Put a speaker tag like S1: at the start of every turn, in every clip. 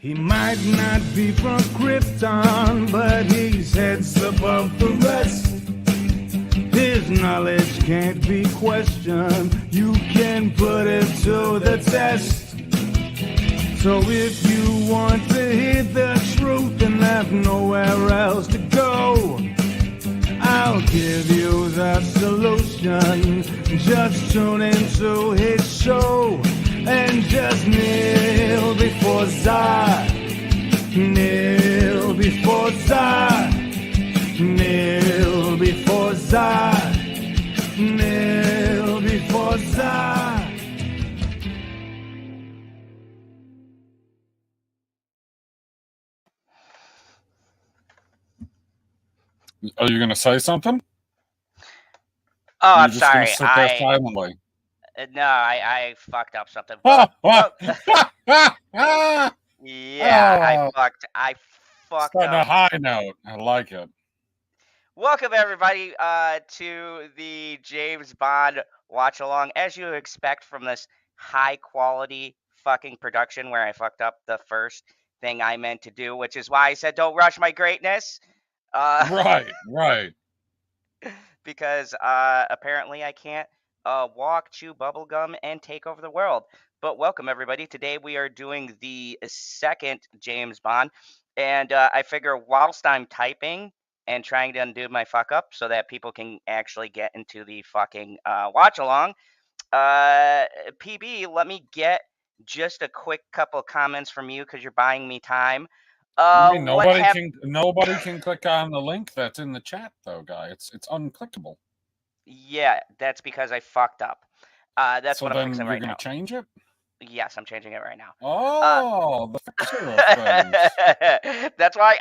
S1: He might not be from Krypton, but he's heads above the rest. His knowledge can't be questioned. You can put it to the test. So if you want to hear the truth and have nowhere else to go, I'll give you the solution. Just tune into his show and just kneel before Zod. Kneel before Zod. Kneel before Zod. Kneel before Zod.
S2: Are you going to say something?
S3: Oh, I'm sorry.
S2: Sit there silently?
S3: No, I fucked up something.
S2: I
S3: fucked
S2: starting
S3: up.
S2: a high note. I like it.
S3: Welcome everybody to the James Bond watch along, as you expect from this high quality fucking production where I fucked up the first thing I meant to do, which is why I said don't rush my greatness.
S2: Right.
S3: Because apparently I can't walk, chew bubblegum, and take over the world. But welcome, everybody. Today we are doing the second James Bond. And I figure whilst I'm typing and trying to undo my fuck up so that people can actually get into the fucking watch along, PB, let me get just a quick couple comments from you because you're buying me time.
S2: Nobody can click on the link that's in the chat, though, guy. It's unclickable.
S3: Yeah, that's because I fucked up. That's
S2: so
S3: what I'm fixing right now.
S2: You're going to change it?
S3: Yes, I'm changing it right now.
S2: Oh, the fixer of things.
S3: That's why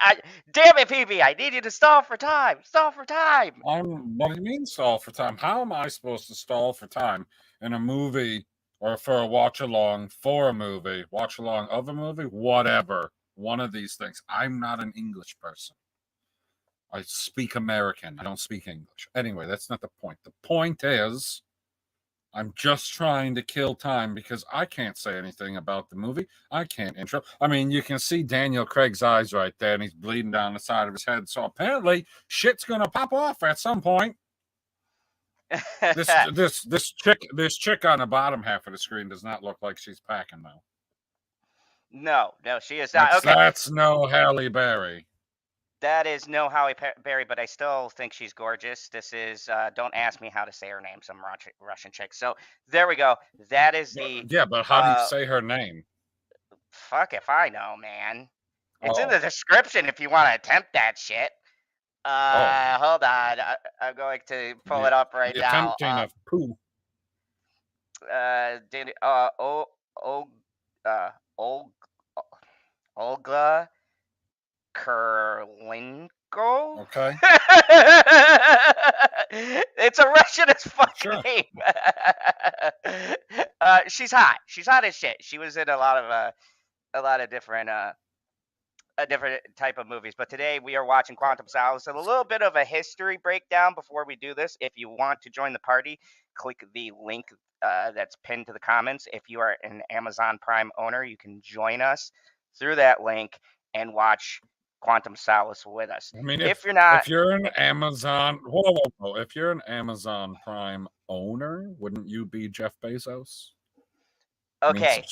S3: damn it, PB, I need you to stall for time. Stall for time.
S2: What do you mean stall for time? How am I supposed to stall for time in a movie or for a watch along for a movie, watch along of a movie, whatever? One of these things. I'm not an English person. I speak American. I don't speak English. Anyway, that's not the point. The point is, I'm just trying to kill time because I can't say anything about the movie. I can't intro. I mean, you can see Daniel Craig's eyes right there, and he's bleeding down the side of his head. So apparently, shit's gonna pop off at some point. This chick on the bottom half of the screen does not look like she's packing though.
S3: No, she is not.
S2: That's no Halle Berry.
S3: That is no Halle Berry, but I still think she's gorgeous. This is, don't ask me how to say her name, some Russian chick. So there we go. That is the...
S2: Yeah, but how do you say her name?
S3: Fuck if I know, man. It's in the description if you want to attempt that shit. Hold on. I'm going to pull it up right now.
S2: Attempting a poo.
S3: Olga Kurylenko.
S2: Okay.
S3: It's a Russian as fucking name. She's hot. She's hot as shit. She was in a lot of different a different type of movies. But today we are watching Quantum Solace. And a little bit of a history breakdown before we do this. If you want to join the party, click the link that's pinned to the comments. If you are an Amazon Prime owner, you can join us through that link and watch Quantum Solace with us.
S2: I mean,
S3: if you're
S2: an Amazon, if you're an Amazon Prime owner, wouldn't you be Jeff Bezos?
S3: Okay,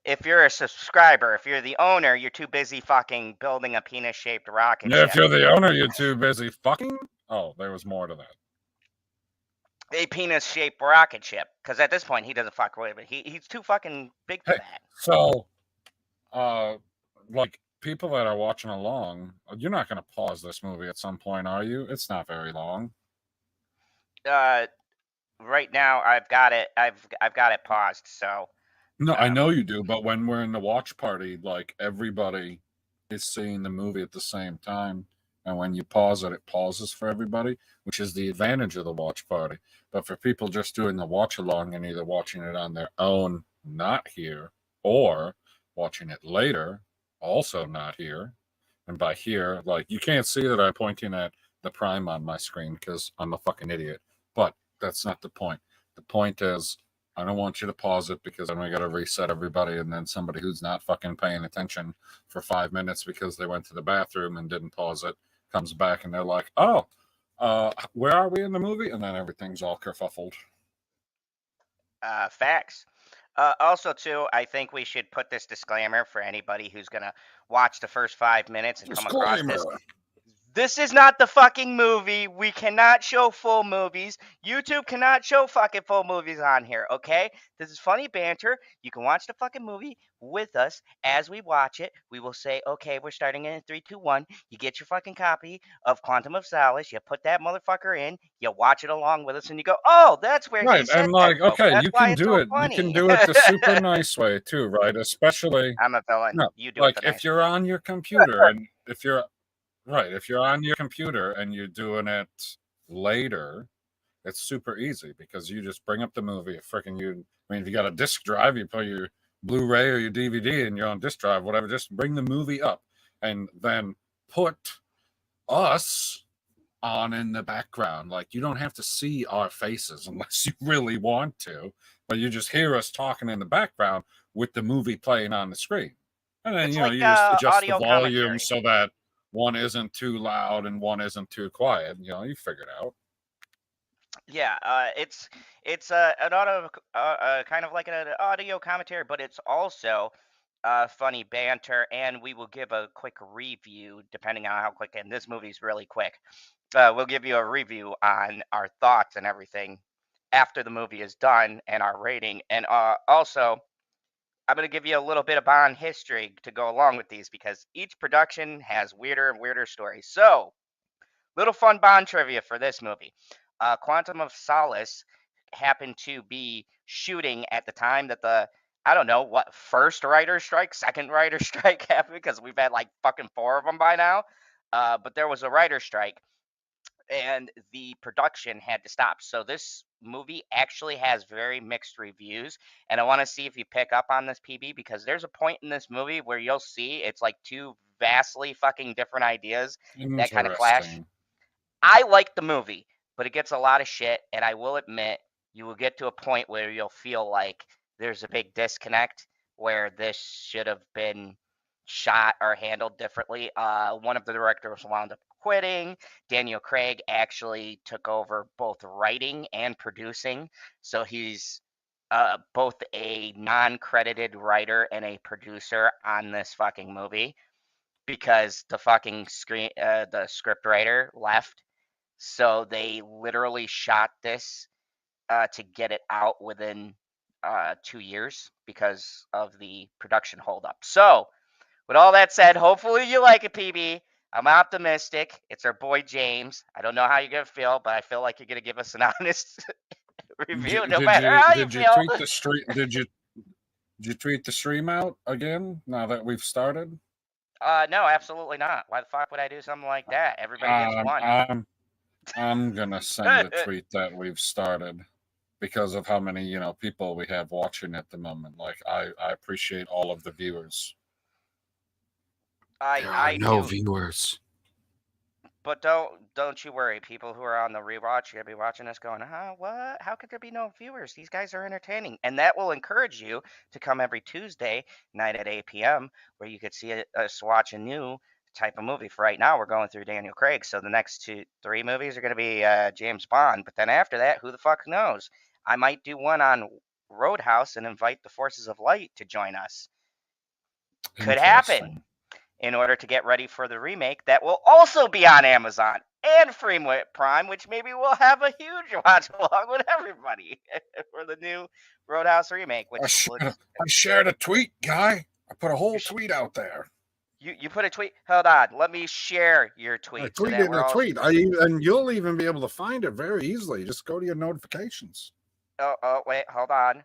S3: if you're a subscriber, if you're the owner, you're too busy fucking building a penis-shaped rocket ship.
S2: If you're the owner, you're too busy fucking? Oh, there was more to that.
S3: A penis-shaped rocket ship, because at this point he doesn't fuck with it. He's too fucking big for that.
S2: So, like, people that are watching along, you're not going to pause this movie at some point, are you? It's not very long.
S3: Right now I've got it paused, so.
S2: No, I know you do, but when we're in the watch party, like, everybody is seeing the movie at the same time, and when you pause it, it pauses for everybody, which is the advantage of the watch party. But for people just doing the watch along and either watching it on their own, not here, or watching it later, also not here, and by here, like, you can't see that I'm pointing at the Prime on my screen because I'm a fucking idiot, but that's not the point. The point is, I don't want you to pause it because then we got to reset everybody, and then somebody who's not fucking paying attention for 5 minutes because they went to the bathroom and didn't pause it comes back and they're like, "Oh, where are we in the movie?" And then everything's all kerfuffled.
S3: Facts. Also, too, I think we should put this disclaimer for anybody who's gonna watch the first 5 minutes and come across this.
S2: Disclaimer.
S3: This is not the fucking movie. We cannot show full movies. YouTube cannot show fucking full movies on here, okay? This is funny banter. You can watch the fucking movie with us as we watch it. We will say, okay, we're starting in 3, 2, 1. You get your fucking copy of Quantum of Solace. You put that motherfucker in. You watch it along with us, and you go, oh, that's where he
S2: Right,
S3: said
S2: and like,
S3: that,
S2: okay,
S3: that's
S2: you
S3: why
S2: can
S3: it's
S2: do
S3: so
S2: it.
S3: funny.
S2: You can do it the super nice way too, right? Especially,
S3: I'm a villain.
S2: no,
S3: You do
S2: like
S3: it the
S2: if
S3: nice
S2: you're on your computer and if you're on your computer and you're doing it later, it's super easy because you just bring up the movie. If you got a disc drive, you put your Blu-ray or your DVD and you're on disc drive, whatever, just bring the movie up and then put us on in the background. Like, you don't have to see our faces unless you really want to, but you just hear us talking in the background with the movie playing on the screen. And then,
S3: It's
S2: you know,
S3: like
S2: you just adjust the
S3: audio
S2: volume
S3: commentary.
S2: so that one isn't too loud and one isn't too quiet. You know, you figure it out.
S3: Yeah, it's an auto kind of like an audio commentary, but it's also funny banter, and we will give a quick review depending on how quick. And this movie's really quick. We'll give you a review on our thoughts and everything after the movie is done and our rating, and also I'm going to give you a little bit of Bond history to go along with these because each production has weirder and weirder stories. So, little fun Bond trivia for this movie. Quantum of Solace happened to be shooting at the time that I don't know what, first writer strike, second writer strike happened because we've had like fucking 4 of them by now. But there was a writer strike and the production had to stop. So this movie actually has very mixed reviews. And I want to see if you pick up on this, PB, because there's a point in this movie where you'll see it's like 2 vastly fucking different ideas that kind of clash.
S2: Interesting.
S3: I like the movie, but it gets a lot of shit, and I will admit you will get to a point where you'll feel like there's a big disconnect where this should have been shot or handled differently. One of the directors wound up quitting. Daniel Craig actually took over both writing and producing, so he's both a non-credited writer and a producer on this fucking movie because the fucking the script writer left. So they literally shot this to get it out within 2 years because of the production holdup. So, with all that said, hopefully you like it, PB. I'm optimistic. It's our boy James. I don't know how you're gonna feel, but I feel like you're gonna give us an honest review, no matter how you feel.
S2: Tweet the stream? Did you tweet the stream out again now that we've started?
S3: No, absolutely not. Why the fuck would I do something like that? Everybody gets one.
S2: I'm gonna send a tweet that we've started because of how many people we have watching at the moment. Like, I appreciate all of the viewers.
S3: I
S4: no
S3: do.
S4: viewers.
S3: But don't you worry, people who are on the rewatch, you're gonna be watching this going, what? How could there be no viewers? These guys are entertaining. And that will encourage you to come every Tuesday night at 8 p.m. where you could see us watch a new type of movie. For right now, we're going through Daniel Craig. So the next 3 movies are gonna be James Bond. But then after that, who the fuck knows? I might do one on Roadhouse and invite the Forces of Light to join us. Could happen. In order to get ready for the remake that will also be on Amazon and Freemwit Prime, which maybe we'll have a huge watch along with everybody for the new Roadhouse remake. Which
S2: I shared a tweet, guy. I put a whole tweet out there.
S3: You put a tweet? Hold on, let me share your tweet.
S4: I tweeted a tweet. And you'll even be able to find it very easily. Just go to your notifications.
S3: Oh, wait, hold on.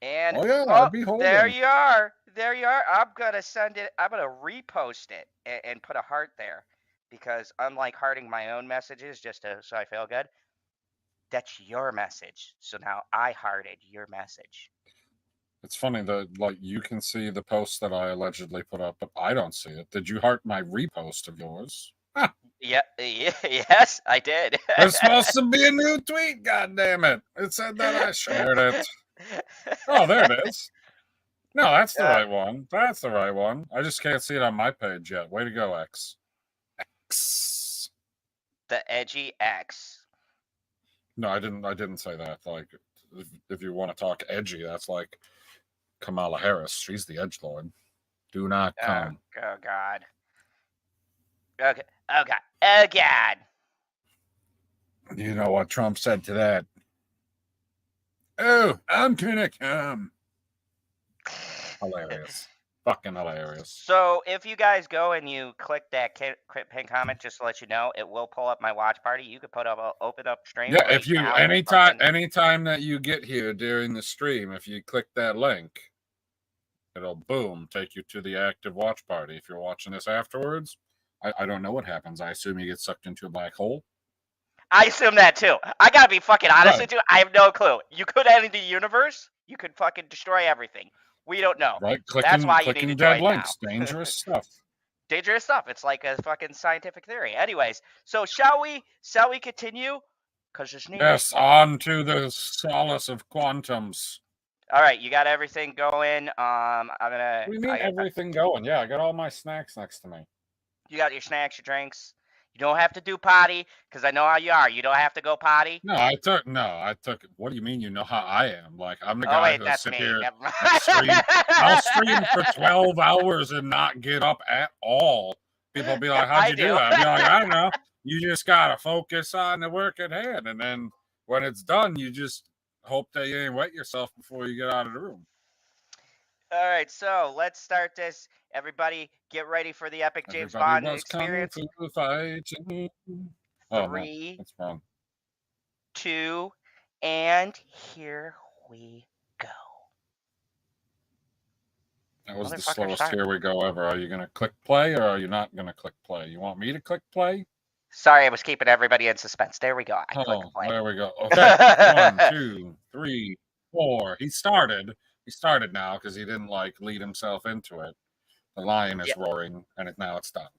S3: And
S2: I'll be holding.
S3: There you are. I'm gonna send it. I'm gonna repost it and put a heart there, because unlike hearting my own messages just so I feel good, that's your message. So now I hearted your message.
S2: It's funny that you can see the post that I allegedly put up, but I don't see it. Did you heart my repost of yours?
S3: Yeah, yes, I did.
S2: It's supposed to be a new tweet. God damn it! It said that I shared it. Oh, there it is. No, that's the right one. That's the right one. I just can't see it on my page yet. Way to go, X. X.
S3: The edgy X.
S2: No, I didn't say that. Like, if you want to talk edgy, that's like Kamala Harris. She's the edgelord. Do not come.
S3: Oh God. Okay. Oh God. Oh God.
S2: You know what Trump said to that? Oh, I'm gonna come. Hilarious. Fucking hilarious.
S3: So if you guys go and you click that pin comment, just to let you know, it will pull up my watch party. You could open up stream.
S2: Yeah,
S3: right
S2: if you
S3: now,
S2: anytime that you get here during the stream, if you click that link, it'll boom take you to the active watch party. If you're watching this afterwards, I don't know what happens. I assume you get sucked into a black hole.
S3: I assume that too. I gotta be fucking honest
S2: Right.
S3: with you. I have no clue. You could end the universe. You could fucking destroy everything. We don't know.
S2: Right?
S3: That's why you
S2: clicking
S3: need to
S2: dead
S3: join
S2: links.
S3: now.
S2: Dangerous stuff.
S3: Dangerous stuff. It's like a fucking scientific theory. Anyways, so shall we continue? Because this name
S2: Yes, on to the solace of quantums.
S3: All right, you got everything going. I'm gonna.
S2: What do you mean everything going? Yeah, I got all my snacks next to me.
S3: You got your snacks, your drinks. You don't have to do potty because I know how you are. You don't have to go potty.
S2: No, I took. What do you mean? You know how I am? Like I'm the
S3: Oh
S2: guy
S3: wait,
S2: who'll
S3: that's
S2: sit
S3: me.
S2: here
S3: Never mind.
S2: and stream. I'll stream for 12 hours and not get up at all. People will be like, "How'd you do that?" I'll be like, "I don't know. You just gotta focus on the work at hand, and then when it's done, you just hope that you ain't wet yourself before you get out of the room."
S3: All right, so let's start this. Everybody, get ready for the epic James
S2: Everybody
S3: Bond
S2: was
S3: experience.
S2: kung fu fighting. Oh,
S3: 3,
S2: no, that's wrong.
S3: 2, and here we go.
S2: That was the
S3: Motherfucker,
S2: slowest
S3: start.
S2: here we go ever. Are you going to click play or are you not going to click play? You want me to click play?
S3: Sorry, I was keeping everybody in suspense. There we go. I clicked play.
S2: There we go. Okay. 1, 2, 3, 4. He started now because he didn't like lead himself into it. The lion is roaring, and now it's done.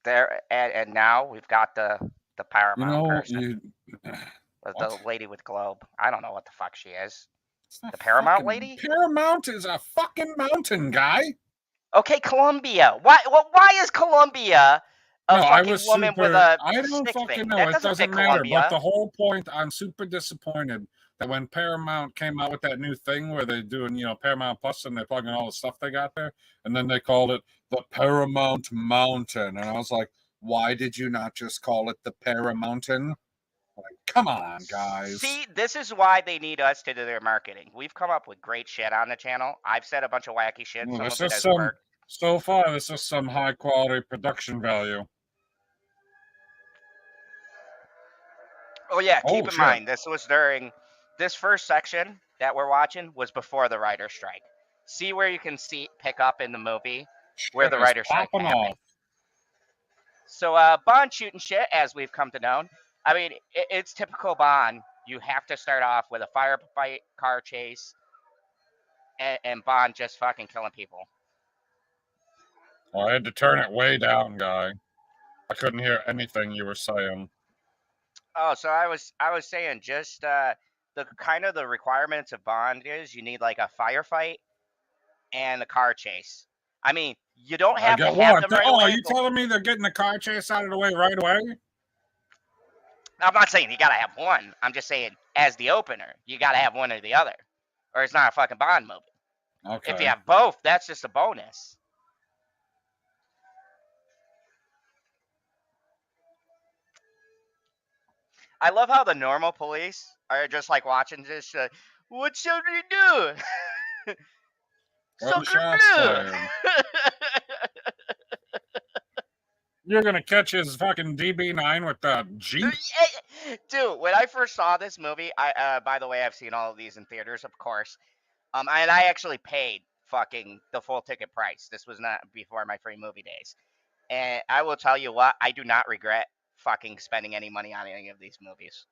S3: There and now we've got the Paramount person. The lady with globe. I don't know what the fuck she is. The Paramount lady?
S2: Paramount is a fucking mountain, guy.
S3: Okay, Colombia. Why is Colombia a fucking woman with a
S2: I don't
S3: stick
S2: fucking
S3: thing?
S2: know.
S3: That
S2: It doesn't matter.
S3: Colombia.
S2: But the whole point, I'm super disappointed that when Paramount came out with that new thing where they're doing, Paramount Plus and they're plugging all the stuff they got there, and then they called it the Paramount Mountain, and I was like, why did you not just call it the Paramountain? Like, come on, guys.
S3: See, this is why they need us to do their marketing. We've come up with great shit on the channel. I've said a bunch of wacky shit. Some of it has worked.
S2: So far, this is some high quality production value.
S3: Oh yeah, keep in mind this was during this first section that we're watching was before the writer's strike. See where you can pick up in the movie where the writer's strike happened. So Bond shooting shit, as we've come to know. I mean, it's typical Bond. You have to start off with a firefight, car chase, and Bond just fucking killing people.
S2: Well, I had to turn it way down, guy. I couldn't hear anything you were saying.
S3: Oh, so I was saying just the kind of the requirements of Bond is you need like a firefight and a car chase. I mean, you don't have to have them right away.
S2: Are you telling me they're getting the car chase out of the way right away?
S3: I'm not saying you gotta have one. I'm just saying as the opener, you gotta have one or the other, or it's not a fucking Bond movie.
S2: Okay.
S3: If you have both, that's just a bonus. I love how the normal police are just like watching this. What should we do? Sucker do.
S2: You're gonna catch his fucking DB9 with the Jeep?
S3: Dude, when I first saw this movie, by the way, I've seen all of these in theaters, of course. And I actually paid fucking the full ticket price. This was not before my free movie days. And I will tell you what, I do not regret fucking spending any money on any of these movies.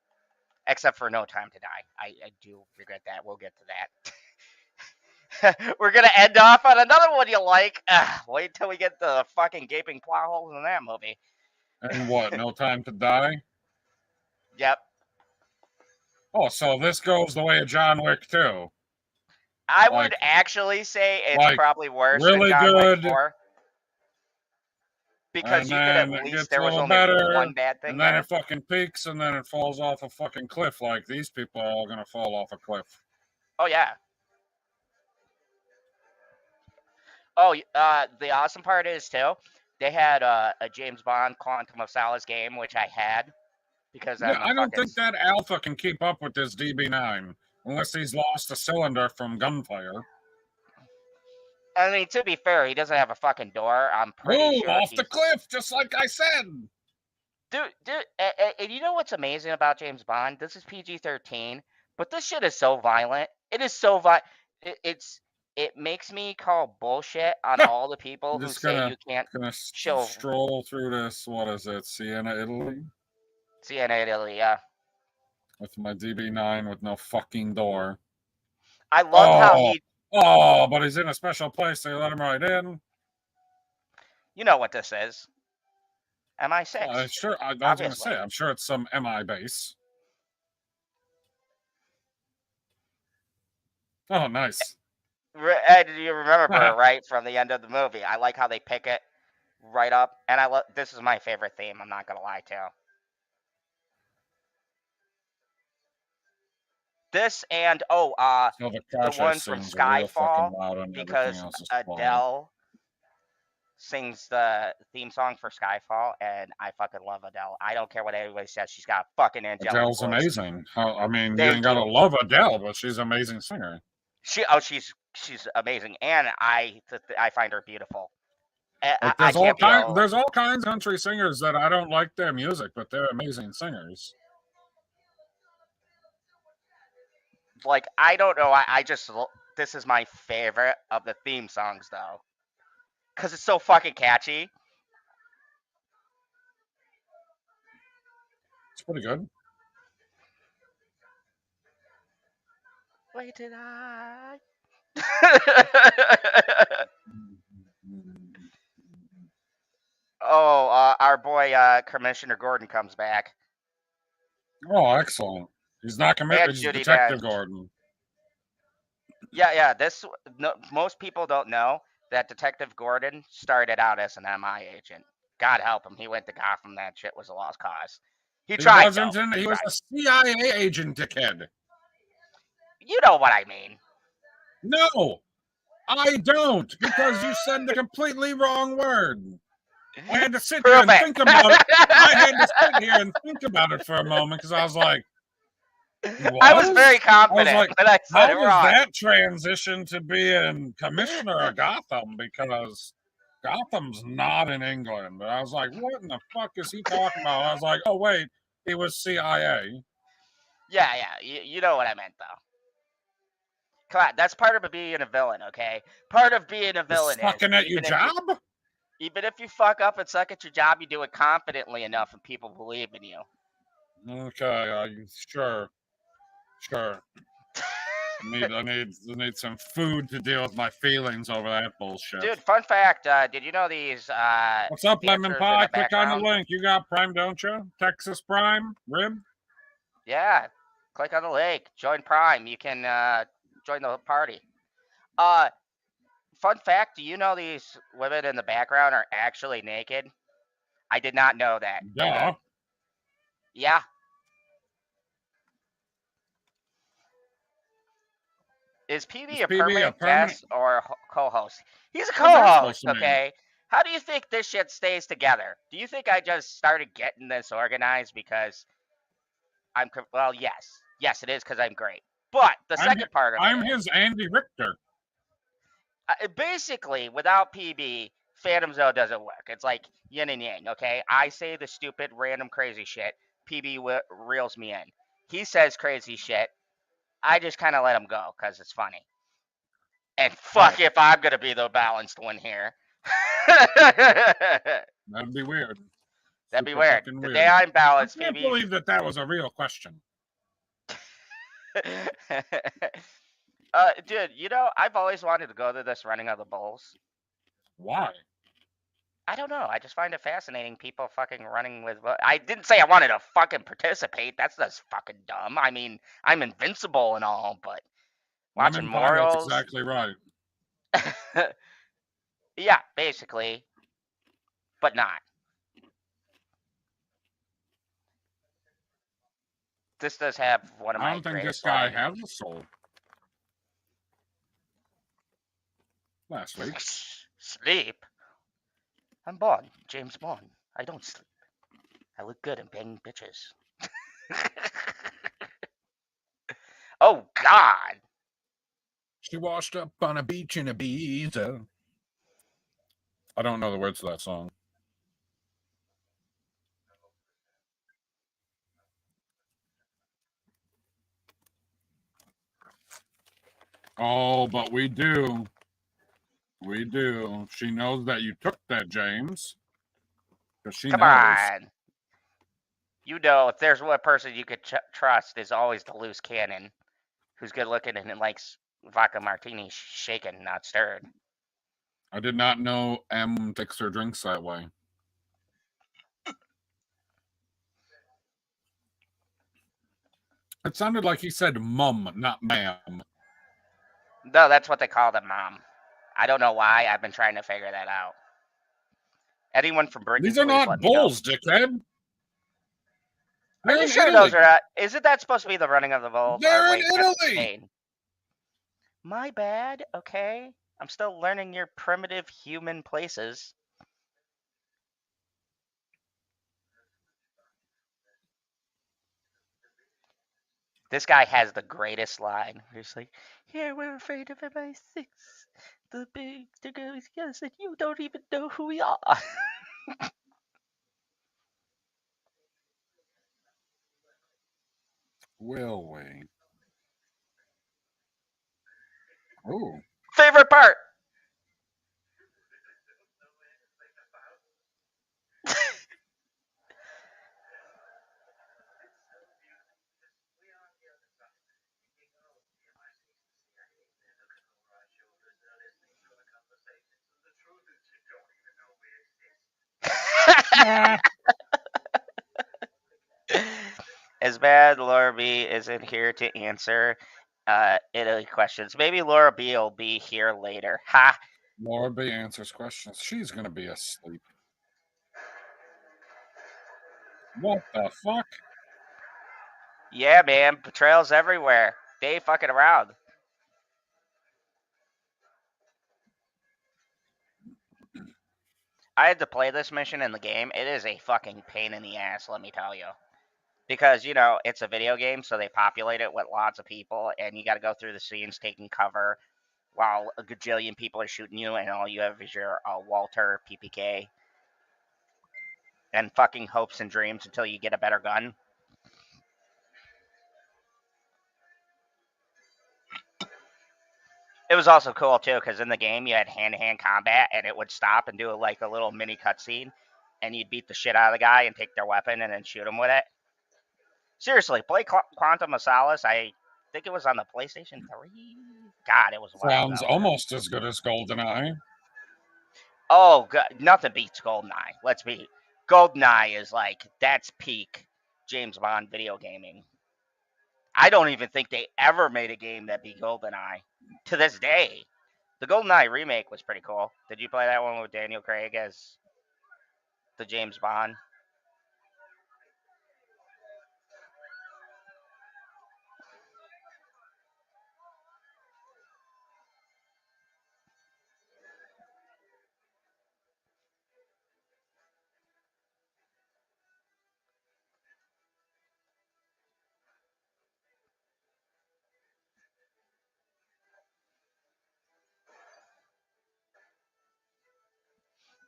S3: Except for No Time to Die. I do regret that. We'll get to that. We're going to end off on another one you like. Wait till we get the fucking gaping plot holes in that movie.
S2: And what, No Time to Die?
S3: Yep.
S2: Oh, so this goes the way of John Wick too.
S3: I
S2: Like-
S3: would actually say it's
S2: like,
S3: probably worse than
S2: really
S3: John Wick
S2: good,
S3: 4. Because
S2: and
S3: you could at
S2: then it
S3: least,
S2: gets
S3: there
S2: a
S3: was
S2: little
S3: only
S2: better,
S3: one bad thing
S2: and then
S3: there.
S2: it fucking peaks, and then it falls off a fucking cliff. Like these people are all gonna fall off a cliff.
S3: Oh, yeah. Oh, the awesome part is, too, they had a James Bond Quantum of Solace game, which I had. Because
S2: Yeah,
S3: I'm a
S2: I don't
S3: fucking...
S2: think that Alpha can keep up with this DB9 unless he's lost a cylinder from gunfire.
S3: I mean, to be fair, he doesn't have a fucking door. I'm pretty sure
S2: off the
S3: he's...
S2: cliff, just like I said.
S3: Dude, and you know what's amazing about James Bond? This is PG-13, but this shit is so violent. It is so violent. It makes me call bullshit on all the people
S2: I'm
S3: who
S2: just
S3: say you can't
S2: gonna
S3: show
S2: stroll through this. What is it? Siena, Italy,
S3: Siena, Italy. Yeah,
S2: with my DB9 with no fucking door.
S3: I love how he.
S2: Oh, but he's in a special place. They let him right in.
S3: You know what this is? MI6.
S2: Sure, I was
S3: obviously.
S2: gonna say. I'm sure it's some MI base. Oh, nice.
S3: You remember right from the end of the movie? I like how they pick it right up, and I love. This is my favorite theme. I'm not gonna lie to you. This and
S2: So
S3: the one from Skyfall, because Adele sings the theme song for Skyfall, and I fucking love Adele. I don't care what anybody says; she's got a fucking angelic
S2: Adele's
S3: voice.
S2: amazing. I mean, you ain't gotta love Adele, but she's an amazing singer.
S3: She's amazing, and I find her beautiful.
S2: Like, there's all kinds of country singers that I don't like their music, but they're amazing singers.
S3: Like, I don't know. I just this is my favorite of the theme songs though, because it's so fucking catchy.
S2: It's pretty good.
S3: Wait till I. Oh, our boy Commissioner Gordon comes back.
S2: Oh, excellent. He's not committed. He's Detective
S3: Dench.
S2: Gordon.
S3: Yeah. Most people don't know that Detective Gordon started out as an MI agent. God help him. He went to Gotham. That shit was a lost cause. He tried.
S2: He was a CIA agent, dickhead.
S3: You know what I mean.
S2: No, I don't, because you said the completely wrong word. I had to sit here and think about it. I had to sit here and think about it for a moment because I was like,
S3: I was very confident when I said it wrong.
S2: How does that transition to being Commissioner of Gotham? Because Gotham's not in England. And I was like, what in the fuck is he talking about? I was like, oh, wait, he was CIA.
S3: Yeah. You know what I meant, though. Come on, that's part of being a villain, okay? Part of being a villain is
S2: sucking at your job?
S3: Even if you fuck up and suck at your job, you do it confidently enough and people believe in you.
S2: Okay, sure. I need some food to deal with my feelings over that bullshit.
S3: Dude, fun fact, did you know these
S2: what's up, Lemon Pie? Click on the link. You got Prime, don't you? Texas Prime? Rib?
S3: Yeah. Click on the link. Join Prime. You can join the party. Fun fact, do you know these women in the background are actually naked? I did not know that.
S2: Yeah.
S3: Yeah. Is PB a permanent guest or a co-host? He's a co-host, okay? How do you think this shit stays together? Do you think I just started getting this organized because I'm... Well, yes. Yes, it is because I'm great. But the second part of it...
S2: I'm his Andy Richter.
S3: Basically, without PB, Phantom Zone doesn't work. It's like yin and yang, okay? I say the stupid, random, crazy shit. PB reels me in. He says crazy shit. I just kind of let him go because it's funny. And fuck if I'm going to be the balanced one here.
S2: That'd be weird.
S3: That'd be weird. The day I'm balanced,
S2: I can't believe that was a real question.
S3: Dude, you know, I've always wanted to go to this running of the bulls.
S2: Why?
S3: I don't know. I just find it fascinating. People fucking running with. I didn't say I wanted to fucking participate. That's just fucking dumb. I mean, I'm invincible and all, but watching
S2: Lemon pie, that's
S3: morals.
S2: exactly right.
S3: Yeah, basically, but not. This does have one of
S2: I
S3: my
S2: don't think this
S3: greatest
S2: guy
S3: lines.
S2: has a soul. Last week.
S3: Sleep? I'm Bond, James Bond. I don't sleep. I look good in banging bitches. Oh, God.
S4: She washed up on a beach in Ibiza.
S2: I don't know the words to that song. Oh, but we do. We do. She knows that you took that, James. Because she
S3: Come
S2: knows.
S3: on. You know, if there's one person you could trust, is always the loose cannon, who's good looking and likes vodka martini shaken, not stirred.
S2: I did not know M takes her drinks that way. It sounded like he said mum, not ma'am.
S3: No, that's what they call them, Mom. I don't know why. I've been trying to figure that out. Anyone from Britain,
S2: These are
S3: please
S2: not
S3: let me know.
S2: bulls, dickhead.
S3: Are
S2: They're
S3: you
S2: in
S3: sure
S2: Italy.
S3: those are? Isn't that supposed to be the running of the bulls?
S4: They're
S3: Or
S4: in
S3: wait, that's
S4: Italy.
S3: Spain. My bad. Okay, I'm still learning your primitive human places. This guy has the greatest line. He's like, "Here we're afraid of MI6. The big girl is yes, and you don't even know who we are."
S2: Will we? Oh.
S3: Favorite part. As bad Laura B isn't here to answer Italy questions. Maybe Laura B will be here later. Ha!
S2: Laura B answers questions. She's going to be asleep. What the fuck?
S3: Yeah, man. Betrayals everywhere. They ain't fucking around. I had to play this mission in the game. It is a fucking pain in the ass, let me tell you. Because, you know, it's a video game, so they populate it with lots of people, and you got to go through the scenes taking cover while a gajillion people are shooting you, and all you have is your Walter PPK and fucking hopes and dreams until you get a better gun. It was also cool, too, because in the game you had hand-to-hand combat, and it would stop and do like a little mini cutscene, and you'd beat the shit out of the guy and take their weapon and then shoot him with it. Seriously, play Quantum of Solace. I think it was on the PlayStation 3. God, it was a while
S2: Sounds
S3: ago.
S2: almost as good as GoldenEye.
S3: Oh, God, nothing beats GoldenEye. Let's be. GoldenEye is like, that's peak James Bond video gaming. I don't even think they ever made a game that beat GoldenEye to this day. The GoldenEye remake was pretty cool. Did you play that one with Daniel Craig as the James Bond?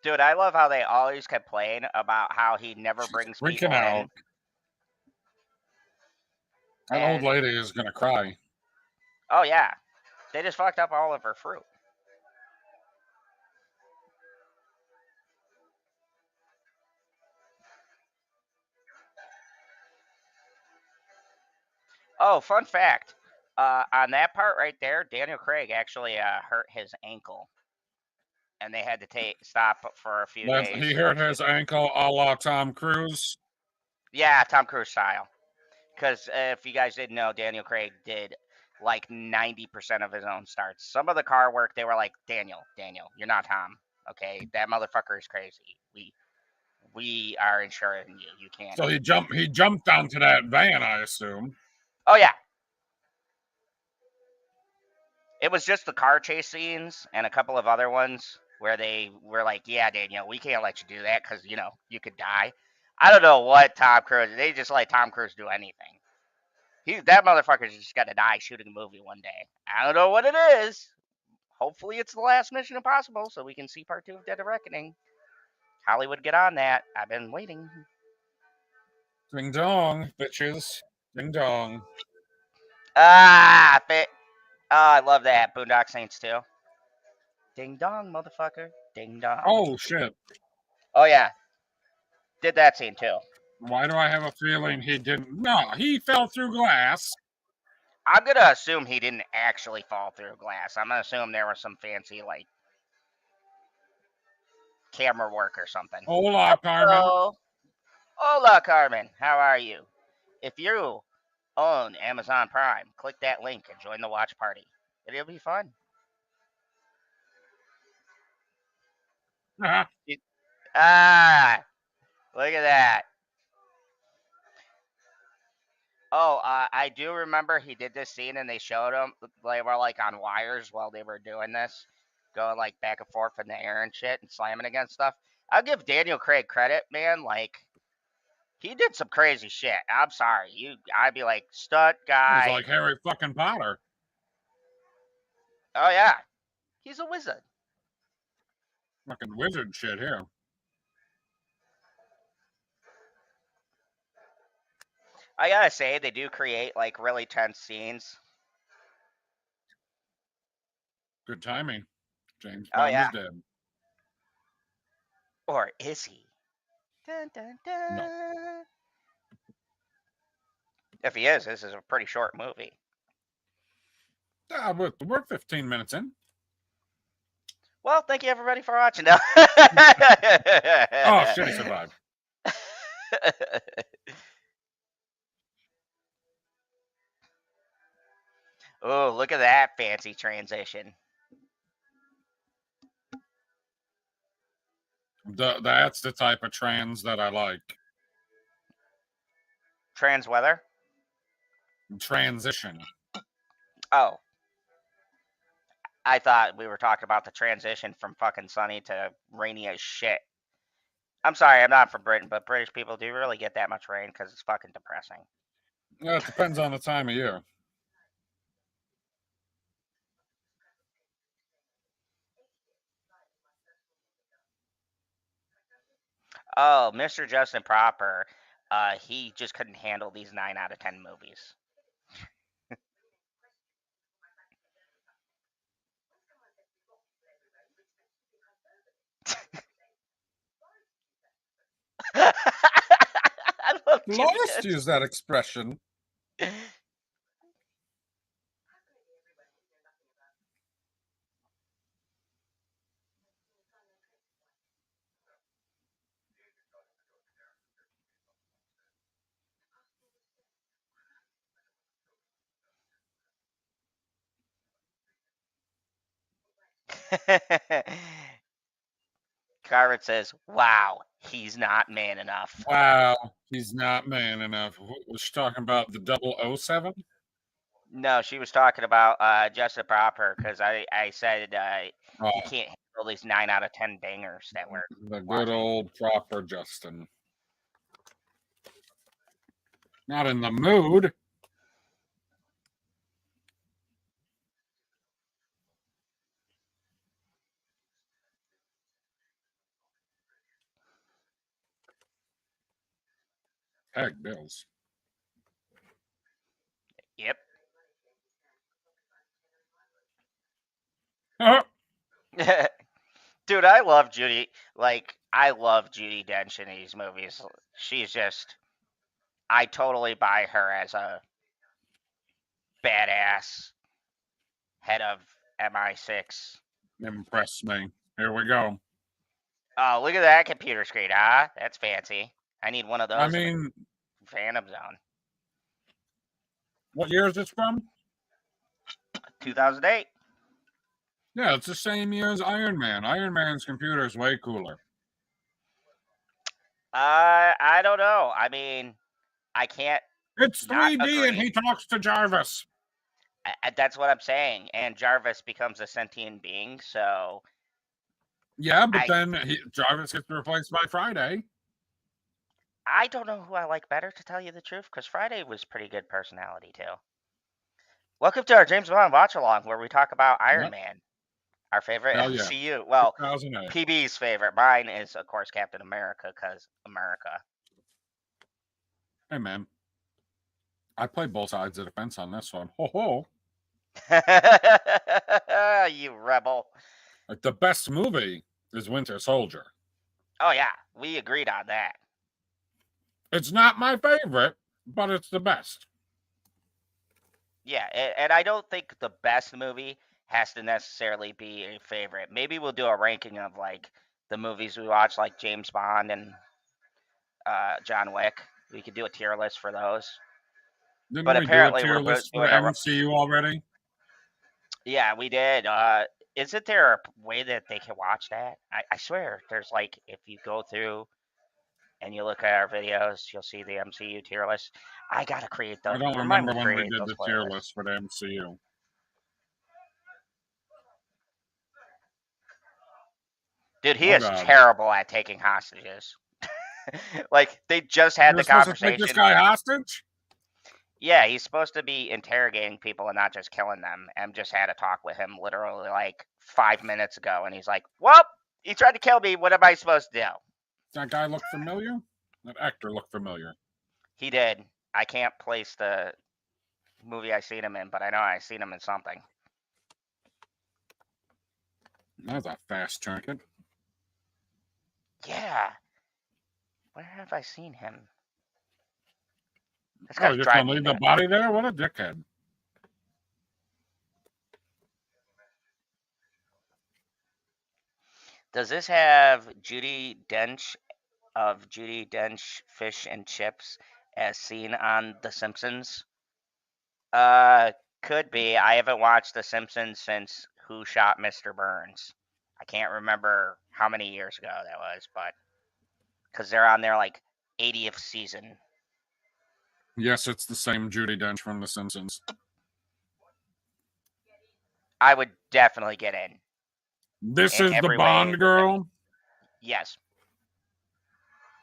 S3: Dude, I love how they always kept playing about how he never
S2: She's
S3: brings
S2: freaking
S3: people
S2: out.
S3: in.
S2: That old
S3: And,
S2: lady is going to cry.
S3: oh, yeah. They just fucked up all of her fruit. Oh, fun fact. On that part right there, Daniel Craig actually hurt his ankle. and they had to stop for a few days.
S2: He hurt his ankle a la Tom Cruise.
S3: Yeah, Tom Cruise style. Because if you guys didn't know, Daniel Craig did like 90% of his own starts. Some of the car work, they were like, Daniel, you're not Tom. Okay, that motherfucker is crazy. We are insuring you. You can't.
S2: So he jumped onto that van, I assume.
S3: Oh yeah. It was just the car chase scenes and a couple of other ones where they were like, yeah, Daniel, we can't let you do that because, you could die. I don't know what Tom Cruise, they just let Tom Cruise do anything. That motherfucker's just got to die shooting a movie one day. I don't know what it is. Hopefully it's the last Mission Impossible so we can see part 2 of Dead of Reckoning. Hollywood, get on that. I've been waiting.
S2: Ding dong, bitches. Ding dong.
S3: I love that. Boondock Saints 2. Ding dong, motherfucker. Ding dong.
S2: Oh, shit.
S3: Oh, yeah. Did that scene, too.
S2: Why do I have a feeling he didn't? No, he fell through glass.
S3: I'm going to assume he didn't actually fall through glass. I'm going to assume there was some fancy, like, camera work or something.
S2: Hola, Carmen.
S3: Hola, Carmen. How are you? If you own Amazon Prime, click that link and join the watch party. It'll be fun.
S2: Uh-huh.
S3: Look at that. Oh, I do remember he did this scene and they showed him, they were like on wires while they were doing this, going like back and forth in the air and shit and slamming against stuff. I'll give Daniel Craig credit, man. Like, he did some crazy shit. I'm sorry. I'd be like, stunt guy.
S2: He's like Harry fucking Potter.
S3: Oh, yeah. He's a wizard.
S2: Fucking wizard shit here.
S3: I gotta say, they do create like really tense scenes.
S2: Good timing. James
S3: Oh,
S2: Bond
S3: yeah.
S2: is dead.
S3: Or is he? Dun, dun, dun.
S2: No.
S3: If he is, this is a pretty short movie.
S2: We're 15 minutes in.
S3: Well, thank you everybody for watching. Now.
S2: Oh, shit, he survived.
S3: Oh, look at that fancy transition.
S2: That's the type of trans that I like.
S3: Trans weather?
S2: Transition.
S3: Oh. I thought we were talking about the transition from fucking sunny to rainy as shit. I'm sorry, I'm not from Britain, but British people do really get that much rain because it's fucking depressing.
S2: Well, it depends on the time of year.
S3: Oh, Mr. Justin Proper, he just couldn't handle these 9 out of 10 movies. I love
S2: Lost use that expression.
S3: Carver says, wow, he's not man enough.
S2: Wow, he's not man enough. Was she talking about the 007?
S3: No, she was talking about Justin Proper because I said he can't handle these 9 out of 10 bangers that were
S2: the good old Proper Justin. Not in the mood. Heck, Bills.
S3: Yep. Dude, I love Judi. Like, I love Judi Dench in these movies. She's just, I totally buy her as a badass head of MI6.
S2: Impress me. Here we go.
S3: Oh, look at that computer screen, huh? That's fancy. I need one of those
S2: I
S3: in the
S2: mean,
S3: Phantom Zone.
S2: what year is this from?
S3: 2008.
S2: Yeah, it's the same year as Iron Man. Iron Man's computer is way cooler.
S3: I don't know. I mean, I can't.
S2: It's
S3: Not
S2: 3D and
S3: agree.
S2: he talks to Jarvis.
S3: That's what I'm saying. And Jarvis becomes a sentient being, so
S2: Yeah, but then Jarvis gets replaced by Friday.
S3: I don't know who I like better, to tell you the truth, because Friday was pretty good personality too. Welcome to our James Bond watch along, where we talk about Iron
S2: Yep.
S3: Man, our favorite
S2: Hell yeah.
S3: MCU. Well,
S2: 2008.
S3: PB's favorite. Mine is, of course, Captain America, because America.
S2: Hey, man. I play both sides of the fence on this one. Ho ho.
S3: You rebel.
S2: Like, the best movie is Winter Soldier.
S3: Oh, yeah. We agreed on that.
S2: It's not my favorite, but it's the best.
S3: Yeah, and I don't think the best movie has to necessarily be a favorite. Maybe we'll do a ranking of, like, the movies we watch, like James Bond and John Wick. We could do a tier list for those.
S2: Didn't
S3: But
S2: we
S3: apparently
S2: do a tier
S3: we're
S2: list for
S3: doing a...
S2: MCU already?
S3: Yeah, we did. Isn't there a way that they can watch that? I swear, there's like, if you go through and you look at our videos, you'll see the MCU tier list. I gotta create those.
S2: I don't
S3: Remind me
S2: remember
S3: to
S2: when we
S3: create
S2: did
S3: those
S2: the tier
S3: playlists.
S2: list for the MCU.
S3: Dude, he
S2: Oh,
S3: is
S2: God.
S3: terrible at taking hostages. Like, they just had
S2: You're
S3: the
S2: supposed to take
S3: conversation.
S2: this guy hostage?
S3: Yeah, he's supposed to be interrogating people and not just killing them. And just had a talk with him literally like 5 minutes ago, and he's like, "Well, he tried to kill me. What am I supposed to do?"
S2: That guy look familiar? That actor looked familiar.
S3: He did. I can't place the movie I seen him in, but I know I seen him in something.
S2: That's a fast trinket.
S3: Yeah. Where have I seen him? This
S2: Oh,
S3: guy's
S2: you're
S3: driving
S2: telling
S3: me
S2: me the
S3: nuts.
S2: body there? What a dickhead.
S3: Does this have Judi Dench of Judi Dench Fish and Chips as seen on The Simpsons? Could be. I haven't watched The Simpsons since Who Shot Mr. Burns. I can't remember how many years ago that was, but because they're on their like 80th season.
S2: Yes, it's the same Judi Dench from The Simpsons.
S3: I would definitely get in.
S2: This
S3: In
S2: is the
S3: every way.
S2: Bond girl?
S3: Yes.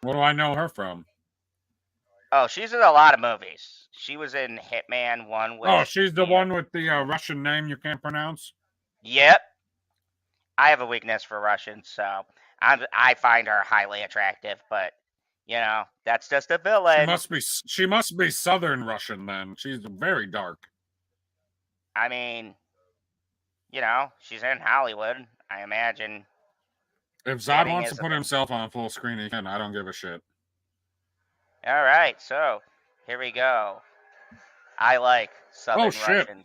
S2: What do I know her from?
S3: Oh, she's in a lot of movies. She was in Hitman 1 with...
S2: Oh, she's the one with the Russian name you can't pronounce?
S3: Yep. I have a weakness for Russians, so I find her highly attractive, but, you know, that's just a villain.
S2: She must be Southern Russian then. She's very dark.
S3: I mean, you know, she's in Hollywood, I imagine.
S2: If Zod wants to put himself on full screen, he can. I don't give a shit.
S3: All right, so here we go. I like Southern Russians.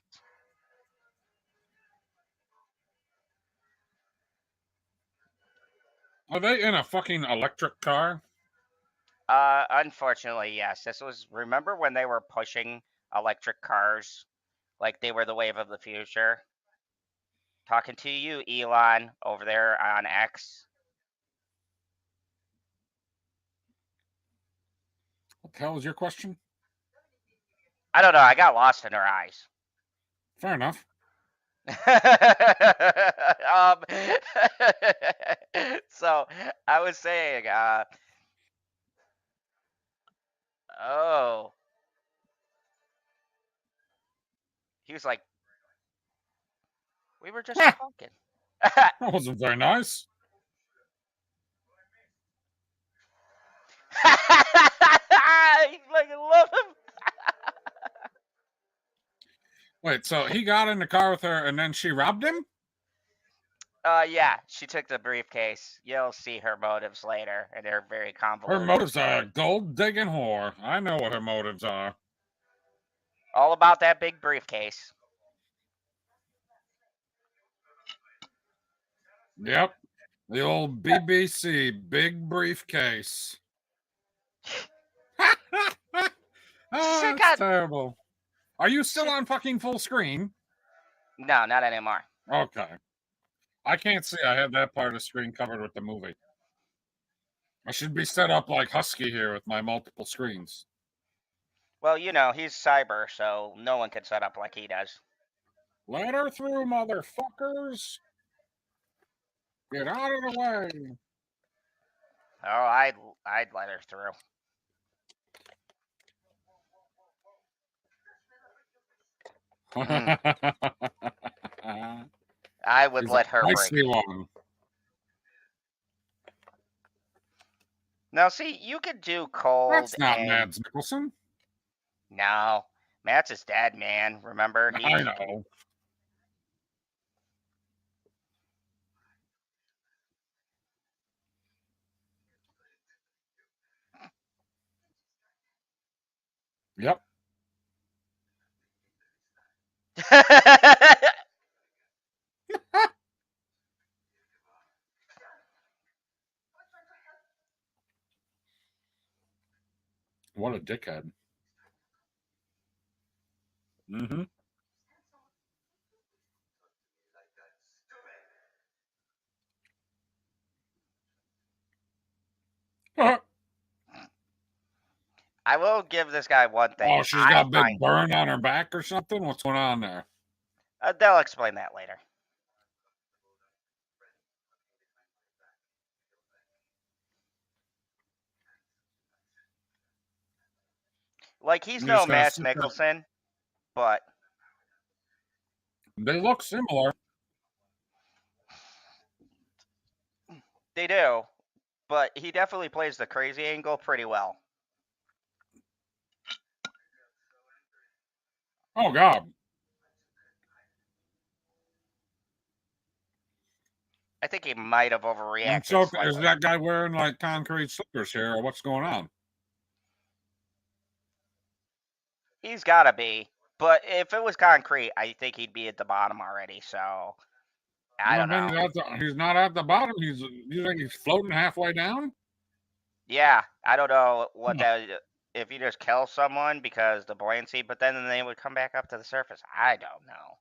S2: Are they in a fucking electric car?
S3: Unfortunately, yes. This was, remember when they were pushing electric cars like they were the wave of the future? Talking to you, Elon, over there on X.
S2: What the hell is your question?
S3: I don't know. I got lost in her eyes.
S2: Fair enough.
S3: So I was saying, oh, he was like, we were just talking.
S2: That wasn't very nice.
S3: I fucking love him.
S2: Wait, so he got in the car with her and then she robbed him?
S3: Yeah, she took the briefcase. You'll see her motives later, and they're very convoluted.
S2: Her motives are a gold-digging whore. I know what her motives are.
S3: All about that big briefcase.
S2: Yep. The old BBC big briefcase. Oh,
S3: Sick
S2: that's
S3: of-
S2: terrible. Are you still on fucking full screen?
S3: No, not anymore.
S2: Okay. I can't see. I have that part of the screen covered with the movie. I should be set up like Husky here with my multiple screens.
S3: Well, you know, he's cyber, so no one can set up like he does.
S2: Let her through, motherfuckers. Get out of the way.
S3: Oh, I'd let her through. I would
S2: He's
S3: let
S2: a
S3: her break.
S2: spicy one.
S3: Now, see, you could do cold.
S2: That's not
S3: and...
S2: Mads Mikkelsen.
S3: No, Matt's his dad, man. Remember?
S2: I know. Yep. What a dickhead. Mm-hmm.
S3: I will give this guy one thing.
S2: Oh, she's got a big burn on her back or something? What's going on there?
S3: They'll explain that later. Like, he's
S2: You
S3: no
S2: just gotta
S3: Mads
S2: sit there.
S3: Mikkelsen, but
S2: They look similar.
S3: they do. But he definitely plays the crazy angle pretty well.
S2: Oh, God.
S3: I think he might have
S2: And
S3: overreacted
S2: so,
S3: slightly.
S2: is that guy wearing, like, concrete slippers here, or what's going on?
S3: He's got to be. But if it was concrete, I think he'd be at the bottom already. So, I don't know.
S2: He's not at the bottom. You think he's floating halfway down?
S3: Yeah, I don't know what that. If you just kill someone because the buoyancy, but then they would come back up to the surface. I don't know.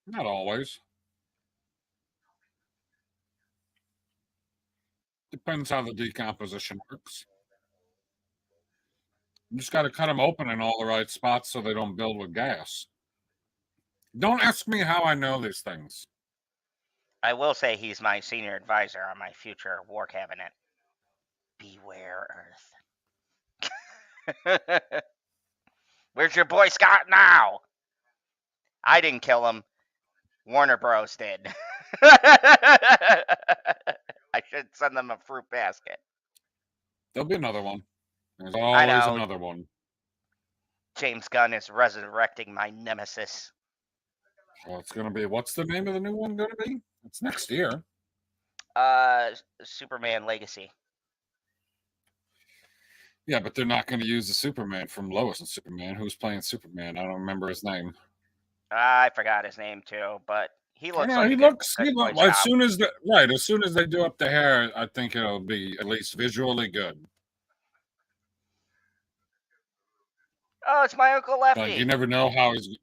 S2: Not always. Depends how the decomposition works. You just got to cut them open in all the right spots so they don't build with gas. Don't ask me how I know these things.
S3: I will say he's my senior advisor on my future war cabinet. Beware, Earth. Where's your Boy Scout now? I didn't kill him. Warner Bros. Did. I should send them a fruit basket.
S2: There'll be another one. There's always another one.
S3: James Gunn is resurrecting my nemesis.
S2: Well, it's going to be, what's the name of the new one going to be? It's next year.
S3: Superman Legacy.
S2: Yeah, but they're not going to use the Superman from Lois and Superman. Who's playing Superman? I don't remember his name.
S3: I forgot his name too, but he looks like
S2: as soon as they do up the hair, I think it'll be at least visually good.
S3: Oh, it's my Uncle Lefty.
S2: Like, you never know how he's.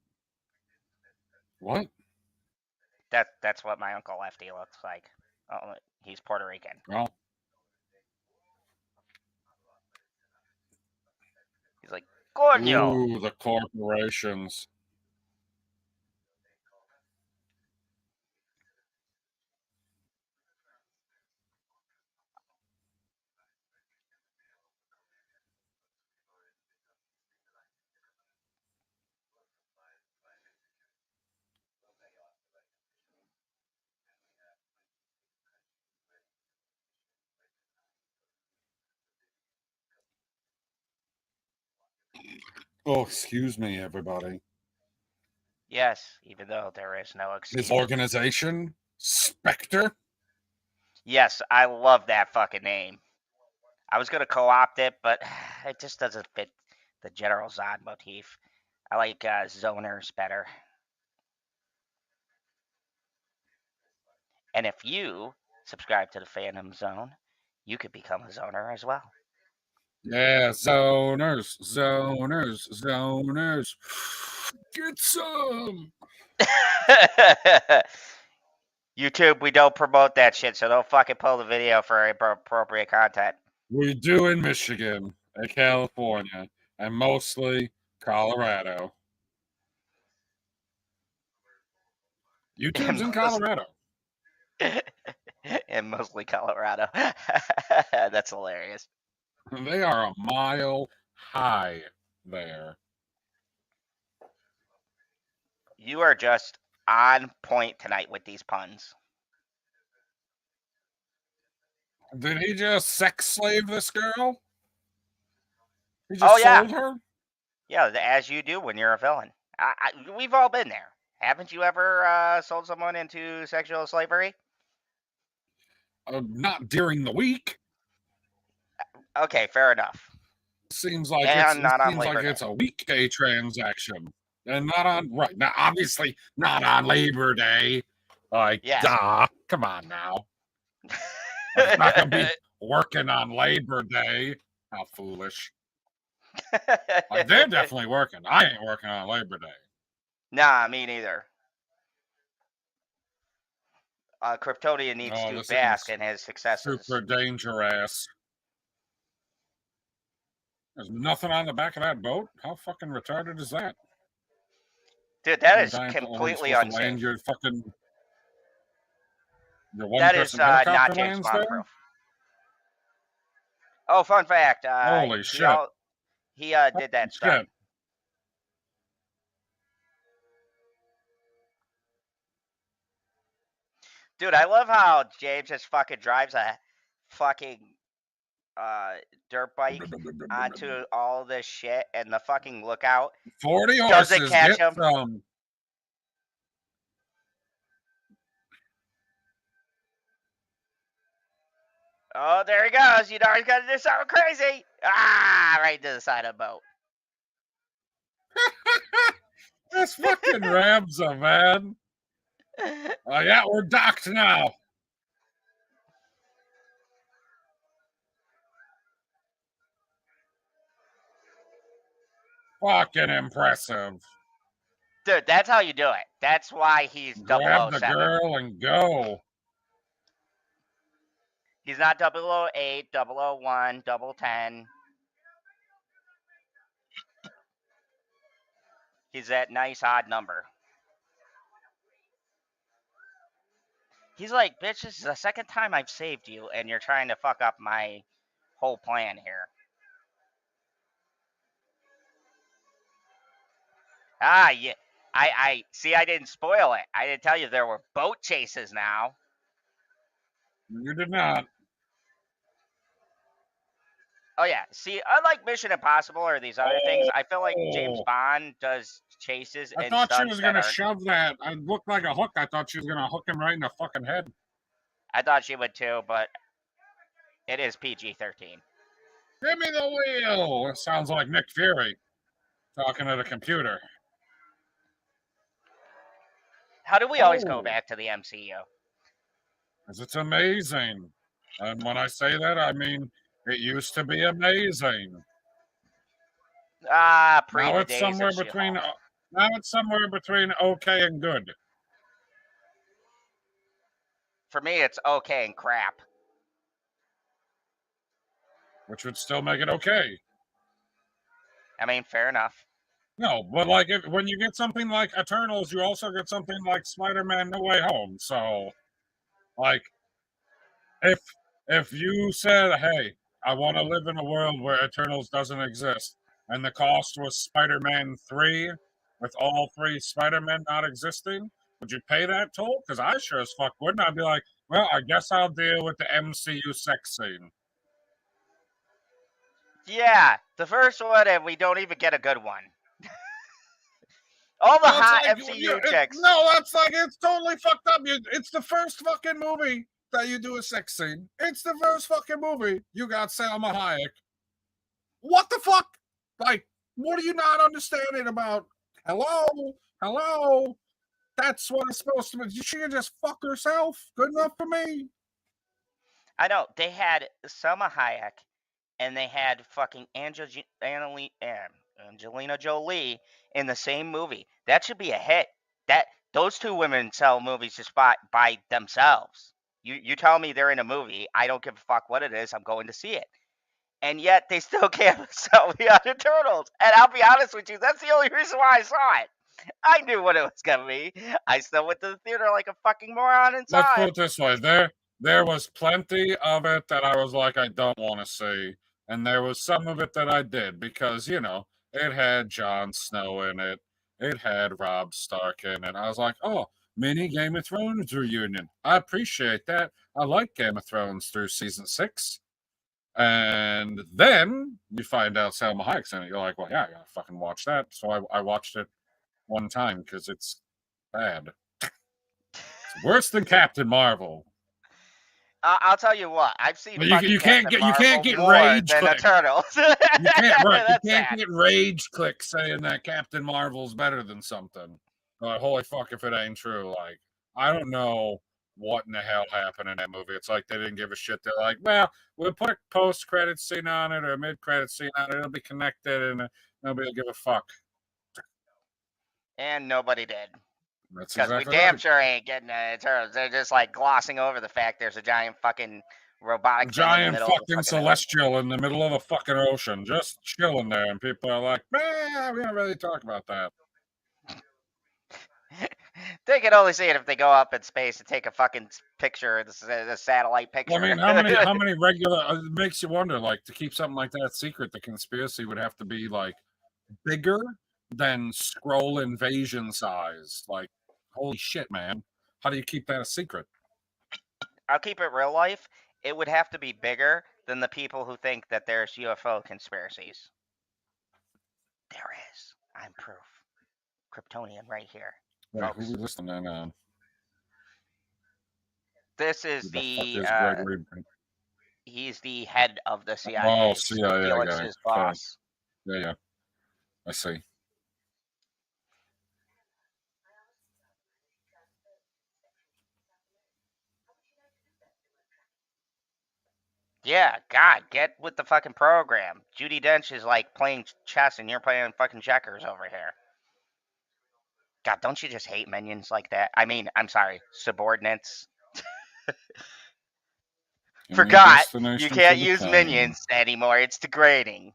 S2: What?
S3: That's what my Uncle Lefty looks like. Oh, he's Puerto Rican.
S2: Well,
S3: he's like, Coño.
S2: Ooh, the corporations. Oh, excuse me, everybody.
S3: Yes, even though there is no excuse.
S2: His organization, Spectre.
S3: Yes, I love that fucking name. I was gonna co-opt it, but it just doesn't fit the General Zod motif. I like zoners better. And if you subscribe to the Phantom Zone. You could become a zoner as well.
S2: Yeah, zoners. Get some.
S3: YouTube, we don't promote that shit, so don't fucking pull the video for appropriate content.
S2: We do in Michigan and California and mostly Colorado. YouTube's in Colorado.
S3: And mostly Colorado. That's hilarious.
S2: They are a mile high there.
S3: You are just on point tonight with these puns.
S2: Did he just sex slave this girl? He just sold her?
S3: Yeah, as you do when you're a villain. We've all been there. Haven't you ever sold someone into sexual slavery?
S2: Not during the week.
S3: Okay, fair enough.
S2: Seems like it's a weekday transaction. And not on, right, now obviously not on Labor Day. Like, duh, come on now. I'm not going to be working on Labor Day. How foolish. Like, they're definitely working. I ain't working on Labor Day.
S3: Nah, me neither. Kryptonian needs to bask in his successes.
S2: Super dangerous. There's nothing on the back of that boat? How fucking retarded is that?
S3: Dude, that is completely unsafe. That is not James Bond proof. Oh, fun fact.
S2: Holy shit.
S3: He did that stuff. Dude, I love how James just fucking drives a fucking dirt bike onto all this shit, and the fucking lookout
S2: 40 horses
S3: doesn't catch him. Oh, there he goes. You know he's gonna do something crazy. Right to the side of the boat.
S2: This fucking rams him, man. Oh, yeah, we're docked now. Fucking impressive.
S3: Dude, that's how you do it. That's why he's 007.
S2: Grab the girl and go.
S3: He's not 008, 001, 010. He's that nice odd number. He's like, bitch, this is the second time I've saved you, and you're trying to fuck up my whole plan here. Yeah. I see. I didn't spoil it. I didn't tell you there were boat chases now.
S2: You did not.
S3: Oh yeah. See, unlike Mission Impossible or these other things, I feel like James Bond does chases.
S2: I thought she was gonna shove that. It looked like a hook. I thought she was gonna hook him right in the fucking head.
S3: I thought she would too, but it is PG-13.
S2: Give me the wheel. It sounds like Nick Fury talking to the computer.
S3: How do we always go back to the MCU?
S2: Because it's amazing. And when I say that, I mean it used to be amazing. Now it's somewhere between okay and good.
S3: For me, it's okay and crap.
S2: Which would still make it okay.
S3: I mean, fair enough.
S2: No, but like when you get something like Eternals, you also get something like Spider-Man No Way Home. So, like, if you said, hey, I want to live in a world where Eternals doesn't exist, and the cost was Spider-Man 3, with all 3 Spider-Men not existing, would you pay that toll? Because I sure as fuck wouldn't. I'd be like, well, I guess I'll deal with the MCU sex scene.
S3: Yeah, the first one, and we don't even get a good one. All the hot MCU chicks.
S2: No, that's like, it's totally fucked up. It's the first fucking movie that you do a sex scene. It's the first fucking movie. You got Salma Hayek. What the fuck? Like, what are you not understanding about? Hello? That's what it's supposed to be. She can just fuck herself. Good enough for me.
S3: I know they had Selma Hayek, and they had fucking Angelina Jolie in the same movie. That should be a hit. Those two women sell movies just by themselves. You tell me they're in a movie, I don't give a fuck what it is. I'm going to see it. And yet they still can't sell the other Turtles. And I'll be honest with you, that's the only reason why I saw it. I knew what it was gonna be. I still went to the theater like a fucking moron and
S2: Let's
S3: saw
S2: put
S3: it.
S2: it this way: there was plenty of it that I was like, I don't want to see, and there was some of it that I did because it had Jon Snow in it, it had Robb Stark in it. I was like, oh, mini Game of Thrones reunion. I appreciate that. I like Game of Thrones through season 6. And then you find out Salma Hayek's in it. You're like, well, yeah, I gotta fucking watch that. So I watched it one time because it's bad. It's worse than Captain Marvel.
S3: I'll tell you what, I've seen.
S2: But you can't get
S3: more
S2: rage
S3: than the
S2: clicks.
S3: Turtles.
S2: You can't
S3: That's
S2: get rage clicks saying that Captain Marvel's better than something. Holy fuck if it ain't true. Like, I don't know what in the hell happened in that movie. It's like they didn't give a shit. They're like, well, we'll put a post-credit scene on it or a mid-credit scene on it. It'll be connected and nobody will give a fuck.
S3: And nobody did.
S2: That's
S3: Because
S2: exactly
S3: we damn
S2: right.
S3: sure ain't getting Turtles. They're just like glossing over the fact there's a giant fucking robotic thing in the
S2: Giant
S3: middle of the
S2: fucking celestial in the middle of a fucking ocean, just chilling there, and people are like, "Man, we don't really talk about that."
S3: They can only see it if they go up in space and take a fucking picture, the satellite picture.
S2: I mean, how many regular? It makes you wonder. Like, to keep something like that secret, the conspiracy would have to be like bigger than Skrull invasion size. Like, holy shit, man! How do you keep that a secret?
S3: I'll keep it real life. It would have to be bigger than the people who think that there's UFO conspiracies. There is. I'm proof. Kryptonian right here.
S2: Yeah, who's listening on?
S3: This is he's the head of the CIA.
S2: Oh, CIA
S3: Felix's boss.
S2: Yeah. I see.
S3: Yeah, God, get with the fucking program. Judi Dench is like playing chess and you're playing fucking checkers over here. God, don't you just hate minions like that? I mean, I'm sorry, subordinates. Forgot, you can't use minions anymore. It's degrading.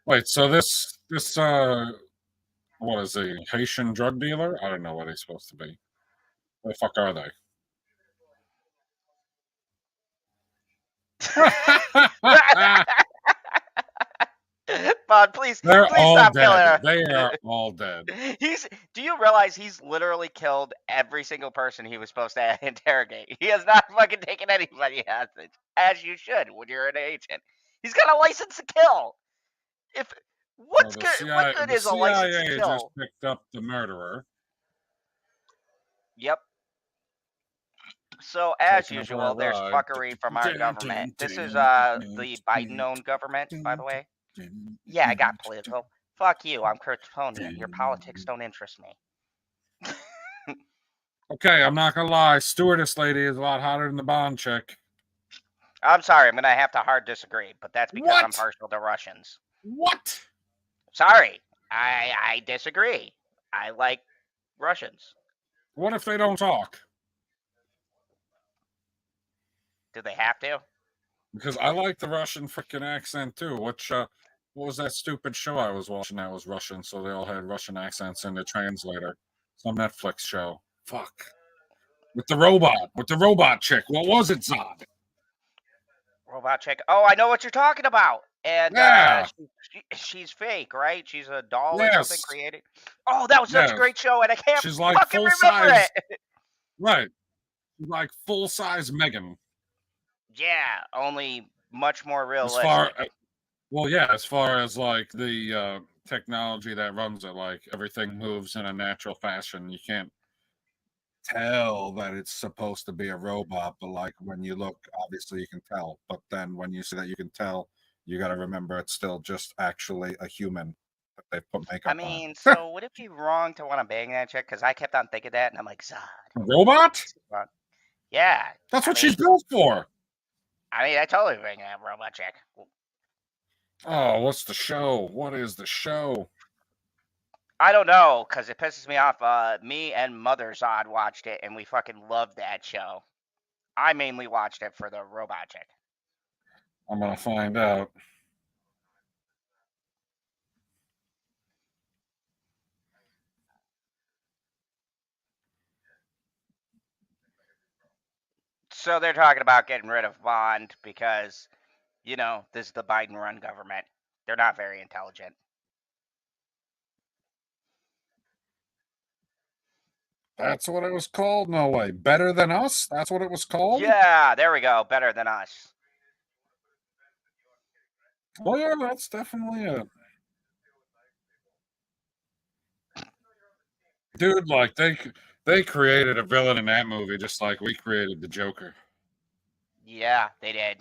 S2: Wait, so this what is he? Haitian drug dealer? I don't know what he's supposed to be. What the fuck are they?
S3: Bud, please
S2: all
S3: stop
S2: dead.
S3: killing her.
S2: They are all dead.
S3: Do you realize he's literally killed every single person he was supposed to interrogate? He has not fucking taken anybody hostage, as you should when you're an agent. He's got a license to kill. What good is a license to kill?
S2: Just picked up the murderer.
S3: Yep. So as usual, there's fuckery from our government. This is the Biden-owned government, by the way. Yeah, I got political. Fuck you, I'm Kryptonian. Your politics don't interest me.
S2: Okay, I'm not gonna lie. Stewardess lady is a lot hotter than the Bond chick.
S3: I'm sorry, I'm gonna have to hard disagree, but that's because I'm partial to Russians.
S2: What?
S3: Sorry, I disagree. I like Russians.
S2: What if they don't talk?
S3: Do they have to?
S2: Because I like the Russian freaking accent too. What was that stupid show I was watching that was Russian? So they all had Russian accents in the translator. Some Netflix show. Fuck. With the robot chick. What was it, Zod?
S3: Robot chick. Oh, I know what you're talking about. And
S2: yeah.
S3: She's fake, right? She's a doll
S2: yes.
S3: or something created. Oh, that was such a great show, and I can't
S2: She's like
S3: fucking remember it.
S2: Right. She's like full-size Megan.
S3: Yeah, only much more realistic.
S2: As far as like the technology that runs it, like everything moves in a natural fashion. You can't tell that it's supposed to be a robot, but like when you look, obviously you can tell. But then when you see that you can tell, you got to remember it's still just actually a human that they put makeup on.
S3: I mean, so would it be wrong to want to bang that chick? Because I kept on thinking that, and I'm like, Zod.
S2: A robot?
S3: Yeah.
S2: That's what
S3: I
S2: she's
S3: mean,
S2: built for.
S3: I totally bring that robot chick.
S2: Oh, what's the show? What is the show?
S3: I don't know, because it pisses me off. Me and Mother Zod watched it, and we fucking loved that show. I mainly watched it for the robot chick.
S2: I'm gonna find out.
S3: So they're talking about getting rid of Bond because, this is the Biden-run government. They're not very intelligent.
S2: That's what it was called? No way. Better Than Us? That's what it was called?
S3: Yeah, there we go. Better Than Us.
S2: Well, yeah, that's definitely it. Dude, like they created a villain in that movie just like we created the Joker.
S3: Yeah, they did.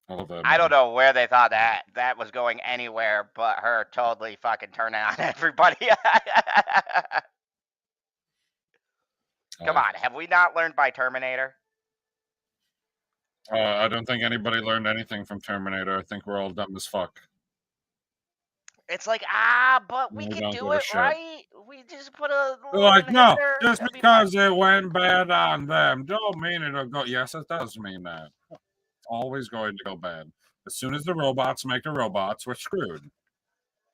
S2: I love that
S3: I don't
S2: movie.
S3: know where they thought that was going anywhere, but her totally fucking turning on everybody. Come on, have we not learned by Terminator?
S2: I don't think anybody learned anything from Terminator. I think we're all dumb as fuck.
S3: It's like, but we
S2: We
S3: can
S2: don't
S3: do
S2: give a
S3: it,
S2: shit.
S3: right? We just put a
S2: They're
S3: little
S2: like, no,
S3: inhibitor.
S2: just
S3: That'd be fine.
S2: because it went bad on them, don't mean it'll go. Yes, it does mean that. It's always going to go bad. As soon as the robots make the robots, we're screwed.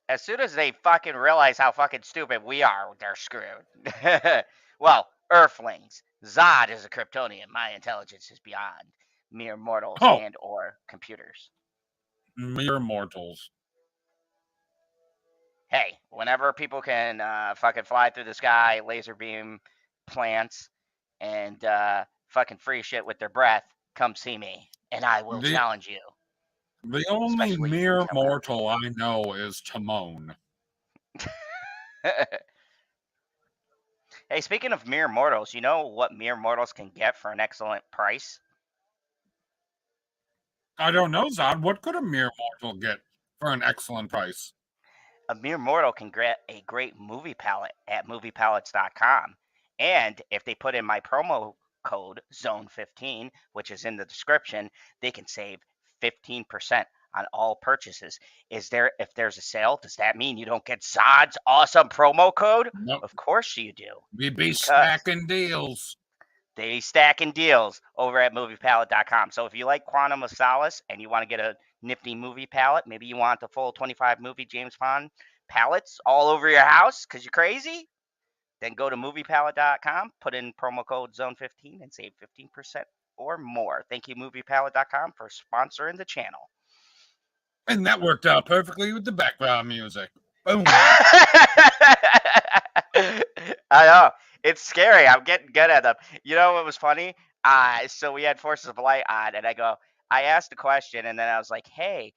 S3: As soon as they fucking realize how fucking stupid we are, they're screwed. Well, Earthlings. Zod is a Kryptonian. My intelligence is beyond mere mortals
S2: Oh.
S3: and or computers.
S2: Mere mortals.
S3: Hey, whenever people can fucking fly through the sky, laser beam plants, and fucking free shit with their breath, come see me, and I will challenge you.
S2: The only
S3: Especially
S2: mere
S3: Giancarlo.
S2: mortal I know is Timon.
S3: Hey, speaking of mere mortals, you know what mere mortals can get for an excellent price?
S2: I don't know, Zod. What could a mere mortal get for an excellent price?
S3: A mere mortal can get a great movie palette at moviepalettes.com. And if they put in my promo code ZONE15, which is in the description, they can save 15% on all purchases. If there's a sale, does that mean you don't get Zod's awesome promo code?
S2: Nope.
S3: Of course you do.
S2: We be stacking deals.
S3: They stacking deals over at moviepalette.com. So if you like Quantum of Solace and you want to get a nifty movie palette, maybe you want the full 25 movie James Bond palettes all over your house because you're crazy, then go to moviepalette.com, put in promo code ZONE15 and save 15% or more. Thank you, moviepalette.com, for sponsoring the channel.
S2: And that worked out perfectly with the background music. Boom.
S3: I know. It's scary. I'm getting good at them. You know what was funny? So we had Forces of Light on, and I asked a question, and then I was like, hey,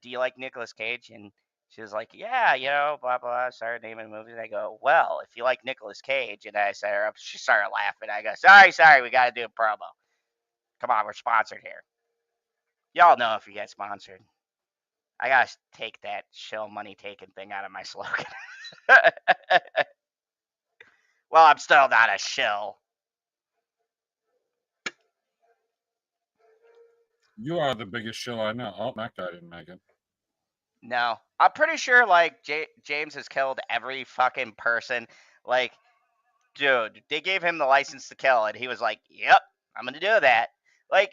S3: do you like Nicolas Cage? And she was like, yeah, blah, blah. Started naming movies. And I go, well, if you like Nicolas Cage, and she started laughing. I go, sorry, we got to do a promo. Come on, we're sponsored here. Y'all know if you get sponsored. I got to take that shill money taking thing out of my slogan. Well, I'm still not a shill.
S2: You are the biggest shill I know. Oh, that guy didn't make it.
S3: No. I'm pretty sure, like, James has killed every fucking person. Like, dude, they gave him the license to kill, and he was like, yep, I'm going to do that. Like,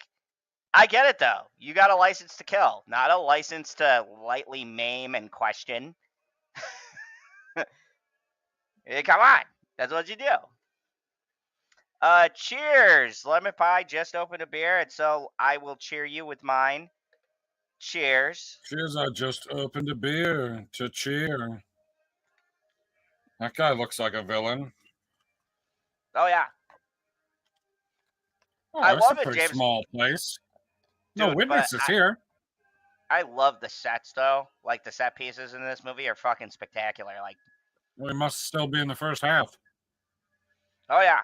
S3: I get it, though. You got a license to kill, not a license to lightly maim and question. Come on. That's what you do. Cheers. Lemon Pie just opened a beer, and so I will cheer you with mine. Cheers.
S2: Cheers, I just opened a beer to cheer. That guy looks like a villain.
S3: Oh, yeah.
S2: Oh,
S3: I
S2: it's
S3: love
S2: a
S3: it,
S2: pretty
S3: James.
S2: small place. No
S3: Dude,
S2: witnesses here.
S3: I love the sets, though. Like, the set pieces in this movie are fucking spectacular. Like,
S2: We must still be in the first half.
S3: oh, yeah.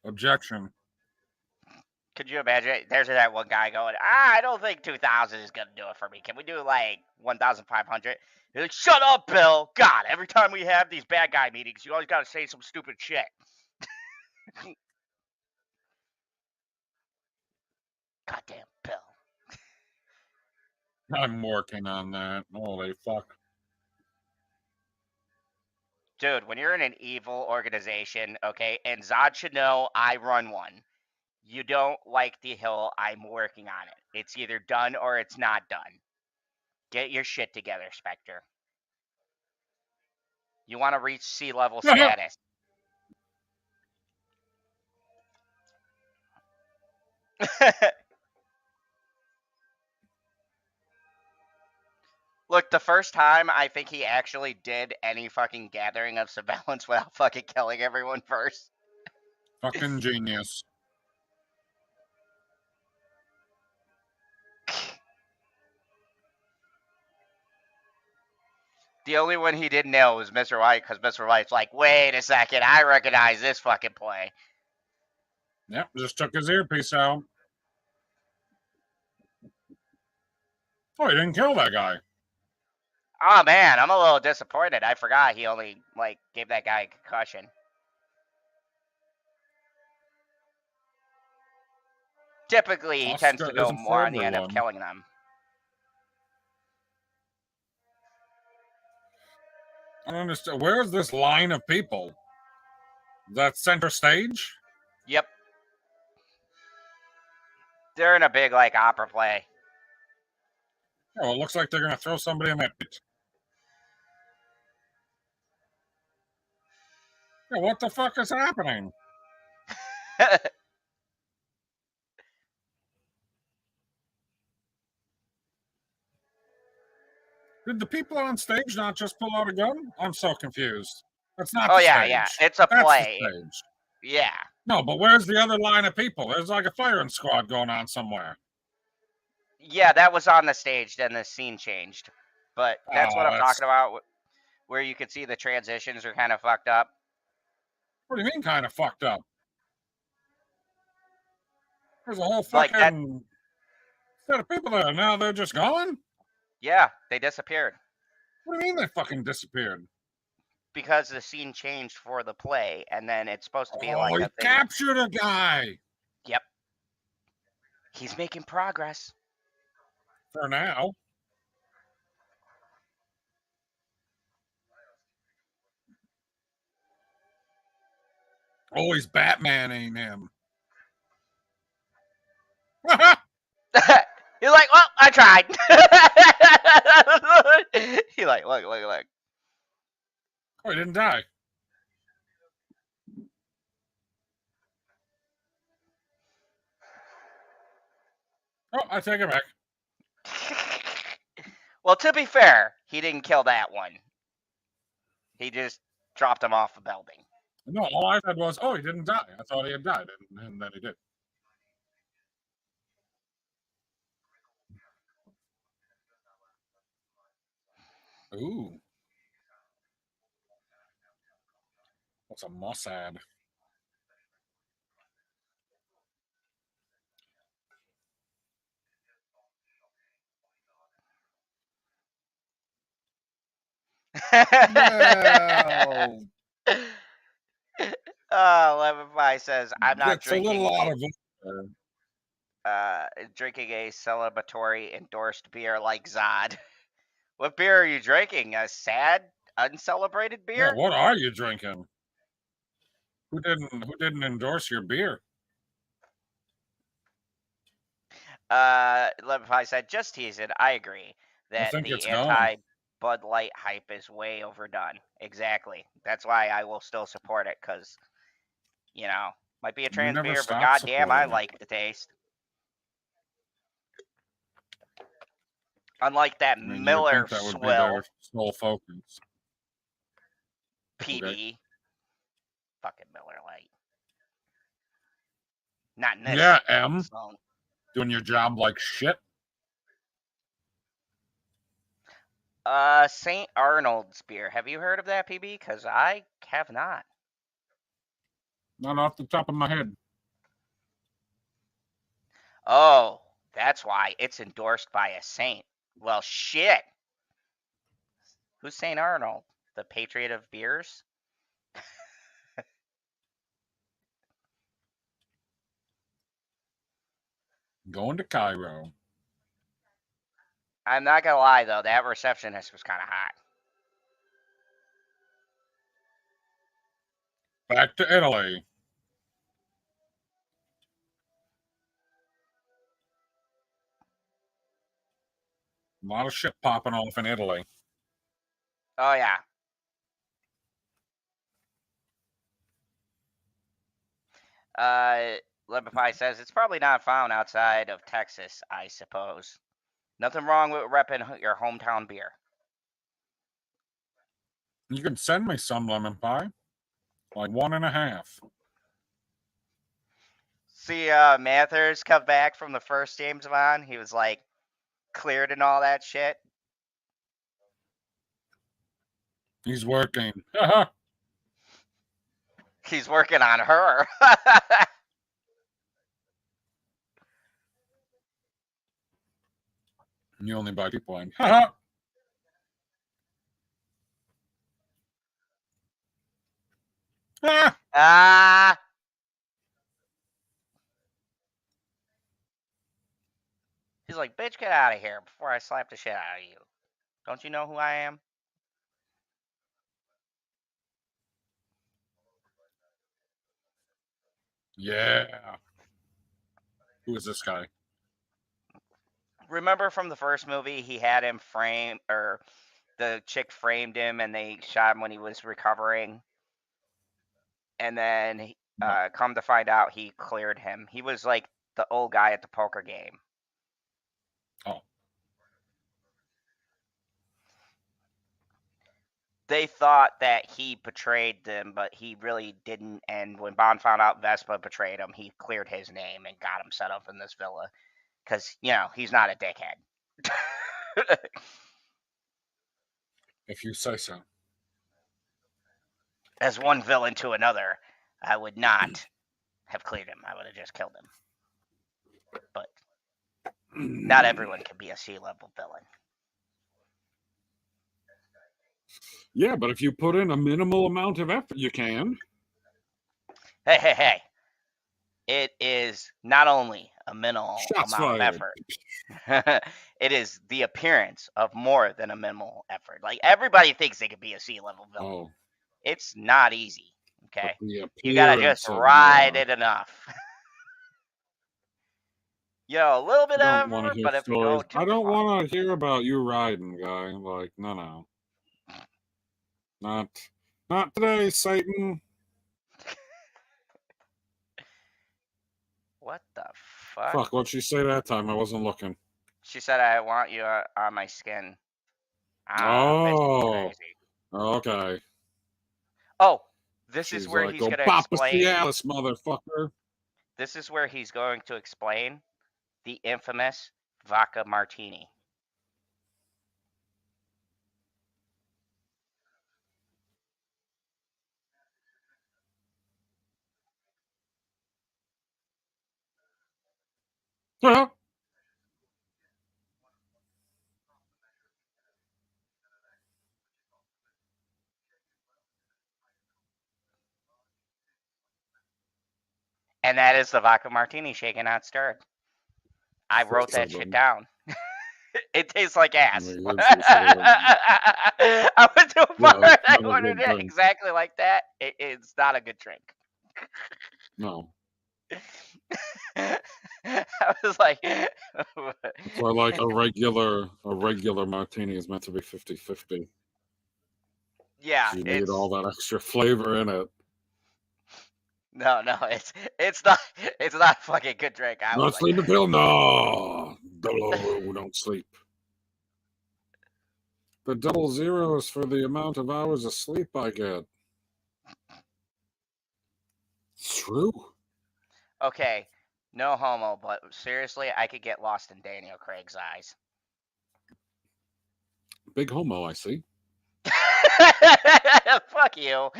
S2: Objection.
S3: Could you imagine? There's that one guy going, I don't think 2,000 is going to do it for me. Can we do like 1,500? He's like, shut up, Bill. God, every time we have these bad guy meetings, you always got to say some stupid shit. Goddamn Bill.
S2: I'm working on that. Holy fuck.
S3: Dude, when you're in an evil organization, okay, and Zod should know I run one. You don't like the hill, I'm working on it. It's either done or it's not done. Get your shit together, Spectre. You want to reach sea level status. Look, the first time I think he actually did any fucking gathering of surveillance without fucking killing everyone first.
S2: Fucking genius.
S3: The only one he didn't nail was Mr. White, because Mr. White's like, wait a second, I recognize this fucking play.
S2: Yep, just took his earpiece out. Oh, he didn't kill that guy.
S3: Oh man, I'm a little disappointed. I forgot he only gave that guy a concussion. Typically, he tends to go more on the end of killing them.
S2: I don't understand. Where's this line of people? That center stage?
S3: Yep. They're in a big, opera play.
S2: Oh, it looks like they're going to throw somebody in that pit. Yeah, what the fuck is happening? Did the people on stage not just pull out a gun? I'm so confused. That's not the stage.
S3: Yeah. It's a play.
S2: That's the stage.
S3: Yeah.
S2: No, but where's the other line of people? There's like a firing squad going on somewhere.
S3: Yeah, that was on the stage. Then the scene changed. But that's what I'm talking about, where you can see the transitions are kind of fucked up.
S2: What do you mean kind of fucked up? There's a whole fucking set of people there. Now they're just gone?
S3: Yeah, they disappeared.
S2: What do you mean they fucking disappeared?
S3: Because the scene changed for the play, and then it's supposed to be like a thing.
S2: Captured a guy.
S3: Yep. He's making progress.
S2: For now. Oh, he's Batman-ing him.
S3: He's like, well, I tried. He's like, look.
S2: Oh, he didn't die. Oh, I take it back.
S3: Well, to be fair, he didn't kill that one. He just dropped him off a building.
S2: No, all I said was, oh, he didn't die. I thought he had died, and then he did. Ooh. What's a Mossad?
S3: Well. 11-5 says, I'm not drinking.
S2: A little out of
S3: drinking a celebratory endorsed beer like Zod. What beer are you drinking? A sad, uncelebrated beer?
S2: Yeah, what are you drinking? Who didn't endorse your beer?
S3: 11-5 said, just teasing. I agree that the anti-Bud Light hype is way overdone. Exactly. That's why I will still support it, because, might be a trans beer, but goddamn, I like the taste. Unlike that Miller Swill.
S2: Sole focus.
S3: PB. Okay. Fucking Miller Lite. Not in this.
S2: Yeah, M. Doing your job like shit.
S3: St. Arnold's beer. Have you heard of that, PB? Because I have not.
S2: Not off the top of my head.
S3: Oh, that's why it's endorsed by a saint. Well, shit. Who's St. Arnold? The patriot of beers?
S2: Going to Cairo.
S3: I'm not gonna lie though, that receptionist was kind of hot.
S2: Back to Italy. A lot of shit popping off in Italy.
S3: Oh yeah. Lemon Pie says it's probably not found outside of Texas, I suppose. Nothing wrong with repping your hometown beer.
S2: You can send me some lemon pie. Like 1.5.
S3: See, Mathers come back from the first James Bond. He was like cleared and all that shit.
S2: He's working.
S3: He's working on her.
S2: You only buy cheap wine.
S3: Ah. He's like, bitch, get out of here before I slap the shit out of you. Don't you know who I am?
S2: Yeah. Who is this guy?
S3: Remember from the first movie, he had him framed, or the chick framed him and they shot him when he was recovering. And then, come to find out, he cleared him. He was like the old guy at the poker game.
S2: Oh.
S3: They thought that he betrayed them, but he really didn't. And when Bond found out Vespa betrayed him, he cleared his name and got him set up in this villa. Because, you know, he's not a dickhead.
S2: If you say so.
S3: As one villain to another, I would not have cleared him. I would have just killed him. But not everyone can be a C-level villain.
S2: Yeah, but if you put in a minimal amount of effort, you can.
S3: Hey. It is not only a minimal
S2: Shots
S3: amount
S2: fired.
S3: of effort. It is the appearance of more than a minimal effort. Like, everybody thinks they could be a C-level villain.
S2: Oh.
S3: It's not easy, okay?
S2: The
S3: You gotta just
S2: appearance of
S3: ride
S2: more.
S3: it enough. A little bit
S2: I
S3: of
S2: don't want to
S3: effort,
S2: hear
S3: but if you
S2: stories.
S3: go too
S2: I don't
S3: far.
S2: want to hear about you riding, guy. Like, no. Not today, Satan.
S3: What the fuck?
S2: Fuck, what'd she say that time? I wasn't looking.
S3: She said, I want you on my skin.
S2: Oh.
S3: Crazy.
S2: Okay.
S3: Oh, this
S2: She's
S3: is where
S2: like,
S3: he's
S2: go
S3: going to
S2: Papa
S3: explain.
S2: Cialis, motherfucker.
S3: This is where he's going to explain the infamous vodka martini. And that is the vodka martini, shaken, not stirred. I wrote that shit down. It tastes like ass. I went to a bar and I ordered it exactly like that. It's not a good drink.
S2: No.
S3: I was like,
S2: So like a regular martini is meant to be 50-50.
S3: Yeah,
S2: You need all that extra flavor in it.
S3: No, it's not a fucking good drink.
S2: Not sleeping pill? No. Don't sleep. The 00 is for the amount of hours of sleep I get. It's true.
S3: Okay, no homo, but seriously, I could get lost in Daniel Craig's eyes.
S2: Big homo, I see.
S3: Fuck you.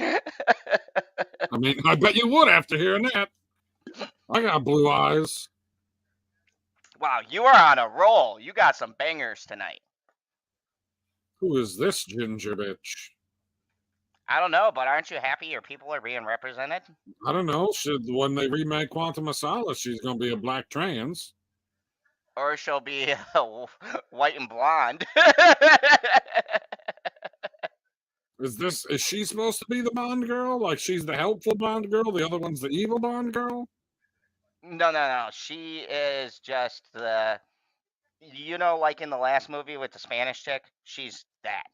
S2: I mean, I bet you would after hearing that. I got blue eyes.
S3: Wow, you are on a roll. You got some bangers tonight.
S2: Who is this ginger bitch?
S3: I don't know, but aren't you happy your people are being represented?
S2: I don't know. When they remake Quantum of Solace, she's going to be a black trans.
S3: Or she'll be white and blonde.
S2: Is she supposed to be the Bond girl? Like she's the helpful Bond girl, the other one's the evil Bond girl?
S3: No. She is just the, like in the last movie with the Spanish chick, she's that.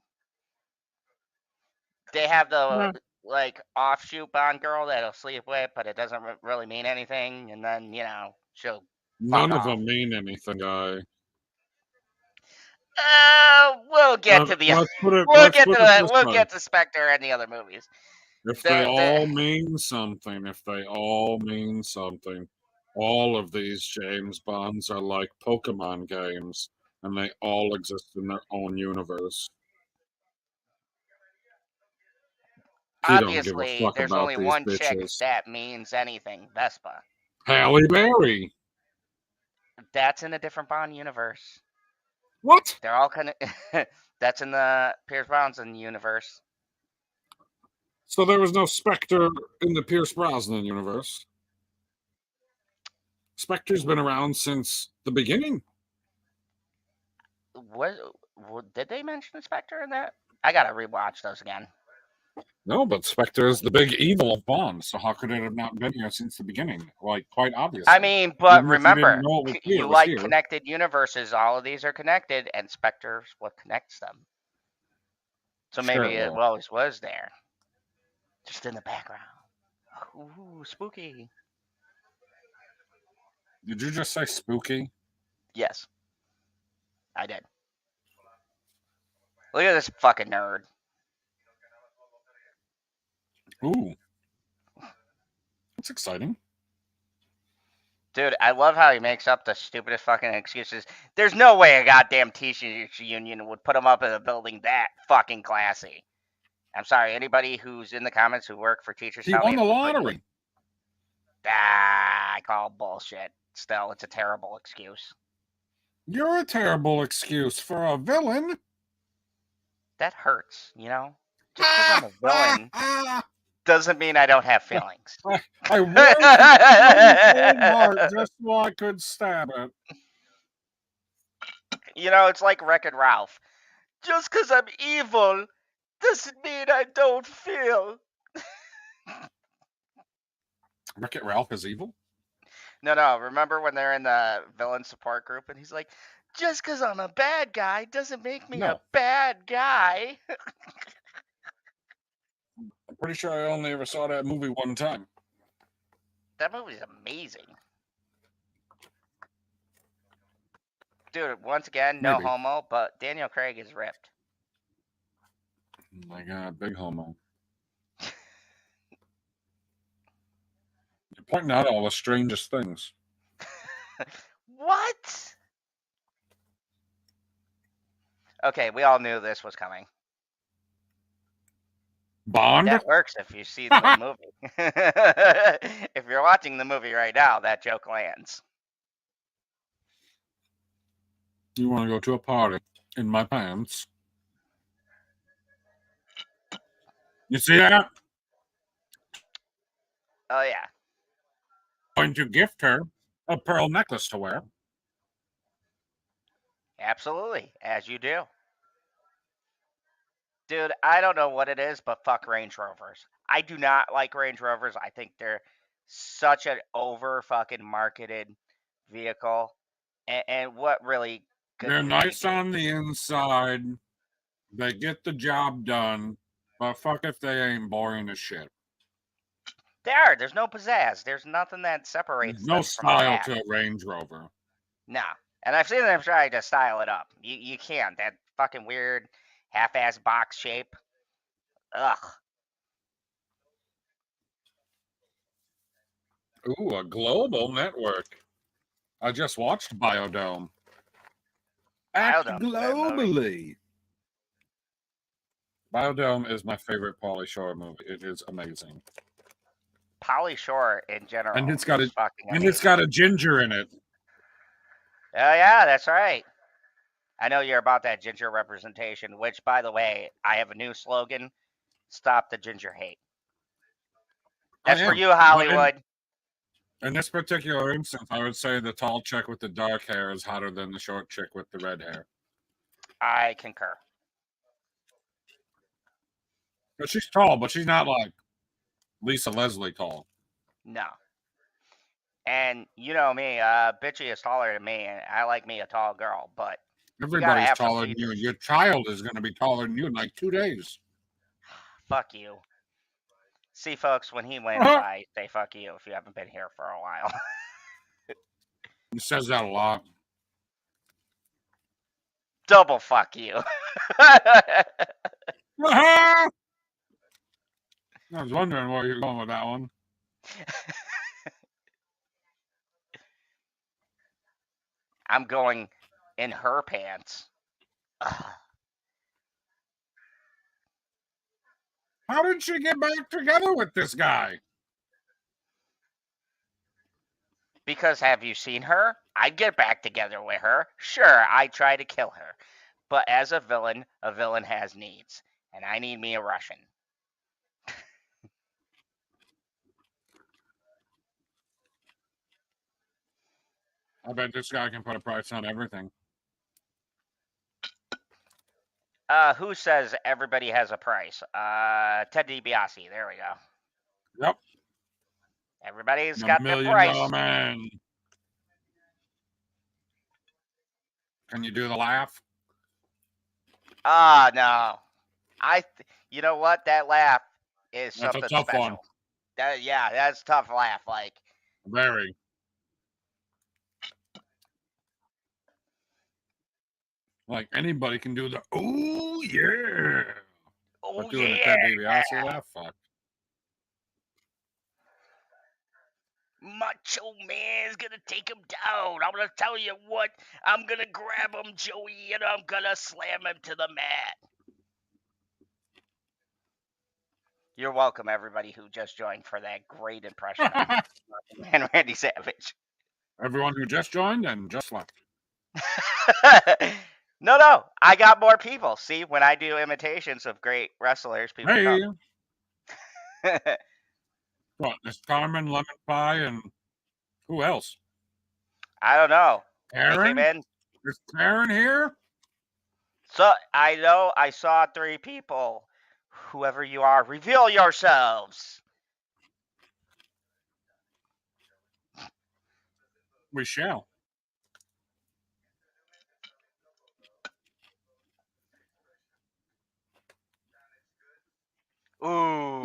S3: They have the like offshoot Bond girl that'll sleep with, but it doesn't really mean anything, and then she'll.
S2: None of them mean anything, guy.
S3: We'll get to the. We'll get to Spectre and the other movies.
S2: If they all mean something, all of these James Bonds are like Pokemon games, and they all exist in their own universe.
S3: Obviously, there's only one chick that means anything. Vespa.
S2: Halle Berry.
S3: That's in a different Bond universe.
S2: What?
S3: They're all kind of. That's in the Pierce Brosnan universe.
S2: So there was no Spectre in the Pierce Brosnan universe. Spectre's been around since the beginning.
S3: Did they mention Spectre in that? I gotta rewatch those again.
S2: No, but Spectre is the big evil of Bond, so how could it have not been here since the beginning? Like, quite obviously.
S3: I mean, but remember, you like connected universes. All of these are connected, and Spectre's what connects them. So maybe it always was there. Just in the background. Ooh, spooky.
S2: Did you just say spooky?
S3: Yes. I did. Look at this fucking nerd.
S2: Ooh. That's exciting.
S3: Dude, I love how he makes up the stupidest fucking excuses. There's no way a goddamn teachers union would put him up in a building that fucking classy. I'm sorry, anybody who's in the comments who work for teachers.
S2: He won the lottery.
S3: I call bullshit. Still, it's a terrible excuse.
S2: You're a terrible excuse for a villain.
S3: That hurts, Just because I'm a villain doesn't mean I don't have feelings.
S2: I worked hard just so I could stab it.
S3: It's like Wreck-It Ralph. Just because I'm evil doesn't mean I don't feel.
S2: Wreck-It Ralph is evil?
S3: No. Remember when they're in the villain support group and he's like, just because I'm a bad guy doesn't make me a bad guy.
S2: I'm pretty sure I only ever saw that movie one time.
S3: That movie's amazing. Dude, once again, no homo, but Daniel Craig is ripped.
S2: Oh my God, big homo. You're pointing out all the strangest things.
S3: What? Okay, we all knew this was coming.
S2: Bond?
S3: That works if you see the movie. If you're watching the movie right now, that joke lands.
S2: You want to go to a party in my pants? You see that?
S3: Oh, yeah.
S2: Going to gift her a pearl necklace to wear.
S3: Absolutely, as you do. Dude, I don't know what it is, but fuck Range Rovers. I do not like Range Rovers. I think they're such an over fucking marketed vehicle. And what really...
S2: They're nice on the inside. They get the job done. But fuck if they ain't boring as shit.
S3: They are. There's no pizzazz. There's nothing that separates them.
S2: No style to a Range Rover.
S3: No. And I've seen them try to style it up. You can't. That fucking weird half-ass box shape. Ugh.
S2: Ooh, a global network. I just watched Biodome.
S1: Act globally.
S2: Biodome is my favorite Pauly Shore movie. It is amazing.
S3: Pauly Shore in general.
S2: And it's got a ginger in it.
S3: Oh, yeah, that's right. I know you're about that ginger representation, which, by the way, I have a new slogan: "Stop the ginger hate." That's
S2: I
S3: for
S2: am.
S3: you,
S2: But
S3: Hollywood.
S2: in this particular instance, I would say the tall chick with the dark hair is hotter than the short chick with the red hair.
S3: I concur.
S2: But she's tall, but she's not like Lisa Leslie tall.
S3: No. And you know me, Bitchy is taller than me, and I like me a tall girl, but you gotta
S2: Everybody's
S3: have some
S2: taller than you.
S3: features.
S2: Your child is going to be taller than you in like 2 days.
S3: Fuck you. See, folks, when he wins, I say fuck you if you haven't been here for a while.
S2: He says that a lot.
S3: Double fuck you.
S2: I was wondering where you're going with that one.
S3: I'm going in her pants. Ugh.
S2: How did she get back together with this guy?
S3: Because have you seen her? I'd get back together with her. Sure, I try to kill her. But as a villain has needs. And I need me a Russian.
S2: I bet this guy can put a price on everything.
S3: Who says everybody has a price? Ted DiBiase. There we go.
S2: Yep.
S3: Everybody's
S2: The
S3: got their price.
S2: $1 Million Man. Can you do the laugh?
S3: No. You know what? That laugh is
S2: That's
S3: something
S2: a tough
S3: special.
S2: one.
S3: Yeah, that's a tough laugh. Like,
S2: Very. Like anybody can do the oh yeah.
S3: oh
S2: But doing
S3: yeah.
S2: the Ted DiBiase laugh, fuck.
S3: Macho Man's gonna take him down. I'm gonna tell you what. I'm gonna grab him, Joey, and I'm gonna slam him to the mat. You're welcome, everybody who just joined, for that great impression of Man Randy Savage.
S2: Everyone who just joined and just left.
S3: No, I got more people. See, when I do imitations of great wrestlers, people
S2: Hey,
S3: come.
S2: what? There's Carmen, Lemon Pie, and who else?
S3: I don't know. They
S2: Karen?
S3: came in.
S2: Is Karen here?
S3: So I know I saw 3 people. Whoever you are, reveal yourselves.
S2: We shall.
S3: Ooh.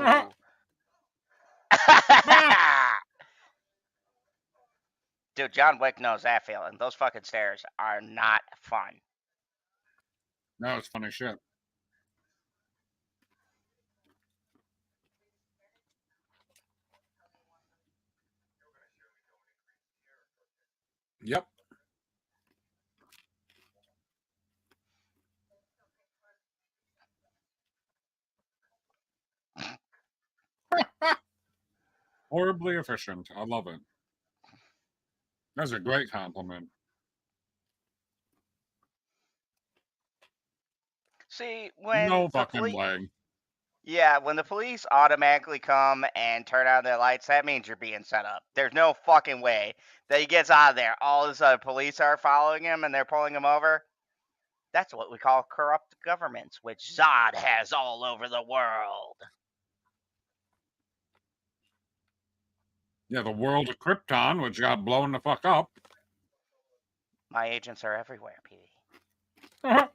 S3: Dude, John Wick knows that feeling. Those fucking stairs are not fun.
S2: No, it's funny shit. Yep. Horribly efficient. I love it. That's a great compliment.
S3: See, when
S2: No
S3: the
S2: fucking
S3: police,
S2: way.
S3: when the police automatically come and turn on their lights, that means you're being set up. There's no fucking way that he gets out of there. All of a sudden, police are following him and they're pulling him over. That's what we call corrupt governments, which Zod has all over the world.
S2: Yeah, the world of Krypton, which got blown the fuck up.
S3: My agents are everywhere, PD.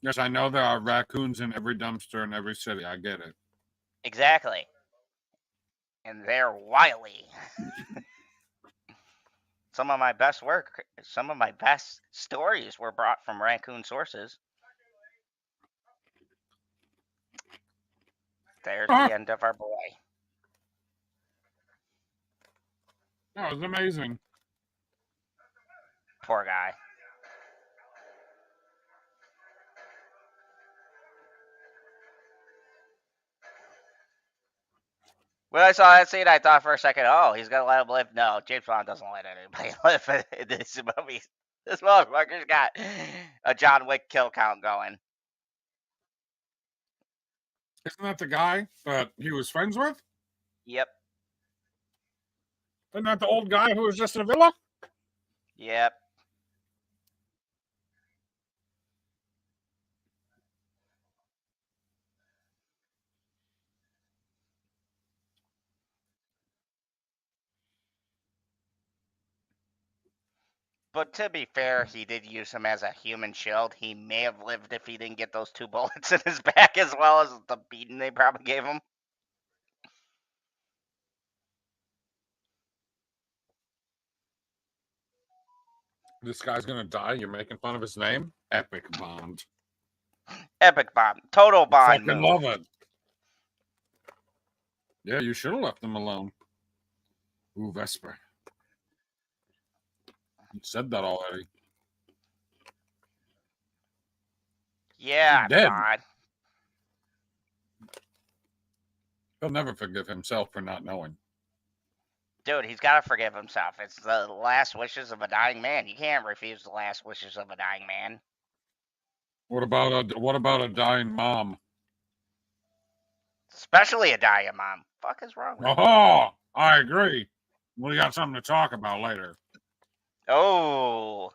S2: Yes, I know there are raccoons in every dumpster in every city. I get it.
S3: Exactly. And they're wily. Some of my best stories were brought from raccoon sources. There's the end of our boy.
S2: That was amazing.
S3: Poor guy. When I saw that scene, I thought for a second, oh, he's going to let him live. No, James Bond doesn't let anybody live in this movie. This motherfucker's got a John Wick kill count going.
S2: Isn't that the guy that he was friends with?
S3: Yep.
S2: Isn't that the old guy who was just in a villa?
S3: Yep. But to be fair, he did use him as a human shield. He may have lived if he didn't get those 2 bullets in his back, as well as the beating they probably gave him.
S2: This guy's gonna die. You're making fun of his name? Epic Bond.
S3: Epic Bond. Total Bond
S2: Fucking
S3: move.
S2: love it. Yeah, you should have left him alone. Ooh, Vesper. You said that already.
S3: Yeah,
S2: He's dead.
S3: Bond.
S2: He'll never forgive himself for not knowing.
S3: Dude, he's got to forgive himself. It's the last wishes of a dying man. You can't refuse the last wishes of a dying man.
S2: What about a dying mom?
S3: Especially a dying mom. Fuck is wrong with you?
S2: Oh, I agree. We got something to talk about later.
S3: Oh.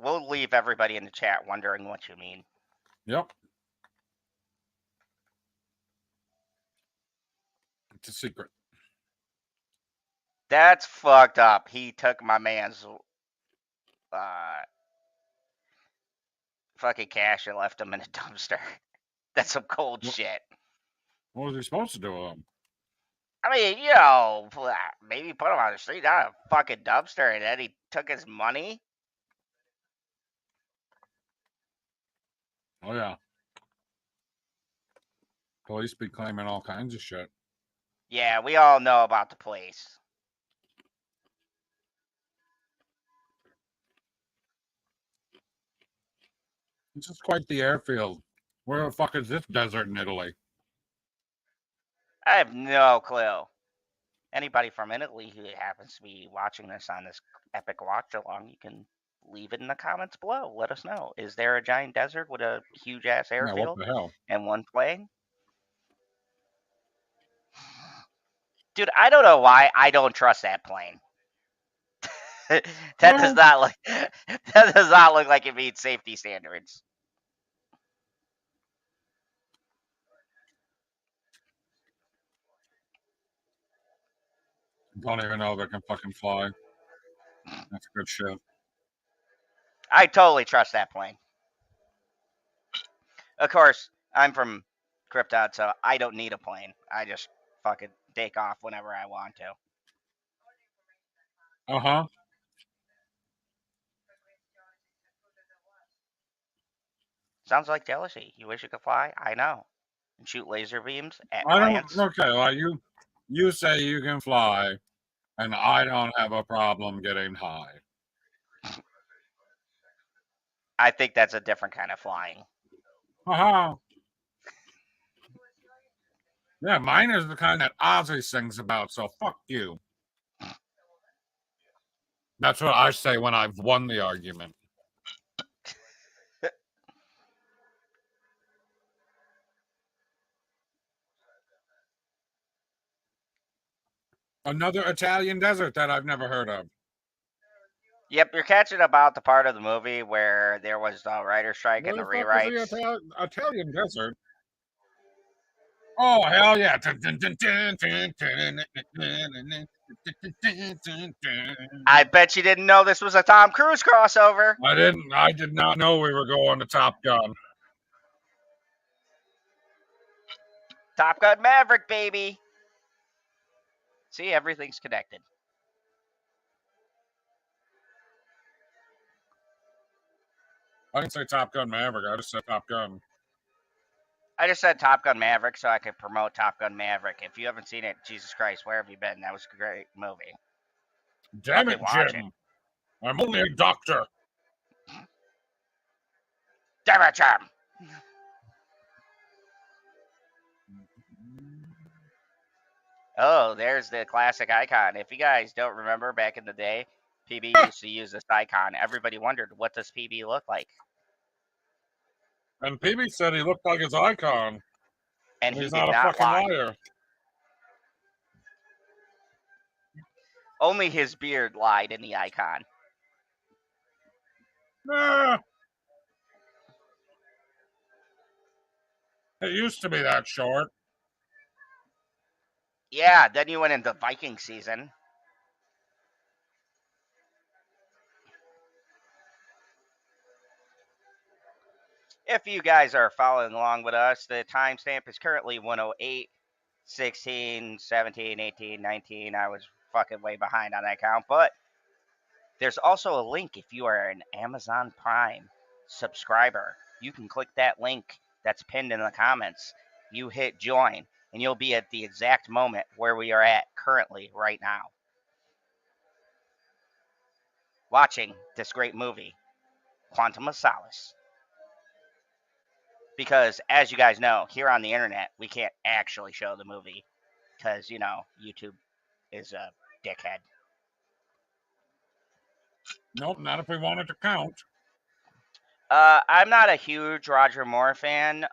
S3: We'll leave everybody in the chat wondering what you mean.
S2: Yep. It's a secret.
S3: That's fucked up. He took my man's fucking cash and left him in a dumpster. That's some cold shit.
S2: What was he supposed to do with him?
S3: I mean, you know, maybe put him on the street, not a fucking dumpster, and then he took his money.
S2: Oh, yeah. Police be claiming all kinds of shit.
S3: Yeah, we all know about the police.
S2: This is quite the airfield. Where the fuck is this desert in Italy?
S3: I have no clue. Anybody from Italy who happens to be watching this on this epic watch along, you can leave it in the comments below. Let us know. Is there a giant desert with a huge ass
S2: Yeah,
S3: airfield
S2: what the hell?
S3: and one plane? Dude, I don't know why I don't trust that plane. That does not look like it meets safety standards.
S2: Don't even know if it can fucking fly. That's good shit.
S3: I totally trust that plane. Of course, I'm from Krypton, so I don't need a plane. I just fucking take off whenever I want to.
S2: Uh-huh.
S3: Sounds like jealousy. You wish you could fly? I know. And shoot laser beams at
S2: I
S3: plants?
S2: don't. Okay, well, you say you can fly, and I don't have a problem getting high.
S3: I think that's a different kind of flying.
S2: Uh-huh. Yeah, mine is the kind that Ozzy sings about, so fuck you. That's what I say when I've won the argument. Another Italian desert that I've never heard of.
S3: Yep, you're catching about the part of the movie where there was the writer strike
S2: Where
S3: and the
S2: the fuck is
S3: rewrites.
S2: the Italian desert? Oh, hell yeah.
S3: I bet you didn't know this was a Tom Cruise crossover.
S2: I did not know we were going to Top Gun.
S3: Top Gun Maverick, baby. See, everything's connected.
S2: I didn't say Top Gun Maverick. I just said Top Gun.
S3: I just said Top Gun Maverick so I could promote Top Gun Maverick. If you haven't seen it, Jesus Christ, where have you been? That was a great movie.
S2: Damn it,
S3: watch
S2: Jim. I'm only a doctor.
S3: Damn it, Jim. Oh, there's the classic icon. If you guys don't remember back in the day, PB used to use this icon. Everybody wondered, what does PB look like?
S2: And PB said he looked like his icon.
S3: And he
S2: He's
S3: did
S2: not a
S3: not
S2: fucking
S3: lie.
S2: liar.
S3: Only his beard lied in the icon.
S2: Nah. It used to be that short.
S3: Yeah, then you went into Viking season. If you guys are following along with us, the timestamp is currently 108, 16, 17, 18, 19. I was fucking way behind on that count, but there's also a link if you are an Amazon Prime subscriber. You can click that link that's pinned in the comments. You hit join, and you'll be at the exact moment where we are at currently right now, watching this great movie, Quantum of Solace. Because, as you guys know, here on the internet, we can't actually show the movie because, you know, YouTube is a dickhead.
S2: Nope, not if we wanted to count.
S3: I'm not a huge Roger Moore fan,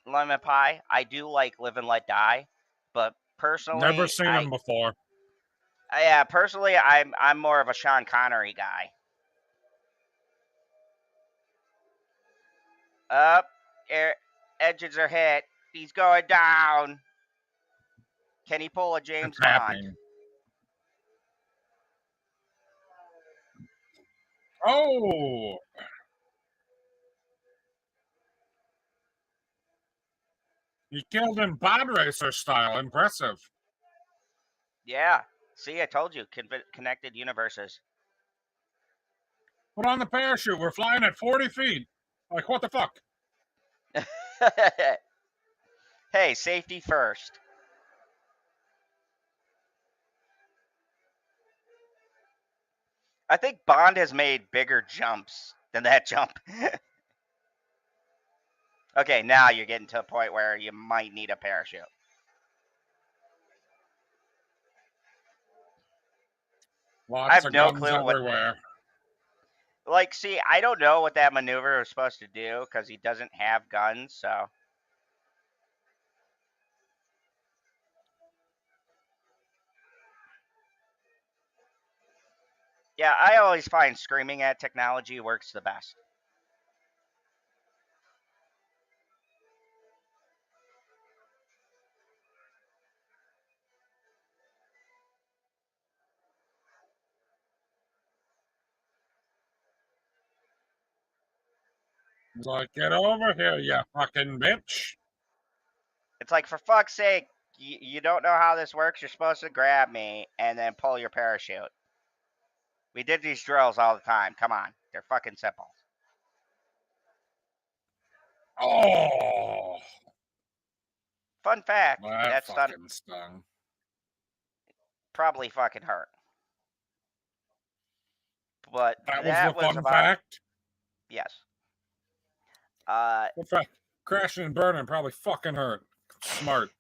S3: Lemon Pie. I do like Live and Let Die, but personally,
S2: Never seen him before.
S3: Yeah, personally, I'm more of a Sean Connery guy. Up, engines are hit. He's going down. Can he pull a James
S2: It's
S3: Bond?
S2: happening. Oh! He killed him pod racer style. Impressive.
S3: Yeah. See, I told you, connected universes.
S2: Put on the parachute. We're flying at 40 feet. Like, what the fuck?
S3: Hey, safety first. I think Bond has made bigger jumps than that jump. Okay, now you're getting to a point where you might need a parachute.
S2: Lots of
S3: no
S2: guns
S3: clue what.
S2: everywhere.
S3: Like, see, I don't know what that maneuver was supposed to do because he doesn't have guns, so. Yeah, I always find screaming at technology works the best.
S2: He's like, get over here, you fucking bitch.
S3: It's like, for fuck's sake, you don't know how this works. You're supposed to grab me and then pull your parachute. We did these drills all the time. Come on. They're fucking simple.
S2: Oh!
S3: Fun fact,
S2: That
S3: stunt
S2: fucking stung.
S3: probably fucking hurt. But
S2: That was the fun fact?
S3: Yes.
S2: In fact, crashing and burning probably fucking hurt. Smart.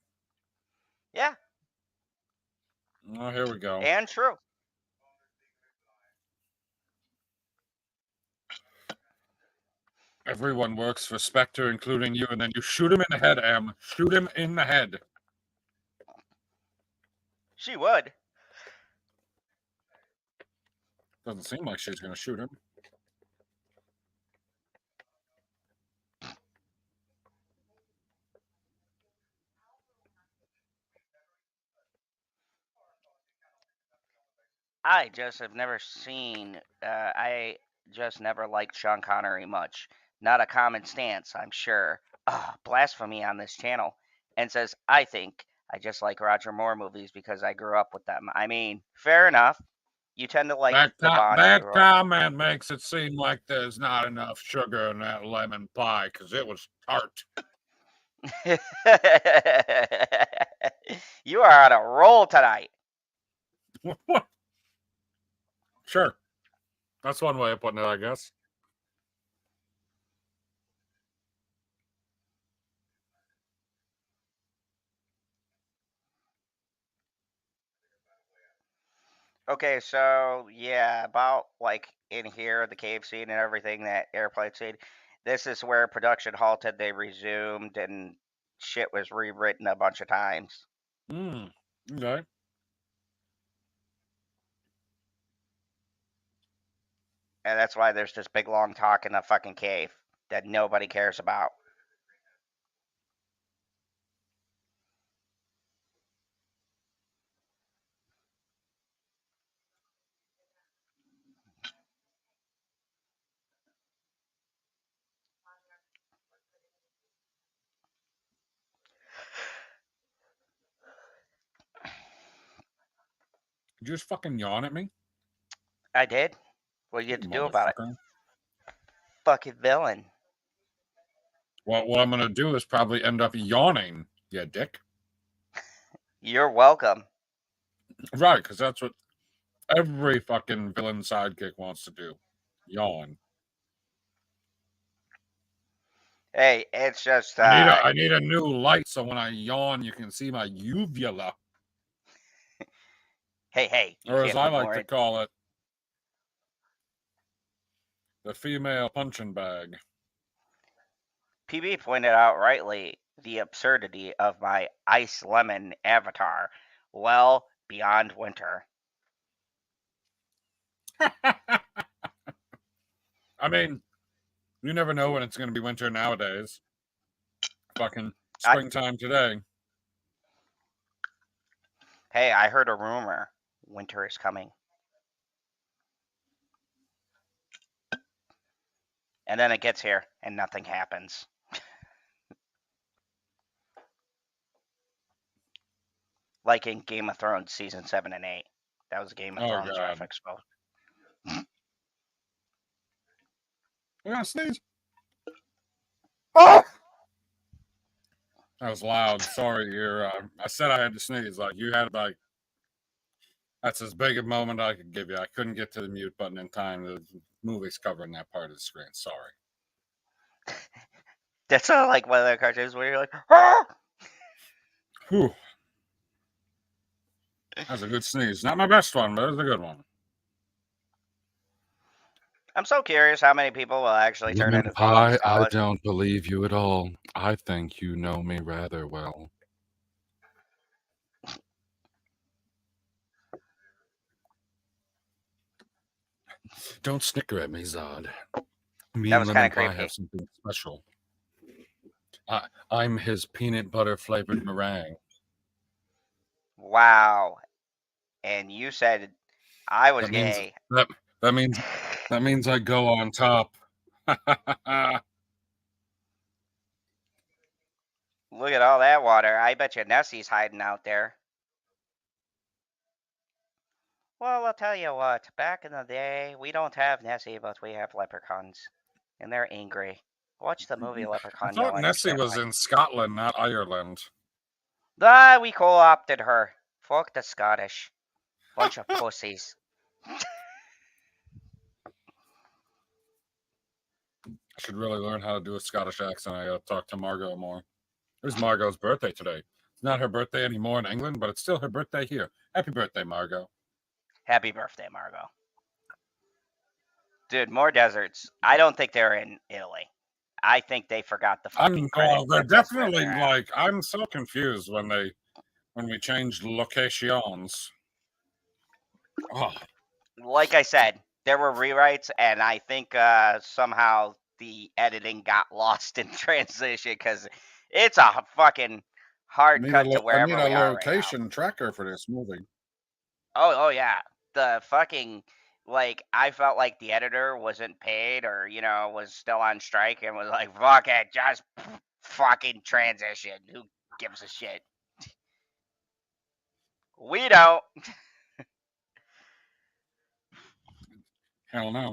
S3: Yeah.
S2: Oh, here we go.
S3: And true.
S2: Everyone works for Spectre, including you, and then you shoot him in the head, Em. Shoot him in the head.
S3: She would.
S2: Doesn't seem like she's going to shoot him.
S3: I just have never seen. I just never liked Sean Connery much. Not a common stance, I'm sure. Blasphemy on this channel. And says, I think I just like Roger Moore movies because I grew up with them. I mean, fair enough. You tend to like the Bond.
S2: That comment makes it seem like there's not enough sugar in that lemon pie because it was tart.
S3: You are on a roll tonight.
S2: Sure. That's one way of putting it, I guess.
S3: Okay, so yeah, about like in here, the cave scene and everything, that airplane scene. This is where production halted. They resumed, and shit was rewritten a bunch of times.
S2: Okay.
S3: And that's why there's this big long talk in the fucking cave that nobody cares about.
S2: Did you just fucking yawn at me?
S3: I did. What do you have to do about it?
S2: Motherfucker.
S3: Fucking villain.
S2: Well, what I'm gonna do is probably end up yawning, you dick.
S3: You're welcome.
S2: Right, because that's what every fucking villain sidekick wants to do. Yawn.
S3: Hey, it's just
S2: I need a new light so when I yawn you can see my uvula.
S3: hey, you
S2: Or as
S3: can't
S2: I like
S3: ignore
S2: to
S3: it.
S2: call it, the female punching bag.
S3: PB pointed out rightly the absurdity of my ice lemon avatar. Well, beyond winter.
S2: I mean, you never know when it's going to be winter nowadays. Fucking springtime today.
S3: Hey, I heard a rumor. Winter is coming. And then it gets here, and nothing happens. Like in Game of Thrones Season 7 and 8. That was Game of Thrones reference.
S2: We're going to sneeze. Oh! That was loud. Sorry, I said I had to sneeze. Like, you had, like, that's as big a moment I could give you. I couldn't get to the mute button in time. The movie's covering that part of the screen. Sorry.
S3: That's not like one of the cartoons where you're like, ah!
S2: Whew. That's a good sneeze. Not my best one, but it was a good one.
S3: I'm so curious how many people will actually turn into
S2: Pie, I don't believe you at all. I think you know me rather well. Don't snicker at me, Zod. Me and Lemon Pie have something special. I'm his peanut butter flavored meringue.
S3: Wow. And you said I was gay.
S2: That means I go on top.
S3: Look at all that water. I bet you Nessie's hiding out there. Well, I'll tell you what. Back in the day, we don't have Nessie, but we have leprechauns. And they're angry. Watch the movie Leprechaun.
S2: I thought Nessie was in Scotland, not Ireland.
S3: We co-opted her. Fuck the Scottish. Bunch of pussies.
S2: I should really learn how to do a Scottish accent. I gotta talk to Margot more. It was Margot's birthday today. It's not her birthday anymore in England, but it's still her birthday here. Happy birthday, Margot.
S3: Happy birthday, Margot. Dude, more deserts. I don't think they're in Italy. I think they forgot the fucking credit.
S2: They're definitely like, I'm so confused when we changed locations. Oh.
S3: Like I said, there were rewrites, and I think somehow the editing got lost in transition because it's a fucking hard cut to wherever we are. I need a
S4: location tracker for this movie.
S3: Oh yeah. The fucking, like, I felt like the editor wasn't paid or, was still on strike and was like, fuck it, just fucking transition. Who gives a shit? We don't.
S2: Hell no.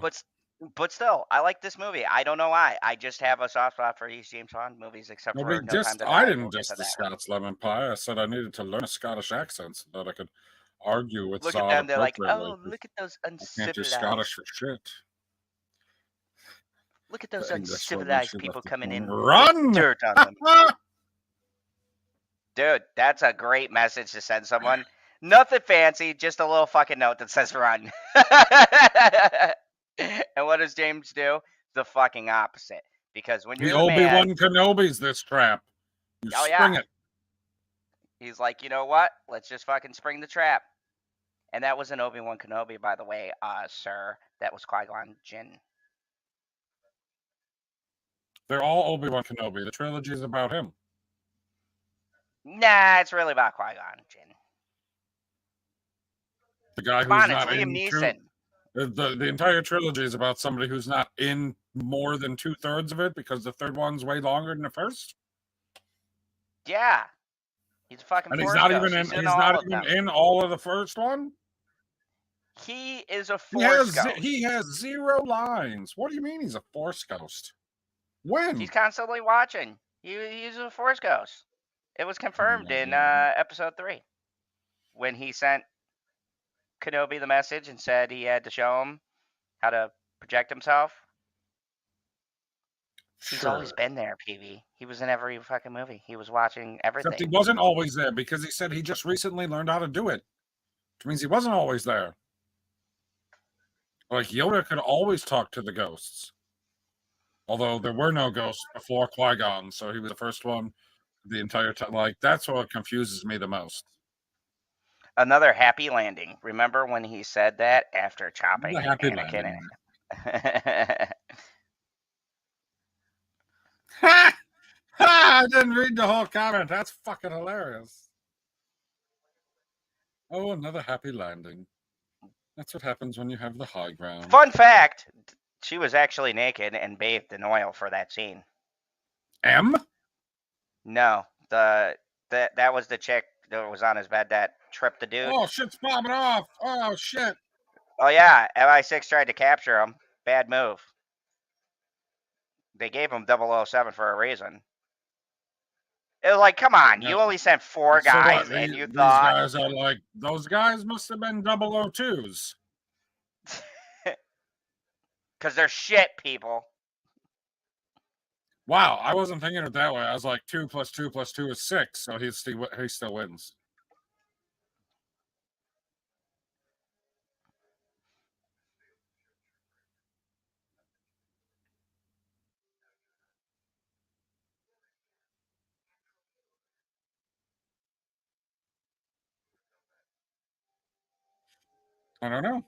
S3: But still, I like this movie. I don't know why. I just have a soft spot for these James Bond movies, except for No Time to Die.
S2: I didn't diss the Scots lemon pie. I said I needed to learn a Scottish accent so that I could argue with
S3: Look at them. They're like, oh, look at those uncivilized. I can't do
S2: Scottish for shit.
S3: Look at those uncivilized people coming in.
S2: Run!
S3: Dirt on them. Dude, that's a great message to send someone. Nothing fancy, just a little fucking note that says run. And what does James do? The fucking opposite. Because when you're
S2: The
S3: the man,
S2: Obi-Wan Kenobi's this trap. You
S3: oh
S2: spring
S3: yeah,
S2: it.
S3: he's like, you know what? Let's just fucking spring the trap. And that was an Obi-Wan Kenobi, by the way, sir. That was Qui-Gon Jinn.
S2: They're all Obi-Wan Kenobi. The trilogy is about him.
S3: Nah, it's really about Qui-Gon Jinn.
S2: The guy
S3: Come
S2: who's
S3: on, it's
S2: not
S3: Liam
S2: in
S3: Neeson.
S2: the entire trilogy is about somebody who's not in more than 2/3 of it because the third one's way longer than the first.
S3: Yeah. He's a fucking
S2: And he's
S3: Force
S2: not
S3: Ghost.
S2: even in.
S3: He's in
S2: He's
S3: all
S2: not
S3: of
S2: even
S3: them.
S2: in all of the first one.
S3: He is a Force Ghost.
S2: He has 0 lines. What do you mean he's a Force Ghost? When?
S3: He's constantly watching. He's a Force Ghost. It was confirmed in episode 3 when he sent Kenobi the message and said he had to show him how to project himself. He's always been there, PB. He was in every fucking movie. He was watching everything.
S2: Except he wasn't always there because he said he just recently learned how to do it. Which means he wasn't always there. Like Yoda could always talk to the ghosts. Although there were no ghosts before Qui-Gon, so he was the first one the entire time. Like, that's what confuses me the most.
S3: Another happy landing. Remember when he said that after chopping
S2: The happy
S3: Anakin?
S2: landing. Ha! I didn't read the whole comment. That's fucking hilarious. Oh, another happy landing. That's what happens when you have the high ground.
S3: Fun fact, she was actually naked and bathed in oil for that scene.
S2: M?
S3: No, that was the chick that was on his bed that tripped the dude.
S2: Oh, shit's popping off. Oh, shit.
S3: Oh, yeah, MI6 tried to capture him. Bad move. They gave him 007 for a reason. It was like, come on, you only sent 4 guys, and you thought...
S2: These guys are like, those guys must have been 002s.
S3: Because they're shit, people.
S2: Wow, I wasn't thinking of it that way. I was like, 2 + 2 + 2 is 6, so he still wins. I don't know.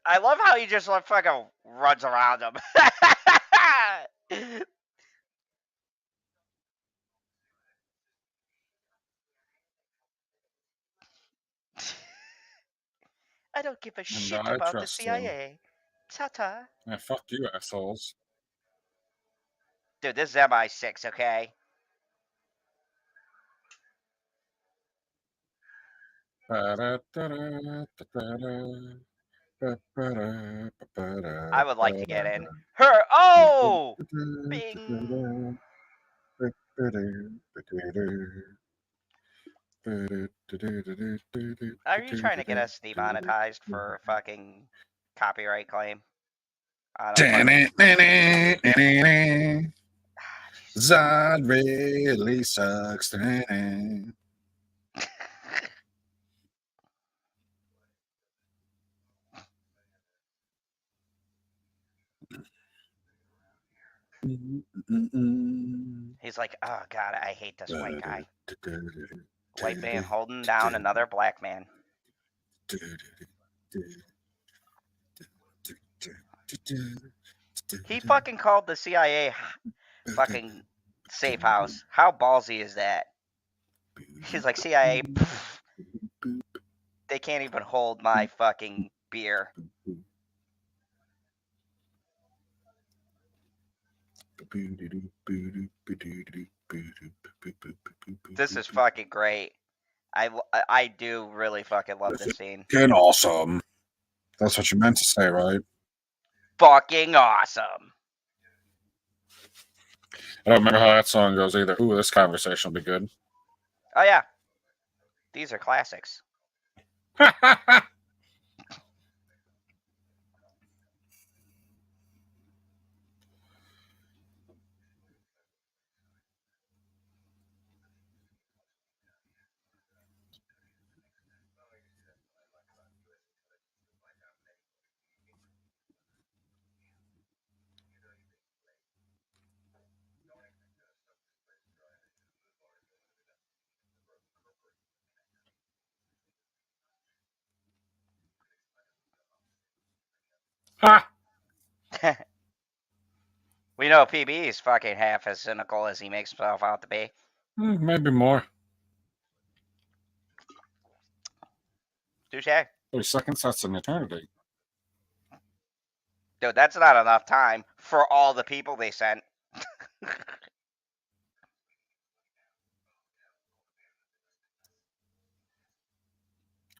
S3: I love how he just like fucking runs around him. I don't give a shit about the CIA. Ta-ta.
S2: Yeah, fuck you, assholes.
S3: Dude, this is MI6, okay? I would like to get in. Her. Oh! Bing! Are you trying to get us demonetized for fucking copyright claim?
S4: Zod really sucks.
S3: He's like, oh god, I hate this white guy. White man holding down another black man. He fucking called the CIA fucking safe house. How ballsy is that? He's like, CIA, pff, they can't even hold my fucking beer. This is fucking great. I do really fucking love this scene.
S4: Fucking awesome. That's what you meant to say, right?
S3: Fucking awesome.
S2: I don't remember how that song goes either. Ooh, this conversation will be good.
S3: Oh yeah. These are classics. We know PB is fucking half as cynical as he makes himself out to be.
S2: Maybe more.
S3: Touche.
S2: 30 seconds, that's an eternity.
S3: Dude, that's not enough time for all the people they sent.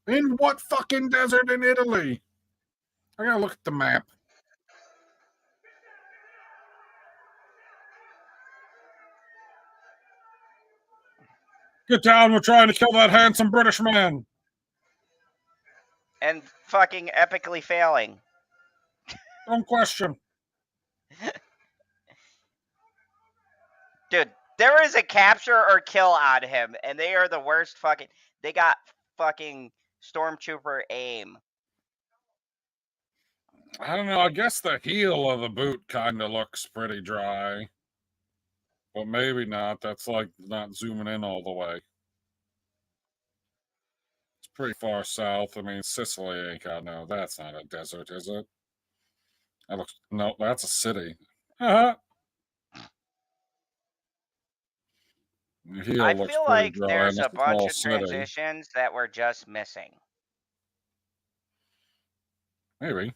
S4: In what fucking desert in Italy? I gotta look at the map.
S2: Get down, we're trying to kill that handsome British man.
S3: And fucking epically failing.
S2: Don't question.
S3: Dude, there is a capture or kill on him, and they are the worst fucking... They got fucking Stormtrooper aim.
S2: I don't know. I guess the heel of the boot kind of looks pretty dry. But maybe not. That's like not zooming in all the way. It's pretty far south. I mean, Sicily ain't got no. That's not a desert, is it? That looks. No, that's a city. The heel
S3: I
S2: looks
S3: feel
S2: pretty
S3: like
S2: dry.
S3: there's
S2: And
S3: a
S2: it's
S3: bunch
S2: small
S3: of
S2: city.
S3: transitions that were just missing.
S2: Maybe.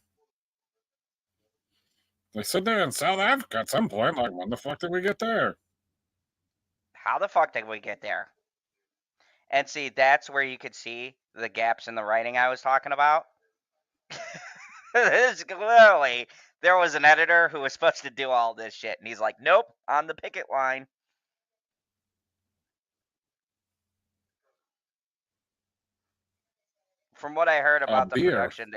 S2: They said they're in South Africa at some point. Like, when the fuck did we get there?
S3: How the fuck did we get there? And see, that's where you could see the gaps in the writing I was talking about. This clearly, there was an editor who was supposed to do all this shit, and he's like, nope, on the picket line. From what I heard about the
S2: Beer.
S3: production,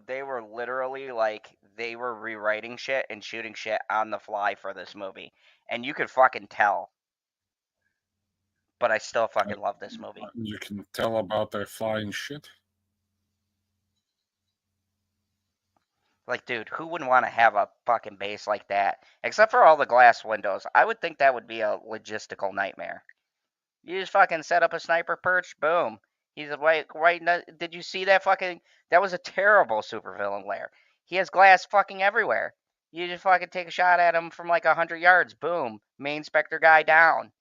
S3: they were literally like, they were rewriting shit and shooting shit on the fly for this movie. And you could fucking tell. But I still fucking love this movie.
S2: You can tell about their flying shit.
S3: Like, dude, who wouldn't want to have a fucking base like that? Except for all the glass windows. I would think that would be a logistical nightmare. You just fucking set up a sniper perch, boom. He's right. Did you see that fucking... That was a terrible supervillain lair. He has glass fucking everywhere. You just fucking take a shot at him from like 100 yards, boom. Main Spectre guy down.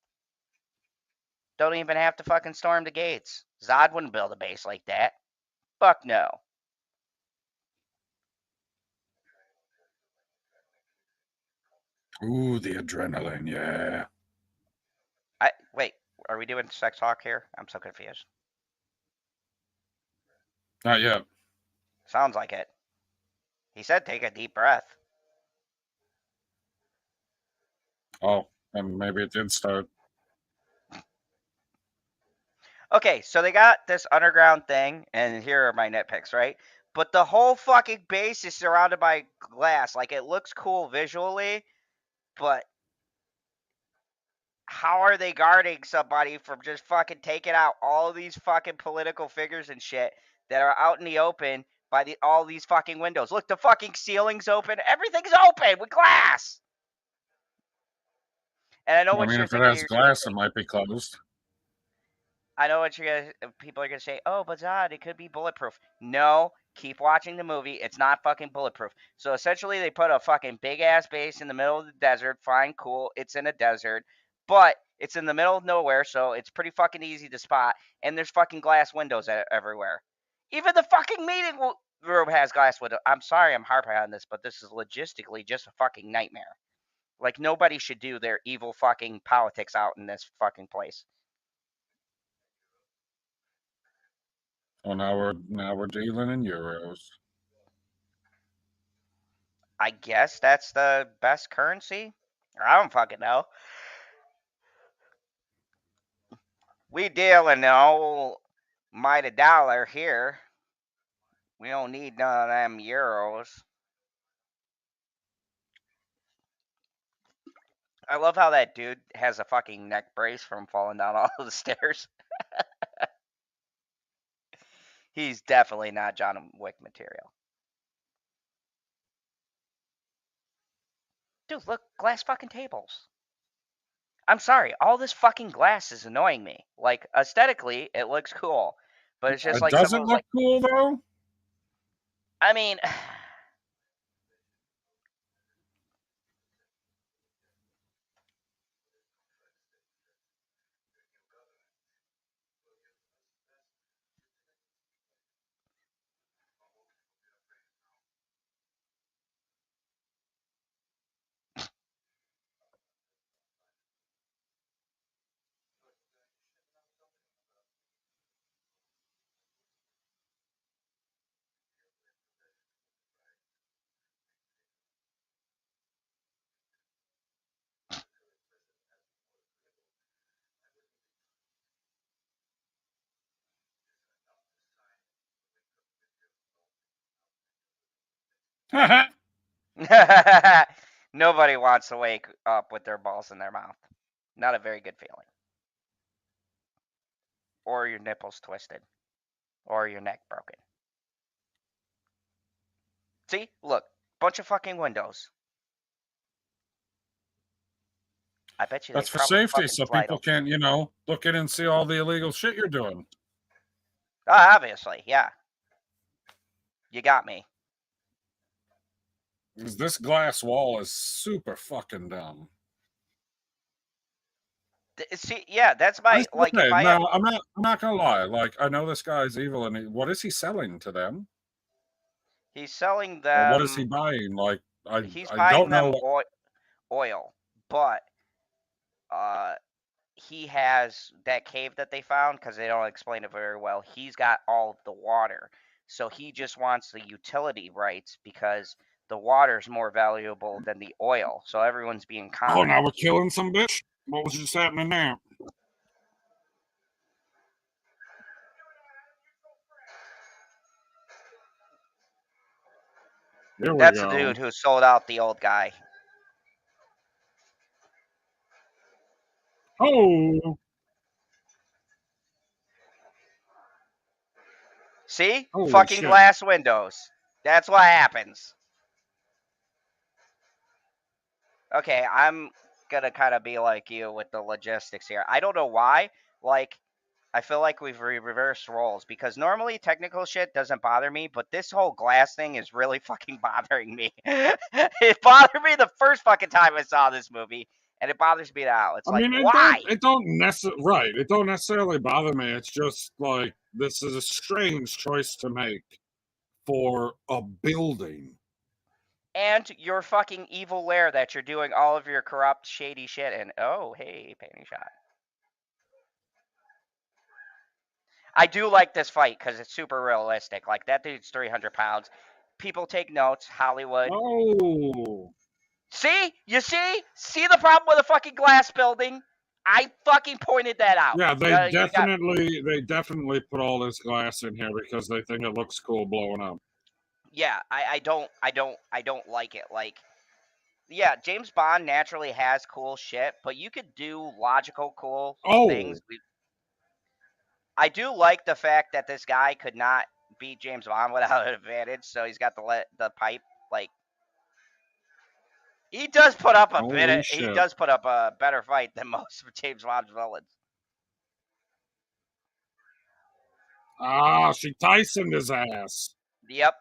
S3: Don't even have to fucking storm the gates. Zod wouldn't build a base like that. Fuck no.
S2: Ooh, the adrenaline, yeah.
S3: Wait, are we doing sex talk here? I'm so confused.
S2: Not yet.
S3: Sounds like it. He said take a deep breath.
S2: Oh, and maybe it did start.
S3: Okay, so they got this underground thing, and here are my nitpicks, right? But the whole fucking base is surrounded by glass. Like, it looks cool visually, but how are they guarding somebody from just fucking taking out all these fucking political figures and shit that are out in the open by all these fucking windows? Look, the fucking ceiling's open. Everything's open with glass. And I know what you're
S2: if it
S3: thinking.
S2: has glass, it might be closed.
S3: I know what people are gonna say. Oh, but Zod, it could be bulletproof. No, keep watching the movie. It's not fucking bulletproof. So essentially, they put a fucking big ass base in the middle of the desert. Fine, cool. It's in a desert, but it's in the middle of nowhere, so it's pretty fucking easy to spot. And there's fucking glass windows everywhere. Even the fucking meeting room has glass windows. I'm sorry, I'm harping on this, but this is logistically just a fucking nightmare. Like, nobody should do their evil fucking politics out in this fucking place.
S2: Oh, now we're dealing in euros.
S3: I guess that's the best currency. I don't fucking know. We deal in the old mighty dollar here. We don't need none of them euros. I love how that dude has a fucking neck brace from falling down all the stairs. He's definitely not John Wick material. Dude, look, glass fucking tables. I'm sorry, all this fucking glass is annoying me. Like, aesthetically, it looks cool. But it's just like...
S2: Does it look cool, though?
S3: I mean... Nobody wants to wake up with their balls in their mouth. Not a very good feeling. Or your nipples twisted. Or your neck broken. See? Look. Bunch of fucking windows. I bet you
S2: That's
S3: they
S2: for
S3: probably
S2: safety,
S3: fucking
S2: so
S3: slide
S2: people
S3: them.
S2: can't, look in and see all the illegal shit you're doing.
S3: Oh, obviously, yeah. You got me.
S2: Because this glass wall is super fucking dumb.
S3: See, yeah, that's my like.
S2: Okay,
S3: If I
S2: no, I'm not gonna lie. Like, I know this guy's evil, and what is he selling to them?
S3: he's selling
S2: Or what is
S3: them,
S2: he buying? Like,
S3: he's
S2: I
S3: buying
S2: don't know.
S3: them oil, but he has that cave that they found because they don't explain it very well. He's got all of the water, so he just wants the utility rights because the water is more valuable than the oil. So everyone's being
S2: Oh,
S3: conned.
S2: now we're killing some bitch. What was just happening there? Here we
S3: That's
S2: go.
S3: the dude who sold out the old guy.
S2: Oh,
S3: See?
S2: holy
S3: Fucking
S2: shit.
S3: glass windows. That's what happens. Okay, I'm gonna kind of be like you with the logistics here. I don't know why. Like, I feel like we've reversed roles because normally technical shit doesn't bother me, but this whole glass thing is really fucking bothering me. It bothered me the first fucking time I saw this movie, and it bothers me now. It's
S2: I
S3: like,
S2: mean,
S3: why?
S2: it don't necessarily bother me. It's just like this is a strange choice to make for a building.
S3: And your fucking evil lair that you're doing all of your corrupt, shady shit in. Oh, hey, panty shot. I do like this fight because it's super realistic. Like, that dude's 300 pounds. People take notes. Hollywood.
S2: Oh,
S3: See? You see? See the problem with a fucking glass building? I fucking pointed that out.
S2: yeah,
S3: You got,
S2: they definitely put all this glass in here because they think it looks cool blowing up.
S3: yeah, I don't like it. Like, yeah, James Bond naturally has cool shit, but you could do logical, cool things. I do like the fact that this guy could not beat James Bond without an advantage, so he's got the pipe. Like, he does put up a
S2: Holy
S3: he
S2: shit.
S3: does put up a better fight than most of James Bond's villains.
S2: Ah, she Tysoned his ass.
S3: Yep.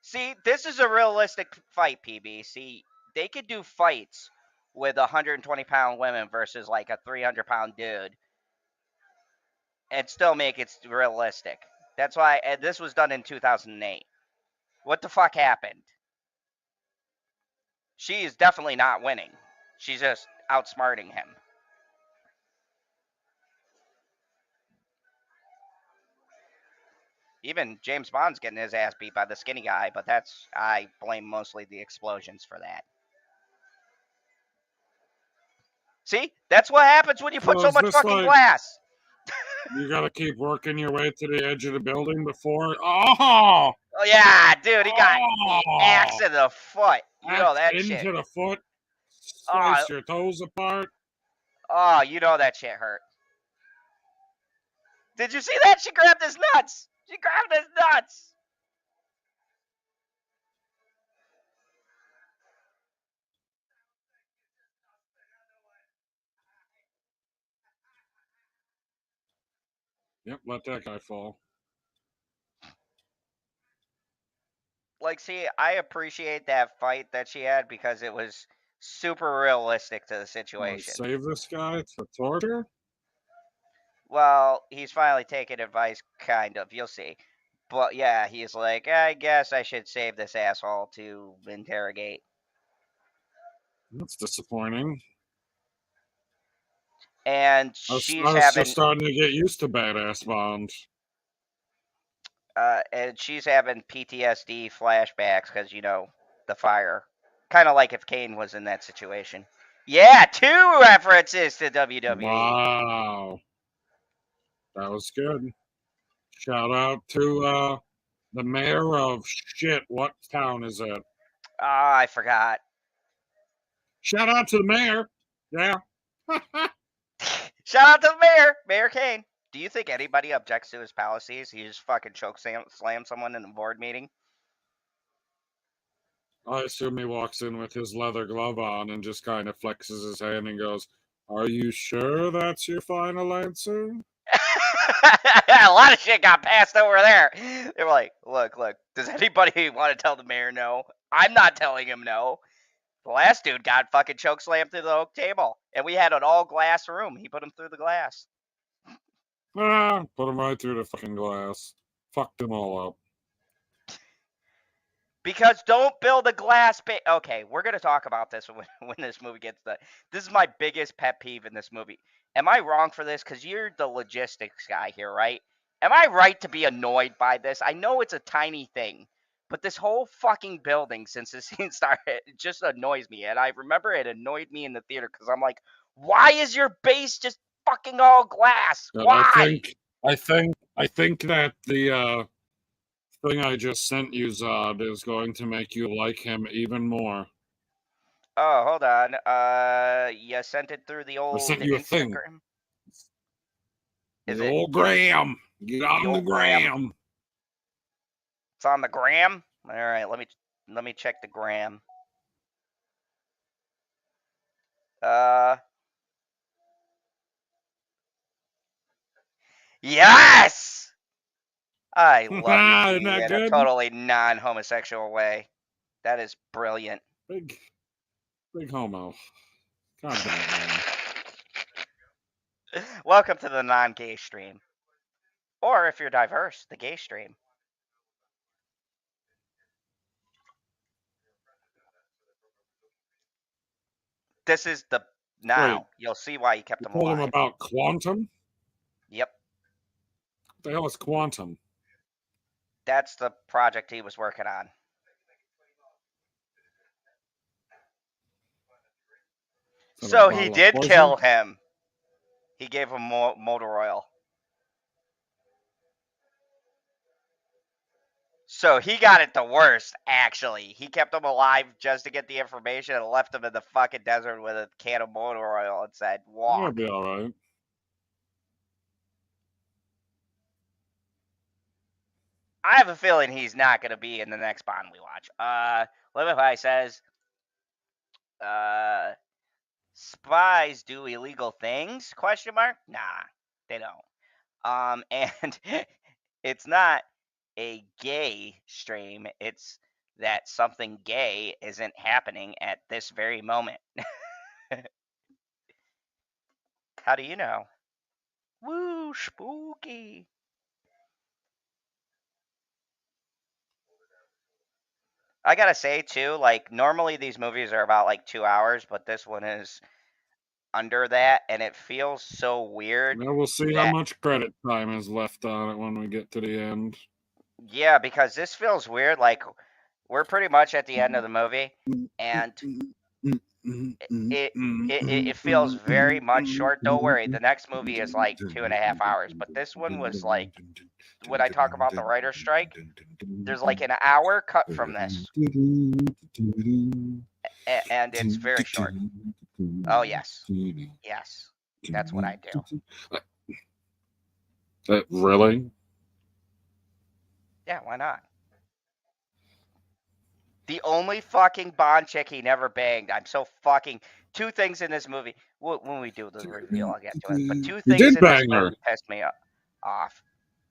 S3: See, this is a realistic fight, PB. See, they could do fights with 120-pound women versus like a 300-pound dude and still make it realistic. That's why, and this was done in 2008. What the fuck happened? She is definitely not winning. She's just outsmarting him. Even James Bond's getting his ass beat by the skinny guy, but I blame mostly the explosions for that. See? That's what happens when you put so much fucking glass.
S2: You gotta keep working your way to the edge of the building before. Oh!
S3: Oh, yeah, dude, he got axe in the foot. You know that
S2: into
S3: shit.
S2: the foot. Slice your toes apart.
S3: Oh, you know that shit hurt. Did you see that? She grabbed his nuts. She grabbed his nuts.
S2: Yep, let that guy fall.
S3: Like, see, I appreciate that fight that she had because it was super realistic to the situation.
S2: Save this guy to torture?
S3: Well, he's finally taking advice, kind of. You'll see. But yeah, he's like, I guess I should save this asshole to interrogate.
S2: That's disappointing.
S3: And
S2: I was just starting to get used to badass Bond.
S3: And she's having PTSD flashbacks because, you know, the fire. Kind of like if Kane was in that situation. Yeah, 2 references to WWE.
S2: Wow. That was good. Shout out to The mayor of shit. What town is it?
S3: Ah, I forgot.
S2: Shout out to the mayor. Yeah.
S3: Shout out to the mayor, Mayor Kane. Do you think anybody objects to his policies? He just fucking choke slam someone in the board meeting.
S2: I assume he walks in with his leather glove on and just kind of flexes his hand and goes, "Are you sure that's your final answer?"
S3: A lot of shit got passed over there. They were like, look, does anybody want to tell the mayor no? I'm not telling him no. The last dude got fucking choke slammed through the oak table. And we had an all glass room. He put him through the glass.
S2: Put him right through the fucking glass. Fucked them all up.
S3: Because don't build a glass okay, we're going to talk about this when this movie gets done. This is my biggest pet peeve in this movie. Am I wrong for this? Because you're the logistics guy here, right? Am I right to be annoyed by this? I know it's a tiny thing, but this whole fucking building since the scene started, it just annoys me. And I remember it annoyed me in the theater because I'm like, why is your base just fucking all glass? Why?
S2: I think that the thing I just sent you, Zod, is going to make you like him even more.
S3: Oh, hold on. You sent it through the old
S2: I sent you a thing.
S3: Instagram?
S2: The old Graham. Get on the Graham.
S3: It's on the gram? All right, let me check the gram. Yes! I love you in a totally non-homosexual way. That is brilliant.
S2: Big homo. God damn it, man.
S3: Welcome to the non-gay stream. Or if you're diverse, the gay stream. This is the now. Wait, you'll see why he kept him alive.
S2: Told him about quantum?
S3: Yep.
S2: What the hell is quantum?
S3: That's the project he was working on. So he did kill him. He gave him motor oil. So he got it the worst, actually. He kept him alive just to get the information and left him in the fucking desert with a can of motor oil and said, walk.
S2: That'll be all right.
S3: I have a feeling he's not going to be in the next Bond we watch. Limify says, spies do illegal things? ? Nah, they don't. And it's not a gay stream. It's that something gay isn't happening at this very moment. How do you know? Woo, spooky. I gotta say too, like normally these movies are about like 2 hours, but this one is under that, and it feels so weird.
S2: Now we'll see how much credit time is left on it when we get to the end.
S3: Yeah, because this feels weird. Like we're pretty much at the end of the movie, and it feels very much short. Don't worry, the next movie is like 2.5 hours, but this one was like, when I talk about the writer's strike, there's like an hour cut from this, and it's very short. Oh yes, that's what I do.
S2: Really?
S3: Yeah, why not? The only fucking Bond chick he never banged. I'm so fucking... Two things in this movie... When we do the reveal, I'll get to it. But two things in this movie pissed me off.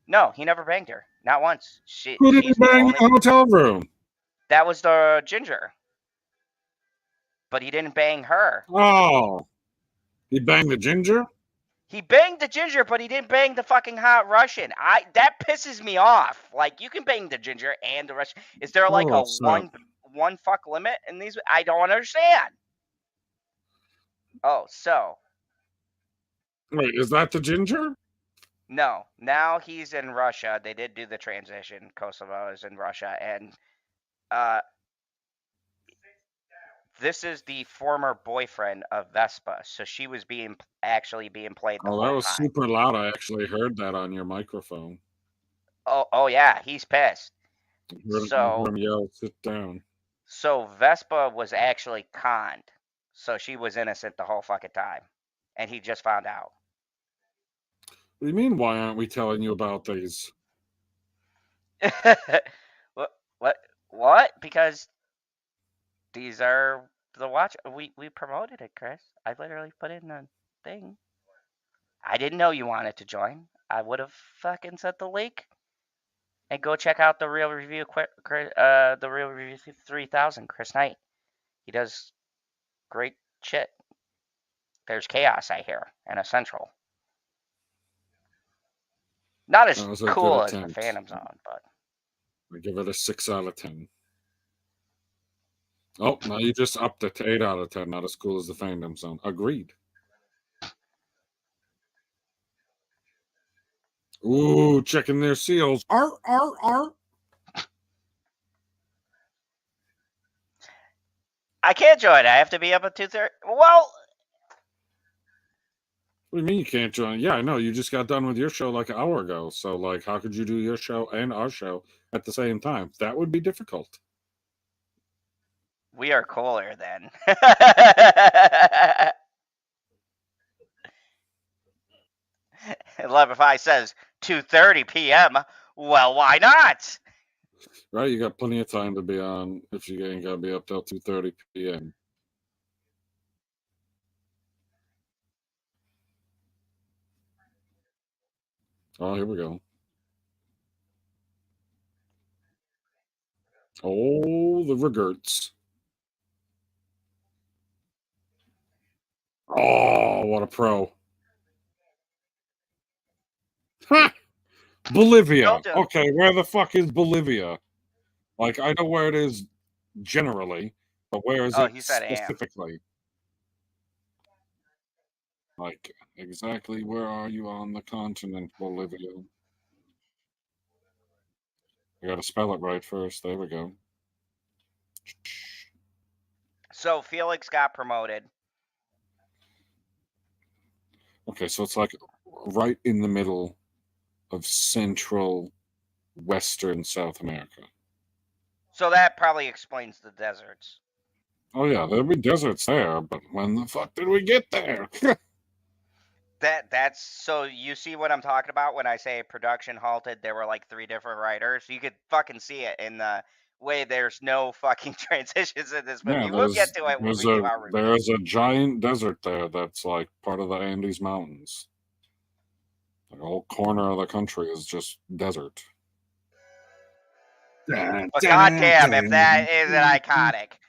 S3: No, he never banged her. Not once.
S2: Who did he bang in the hotel room?
S3: That was the ginger. But he didn't bang her.
S2: Oh. He banged the ginger?
S3: He banged the ginger, but he didn't bang the fucking hot Russian. That pisses me off. Like, you can bang the ginger and the Russian. Is there like a one fuck limit in these? I don't understand. Oh, so.
S2: Wait, is that the ginger?
S3: No. Now he's in Russia. They did do the transition. Kosovo is in Russia. And this is the former boyfriend of Vespa, so she was actually being played the whole time.
S2: That was super loud. I actually heard that on your microphone.
S3: Oh yeah, he's pissed. So
S2: yell, sit down.
S3: So Vespa was actually conned. So she was innocent the whole fucking time. And he just found out.
S2: What do you mean, why aren't we telling you about these?
S3: What? Because these are the watch. We promoted it, Chris. I literally put in a thing. I didn't know you wanted to join. I would have fucking sent the link. And go check out the Real Review, the Real Review 3000, Chris Knight. He does great shit. There's chaos, I hear, and a central. Not as cool as the Phantom Zone, but
S2: I give it a 6 out of 10. Oh, now you just upped it to 8 out of 10. Not as cool as the Phantom Zone. Agreed. Ooh, checking their seals. Arr.
S3: I can't join. I have to be up at 2:30. Well,
S2: what do you mean you can't join? Yeah, I know. You just got done with your show like an hour ago. So, like, how could you do your show and our show at the same time? That would be difficult.
S3: We are cooler then. 11.5 says 2:30 p.m. Well, why not?
S2: Right, you got plenty of time to be on if you ain't gotta be up till 2:30 p.m. Oh, here we go. Oh, the regerts. Oh, what a pro. Ha! Bolivia. Okay, where the fuck is Bolivia? Like, I know where it is generally, but where is it specifically? Like, exactly where are you on the continent, Bolivia? I gotta spell it right first. There we go.
S3: So Felix got promoted.
S2: Okay, so it's like right in the middle of Central, Western South America.
S3: So that probably explains the deserts.
S2: Oh yeah, there'll be deserts there, but when the fuck did we get there?
S3: That's so you see what I'm talking about when I say production halted. There were like 3 different writers. You could fucking see it in the way there's no fucking transitions in this movie.
S2: Yeah,
S3: we'll get to it when we do our review.
S2: There's a giant desert there that's like part of the Andes Mountains. The whole corner of the country is just desert.
S3: But goddamn, if that isn't iconic.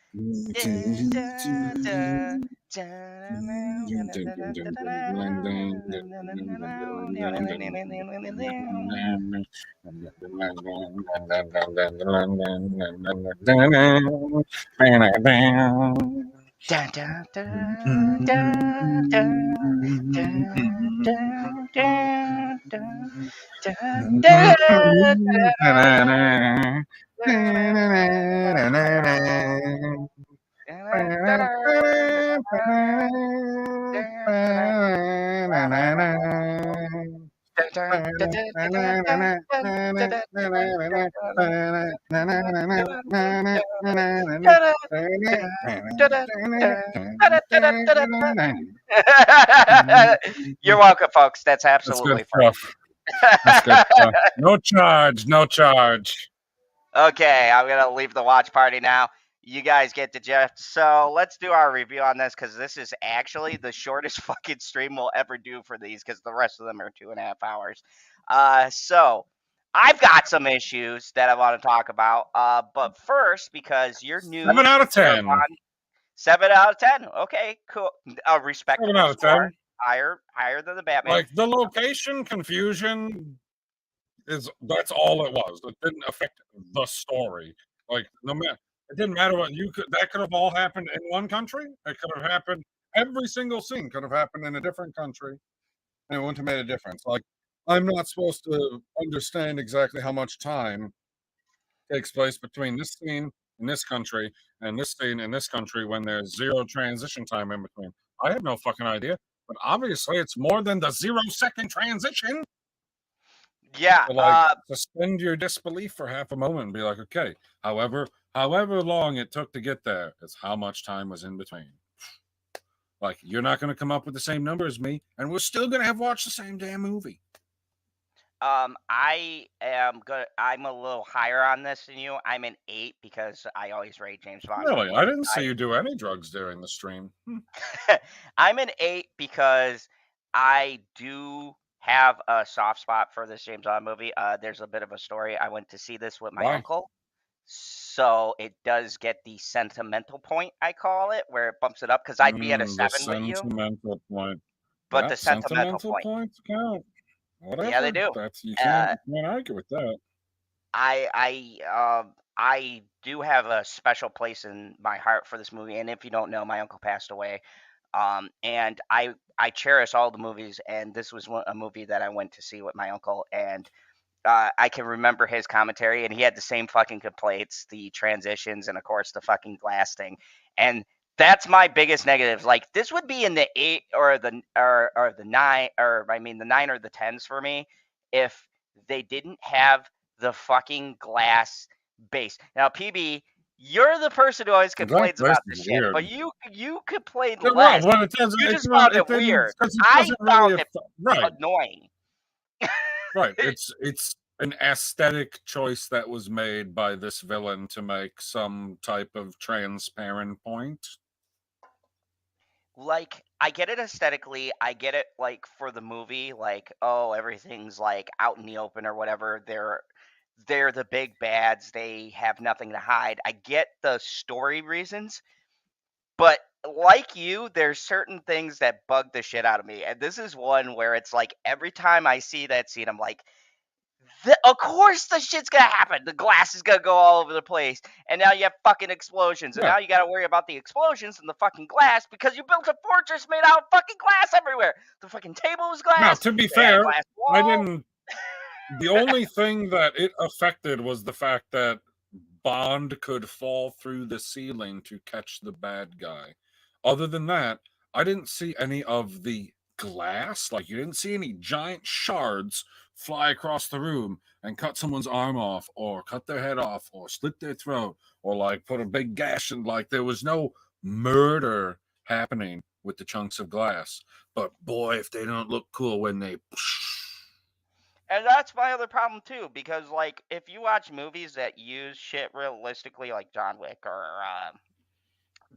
S3: You're welcome, folks. That's absolutely
S2: fine. That's good stuff. No charge.
S3: Okay, I'm gonna leave the watch party now. You guys get the gist. So let's do our review on this because this is actually the shortest fucking stream we'll ever do for these because the rest of them are 2.5 hours. So I've got some issues that I want to talk about. But first, because you're new,
S2: 7 out of 10.
S3: 7 out of 10. Okay, cool. Respectable
S2: 7 out of 10.
S3: Higher than the Batman.
S2: Like the location confusion that's all it was. It didn't affect the story. Like no matter, it didn't matter what that could have all happened in one country. It could have happened. Every single scene could have happened in a different country, and it wouldn't have made a difference. Like I'm not supposed to understand exactly how much time takes place between this scene in this country and this scene in this country when there's 0 transition time in between. I have no fucking idea. But obviously, it's more than the 0-second transition.
S3: Yeah.
S2: So, like, suspend your disbelief for half a moment and be like, okay, however long it took to get there is how much time was in between. Like, you're not going to come up with the same number as me, and we're still going to have watched the same damn movie.
S3: I'm a little higher on this than you. I'm an 8 because I always rate James Bond.
S2: Really?
S3: movies.
S2: I didn't see you do any drugs during the stream.
S3: I'm an 8 because I do have a soft spot for this James Bond movie. There's a bit of a story. I went to see this with my
S2: Why?
S3: uncle, so it does get the sentimental point, I call it, where it bumps it up because I'd be at a
S2: The
S3: 7 with you,
S2: sentimental point.
S3: but
S2: Yeah,
S3: the sentimental point.
S2: points count. Whatever.
S3: Yeah, they do.
S2: You can't argue with that.
S3: I do have a special place in my heart for this movie, and if you don't know, my uncle passed away. And I cherish all the movies, and this was a movie that I went to see with my uncle, and I can remember his commentary, and he had the same fucking complaints, the transitions, and of course the fucking glass thing, and that's my biggest negative. Like, this would be in the 8 or the 9, or I mean the 9 or the 10s for me if they didn't have the fucking glass base. Now, PB, you're the person who always complains about this shit,
S2: weird.
S3: but you complained
S2: Well,
S3: less.
S2: well, it doesn't,
S3: You
S2: it
S3: just
S2: doesn't-
S3: found it
S2: it didn't-
S3: weird.
S2: 'cause it
S3: I
S2: doesn't
S3: found
S2: really
S3: it
S2: right.
S3: annoying.
S2: Right. It's an aesthetic choice that was made by this villain to make some type of transparent point.
S3: Like, I get it aesthetically. I get it, like, for the movie, like, oh, everything's like out in the open or whatever. They're the big bads. They have nothing to hide. I get the story reasons, but like you, there's certain things that bug the shit out of me. And this is one where it's like every time I see that scene, I'm like, of course the shit's gonna happen. The glass is gonna go all over the place, and now you have fucking explosions, and
S2: Yeah.
S3: now you gotta worry about the explosions and the fucking glass because you built a fortress made out of fucking glass everywhere. The fucking table was glass.
S2: Now, to be
S3: they had a
S2: fair,
S3: glass
S2: I
S3: wall.
S2: didn't. The only thing that it affected was the fact that Bond could fall through the ceiling to catch the bad guy. Other than that, I didn't see any of the glass. Like, you didn't see any giant shards fly across the room and cut someone's arm off, or cut their head off, or slit their throat, or like put a big gash in. Like, there was no murder happening with the chunks of glass. But boy, if they don't look cool when they.
S3: And that's my other problem too, because like if you watch movies that use shit realistically, like John Wick or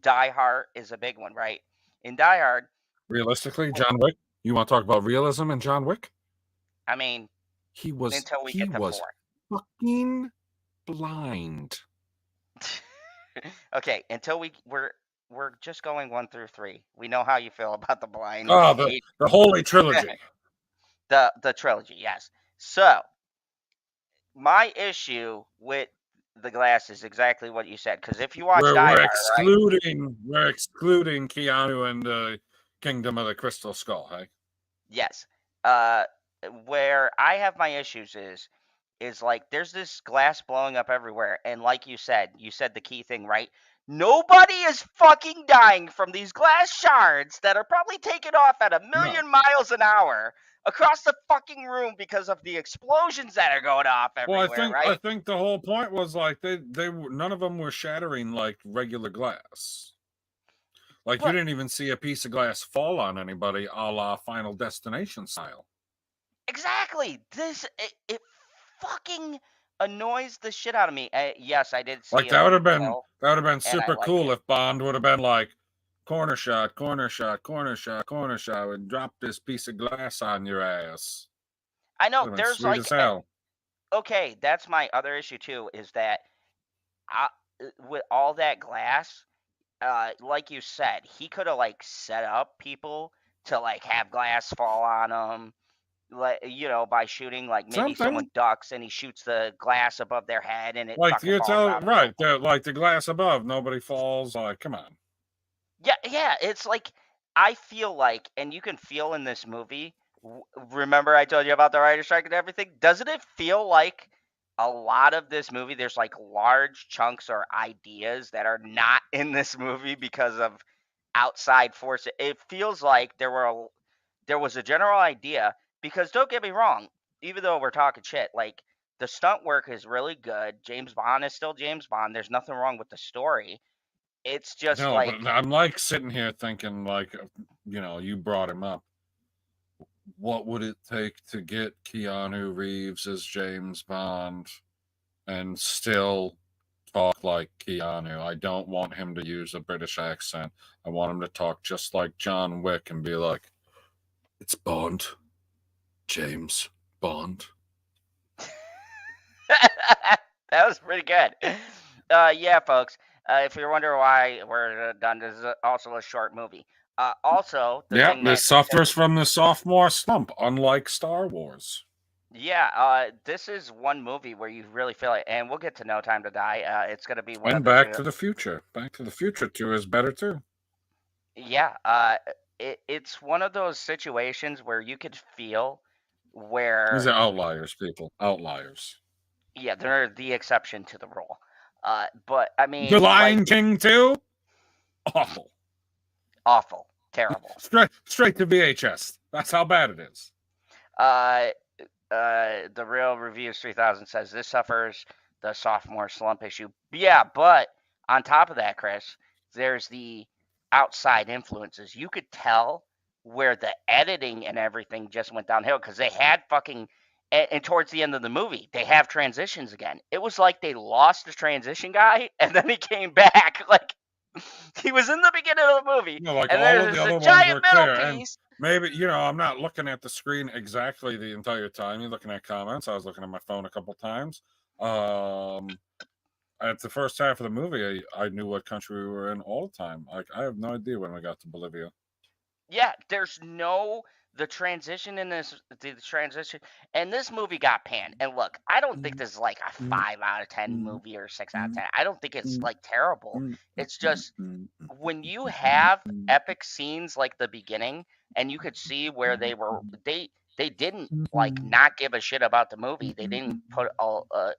S3: Die Hard is a big one, right? In Die Hard,
S2: Realistically, John Wick. You want to talk about realism in John Wick?
S3: I mean,
S2: He was
S3: until we get to 4.
S2: fucking blind.
S3: Okay, until we're just going 1 through 3. We know how you feel about the blind.
S2: Oh, the Holy Trilogy.
S3: the trilogy, yes. So my issue with the glass is exactly what you said. Because if you watch Die Hard,
S2: we're excluding Keanu and the Kingdom of the Crystal Skull, hey?
S3: Yes. Where I have my issues is like there's this glass blowing up everywhere, and like you said the key thing, right? Nobody is fucking dying from these glass shards that are probably taken off at 1,000,000 miles an hour across the fucking room because of the explosions that are going off everywhere,
S2: Well,
S3: right?
S2: I think the whole point was like they none of them were shattering like regular glass. Like, you didn't even see a piece of glass fall on anybody, a la Final Destination style.
S3: Exactly. It fucking annoys the shit out of me. Yes, I did see
S2: Like,
S3: it
S2: that would
S3: on
S2: have been
S3: I
S2: super
S3: like
S2: cool
S3: it.
S2: if Bond would have been like corner shot, and drop this piece of glass on your ass.
S3: I know
S2: Would've been
S3: there's
S2: sweet
S3: like
S2: as hell.
S3: okay, that's my other issue too, is that with all that glass, like you said, he could have like set up people to like have glass fall on them, like by shooting, like maybe someone
S2: Something.
S3: ducks and he shoots the glass above their head and it
S2: Like,
S3: fucking
S2: you
S3: falls
S2: tell
S3: out.
S2: right, like the glass above, nobody falls. Like, come on.
S3: Yeah, it's like I feel like, and you can feel in this movie. Remember, I told you about the writer's strike and everything. Doesn't it feel like a lot of this movie? There's like large chunks or ideas that are not in this movie because of outside forces. It feels like there was a general idea. Because don't get me wrong, even though we're talking shit, like the stunt work is really good. James Bond is still James Bond. There's nothing wrong with the story. It's just
S2: No,
S3: like,
S2: but I'm like sitting here thinking, like, you brought him up. What would it take to get Keanu Reeves as James Bond and still talk like Keanu? I don't want him to use a British accent. I want him to talk just like John Wick and be like, it's Bond. James Bond.
S3: that was pretty good. Yeah, folks. If you're wondering why we're done, this is also a short movie. Also, the
S2: Yeah,
S3: thing
S2: this suffers from the sophomore slump, unlike Star Wars.
S3: this is one movie where you really feel it, and we'll get to No Time to Die. It's gonna be one
S2: And
S3: of the
S2: Back to the Future. Back to the Future 2 is better too.
S3: Yeah, it's one of those situations where you could feel where
S2: These are outliers, people. Outliers.
S3: yeah, they're the exception to the rule. But I mean,
S2: The Lion King 2? Awful.
S3: awful, terrible.
S2: Straight to VHS. That's how bad it is.
S3: The Real Reviews 3000 says this suffers the sophomore slump issue. Yeah, but on top of that, Chris, there's the outside influences. You could tell where the editing and everything just went downhill because they had fucking. And towards the end of the movie, they have transitions again. It was like they lost the transition guy, and then he came back. Like he was in the beginning of the movie,
S2: Like
S3: and
S2: all
S3: there's
S2: of the other
S3: a
S2: ones
S3: giant
S2: were
S3: middle
S2: clear. And
S3: piece.
S2: maybe, I'm not looking at the screen exactly the entire time. You're looking at comments. I was looking at my phone a couple times. At the first half of the movie, I knew what country we were in all the time. Like, I have no idea when we got to Bolivia.
S3: Yeah, there's no the transition in the transition, and this movie got panned. And look, I don't think this is like a 5 out of 10 movie or 6 out of 10. I don't think it's like terrible. It's just when you have epic scenes like the beginning, and you could see where they didn't like not give a shit about the movie. They didn't put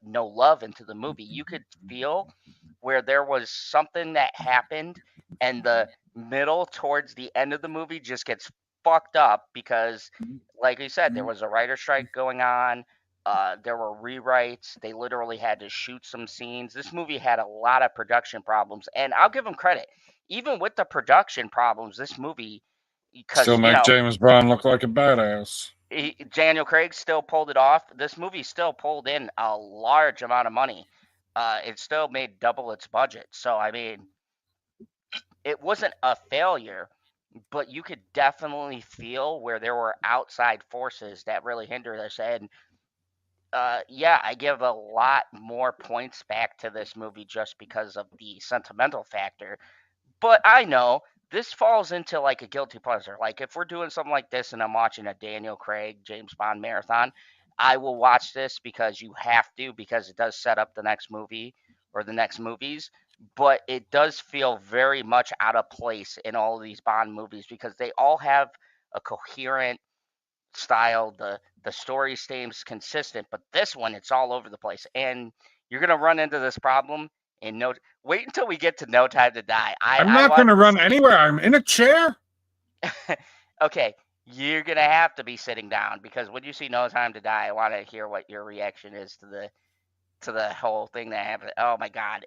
S3: no love into the movie. You could feel where there was something that happened, and the middle towards the end of the movie just gets fucked up because, like you said, there was a writer strike going on. There were rewrites. They literally had to shoot some scenes. This movie had a lot of production problems, and I'll give them credit. Even with the production problems, this movie, because
S2: Still make James Bond look like a badass.
S3: Daniel Craig still pulled it off. This movie still pulled in a large amount of money. It still made double its budget. So I mean, it wasn't a failure, but you could definitely feel where there were outside forces that really hindered us. And I give a lot more points back to this movie just because of the sentimental factor. But I know this falls into like a guilty pleasure. Like if we're doing something like this and I'm watching a Daniel Craig James Bond marathon, I will watch this because you have to, because it does set up the next movie or the next movies. But it does feel very much out of place in all of these Bond movies because they all have a coherent style. The story stays consistent, but this one it's all over the place, and you're gonna run into this problem in no. Wait until we get to No Time to Die.
S2: I'm not going to run anywhere. I'm in a chair.
S3: Okay, you're gonna have to be sitting down because when you see No Time to Die, I want to hear what your reaction is to the whole thing that happened. Oh my God,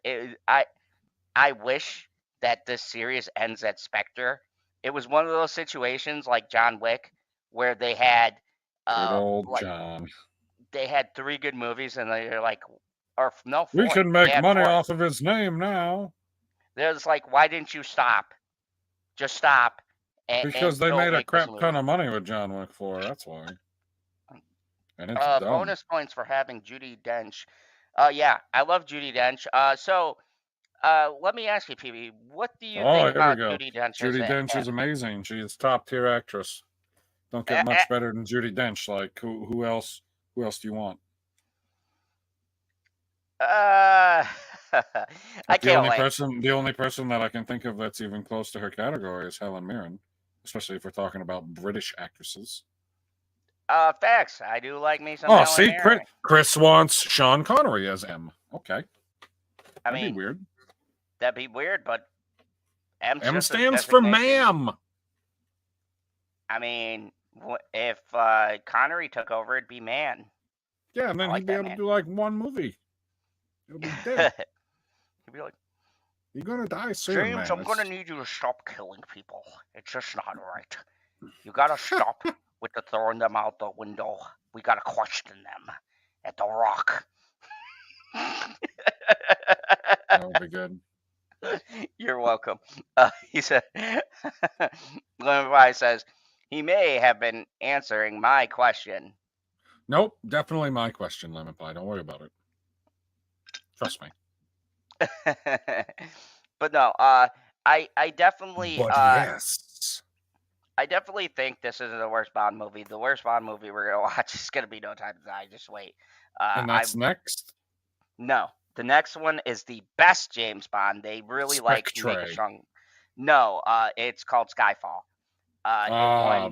S3: I wish that this series ends at Spectre. It was one of those situations like John Wick where they had
S2: Good old
S3: like
S2: John.
S3: they had 3 good movies and they're like, or no, 4.
S2: We can make money off of his name now.
S3: There's like, why didn't you stop? Just stop.
S2: Because they made a crap ton of money with John Wick 4. That's why. And it's dumb.
S3: Bonus points for having Judi Dench. Yeah, I love Judi Dench. So let me ask you, PB, what do you think about Judi Dench?
S2: Judi Dench is amazing. She's top tier actress. Don't get much better than Judi Dench. Like who else? Who else do you want?
S3: I can't wait.
S2: The only person that I can think of that's even close to her category is Helen Mirren, especially if we're talking about British actresses.
S3: Facts. I do like me some. Oh, see,
S2: Chris wants Sean Connery as M. Okay.
S3: That'd be
S2: weird.
S3: That'd be weird, but
S2: M stands for ma'am.
S3: I mean, If Connery took over, it'd be Man.
S2: Yeah, and then
S3: like
S2: he'd be
S3: that
S2: able
S3: man.
S2: to do like one movie. He'll be dead.
S3: He'd be like,
S2: You're gonna die soon,
S3: James,
S2: man.
S3: I'm gonna need you to stop killing people. It's just not right. You gotta stop with the throwing them out the window. We gotta question them at the Rock.
S2: That would be good.
S3: You're welcome. He said, Levi says, he may have been answering my question.
S2: Nope, definitely my question, Lemon Pie. Don't worry about it. Trust me.
S3: But no, I definitely
S2: yes.
S3: I definitely think this isn't the worst Bond movie. The worst Bond movie we're gonna watch is gonna be No Time to Die. Just wait.
S2: And that's next?
S3: No, the next one is the best James Bond. They really like to make a strong. No, it's called Skyfall.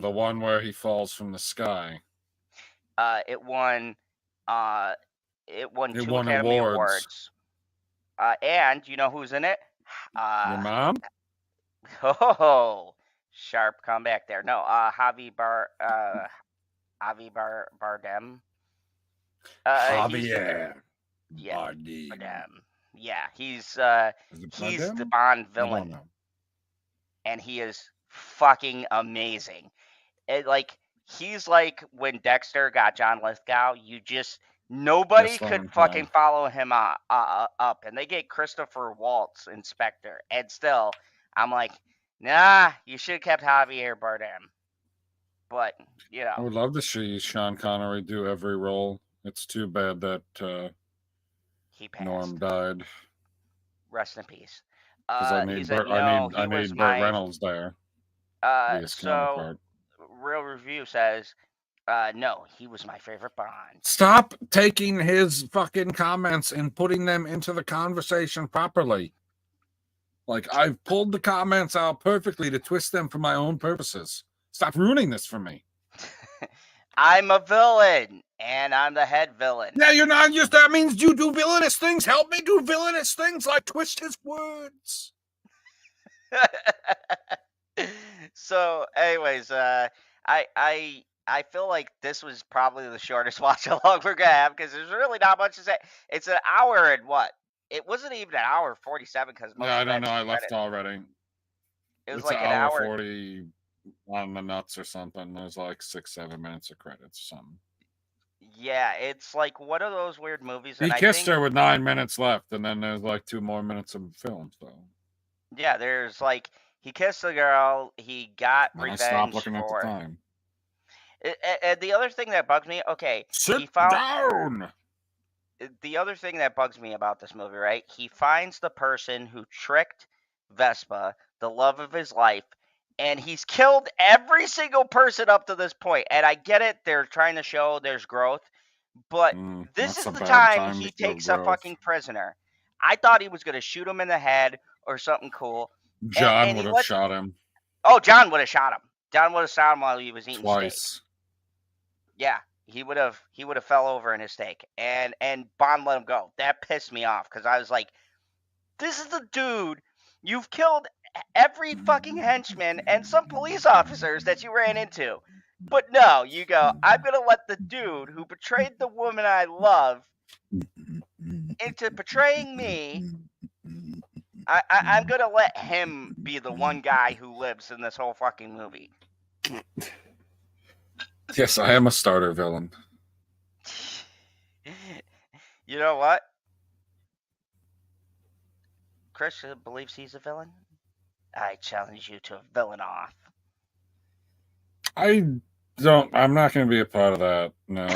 S2: The one where he falls from the sky.
S3: It won 2 Academy Awards. And you know who's in it?
S2: Your mom?
S3: Oh, sharp comeback there. No, Javi Bardem.
S2: Javier.
S3: Bardem. Yeah, he's the Bond villain, and he is fucking amazing. He's like when Dexter got John Lithgow. Nobody could fucking follow him up, and they get Christopher Waltz, Inspector, and still, I'm like, nah, you should have kept Javier Bardem. But, you know.
S2: I would love to see Sean Connery do every role. It's too bad that
S3: he passed.
S2: Norm died.
S3: Rest in peace.
S2: Because I need Burt Reynolds there.
S3: So, Real Review says, no, he was my favorite Bond.
S2: Stop taking his fucking comments and putting them into the conversation properly. Like, I've pulled the comments out perfectly to twist them for my own purposes. Stop ruining this for me.
S3: I'm a villain, and I'm the head villain.
S2: Yeah, you're not just, that means you do villainous things. Help me do villainous things like twist his words.
S3: So, anyways, I feel like this was probably the shortest watch along we're gonna have because there's really not much to say. It's an hour and what? It wasn't even an hour 47 because
S2: yeah, I don't know. I left already.
S3: It's like an hour
S2: 40 on the nuts or something. There's like 6-7 minutes of credits or something.
S3: Yeah, it's like one of those weird movies.
S2: He kissed her with 9 minutes left, and then there's like 2 more minutes of film. So
S3: yeah, there's like he kissed the girl. He got revenge. I stopped looking at the time. And the other thing that bugs me,
S2: sit down.
S3: The other thing that bugs me about this movie, right? He finds the person who tricked Vespa, the love of his life, and he's killed every single person up to this point. And I get it; they're trying to show there's growth, but this is the time he takes a fucking prisoner. I thought he was going to shoot him in the head or something cool.
S2: John would have shot him.
S3: Oh, John would have shot him. John would have shot him while he was eating
S2: twice.
S3: Steak. Yeah, he would have fell over in his steak, and Bond let him go. That pissed me off because I was like, this is the dude you've killed every fucking henchman and some police officers that you ran into, but no, you go, I'm gonna let the dude who betrayed the woman I love into betraying me. I'm gonna let him be the one guy who lives in this whole fucking movie.
S2: Yes, I am a starter villain.
S3: You know what? Chris believes he's a villain. I challenge you to a villain off.
S2: I'm not going to be a part of that. No.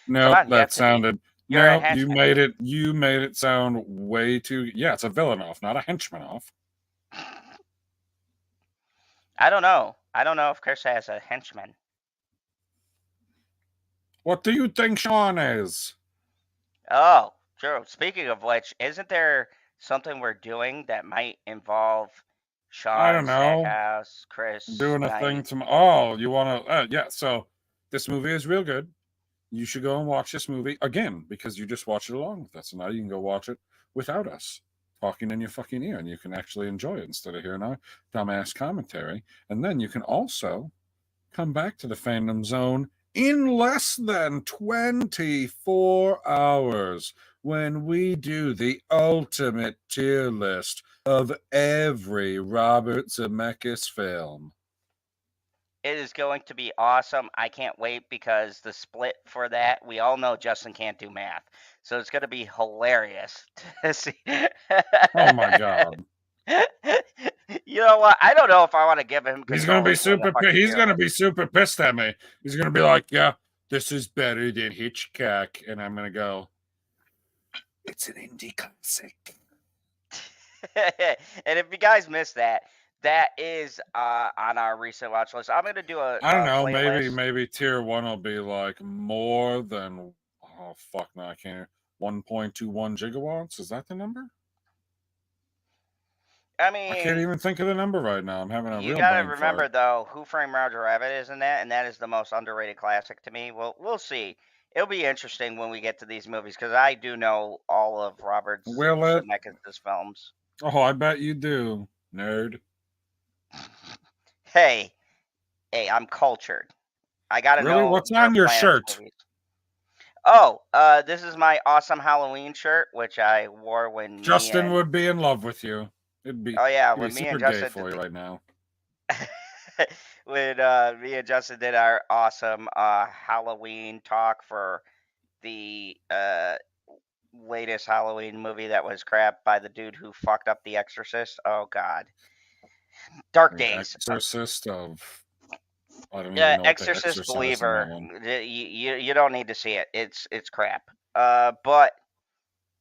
S2: No, that sounded. No, you made it sound way too. Yeah, it's a villain off, not a henchman off.
S3: I don't know. I don't know if Chris has a henchman.
S2: What do you think Sean is?
S3: Oh, true. Speaking of which, isn't there something we're doing that might involve Sean?
S2: I don't know.
S3: Stackhouse, Chris
S2: doing a thing tomorrow. Oh, you want to? Yeah. So this movie is real good. You should go and watch this movie again because you just watched it along with us, and now you can go watch it without us talking in your fucking ear, and you can actually enjoy it instead of hearing our dumbass commentary. And then you can also come back to the Fandom Zone in less than 24 hours when we do the ultimate tier list of every Robert Zemeckis film.
S3: It is going to be awesome. I can't wait because the split for that, we all know Justin can't do math. So it's going to be hilarious to see.
S2: Oh my God.
S3: You know what? I don't know if I want to give him
S2: He's gonna be
S3: control of doing a
S2: super.
S3: fucking
S2: He's
S3: tier
S2: gonna
S3: list.
S2: be super pissed at me. He's gonna be like, "Yeah, this is better than Hitchcock," and I'm gonna go, "It's an indie classic."
S3: And if you guys missed that, that is on our recent watch list. I'm gonna do a
S2: I don't know.
S3: playlist.
S2: Maybe tier 1 will be like more than. Oh fuck! No, I can't. 1.21 gigawatts. Is that the number?
S3: I
S2: I can't
S3: mean,
S2: even think of the number right now. I'm having a
S3: you
S2: real
S3: gotta
S2: brain
S3: remember
S2: fart.
S3: though, Who Framed Roger Rabbit is in that, and that is the most underrated classic to me. Well, we'll see. It'll be interesting when we get to these movies because I do know all of Robert
S2: Will it?
S3: Zemeckis' films.
S2: Oh, I bet you do, nerd.
S3: Hey, I'm cultured. I gotta
S2: Really?
S3: know
S2: What's
S3: your
S2: on your
S3: planet's
S2: shirt?
S3: movies. Oh, this is my awesome Halloween shirt, which I wore when me
S2: Justin
S3: and
S2: would be in love with you. It'd be.
S3: oh yeah,
S2: He'd be
S3: when me
S2: super
S3: and
S2: gay
S3: Justin
S2: for
S3: did
S2: you right now.
S3: when me and Justin did our awesome Halloween talk for the latest Halloween movie that was crap by the dude who fucked up The Exorcist. Oh God, Dark
S2: The
S3: Days.
S2: Exorcist of. I don't even know what the
S3: Exorcist
S2: exercise in that
S3: Believer.
S2: one.
S3: You don't need to see it. It's crap. But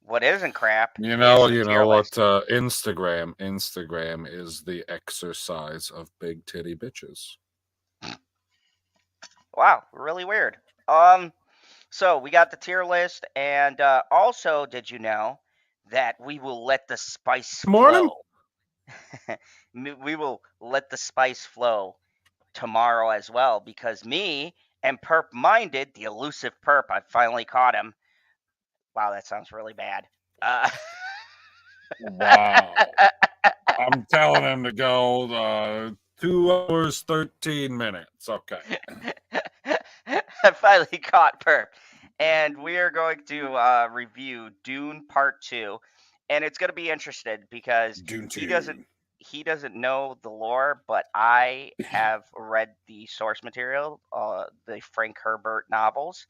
S3: what isn't crap
S2: You
S3: is
S2: know,
S3: the
S2: you
S3: tier
S2: know what?
S3: list.
S2: Instagram is the exercise of big titty bitches.
S3: Wow, really weird. So we got the tier list, and also, did you know that we will let the spice
S2: Morning.
S3: flow? We will let the spice flow tomorrow as well because me and Perp Minded, the elusive Perp, I finally caught him. Wow, that sounds really bad.
S2: Wow. I'm telling him to go 2 hours 13 minutes. Okay.
S3: I finally caught Perp. And we are going to review Dune Part 2. And it's going to be interesting because
S2: Dune
S3: he doesn't know the lore, but I have read the source material, the Frank Herbert novels,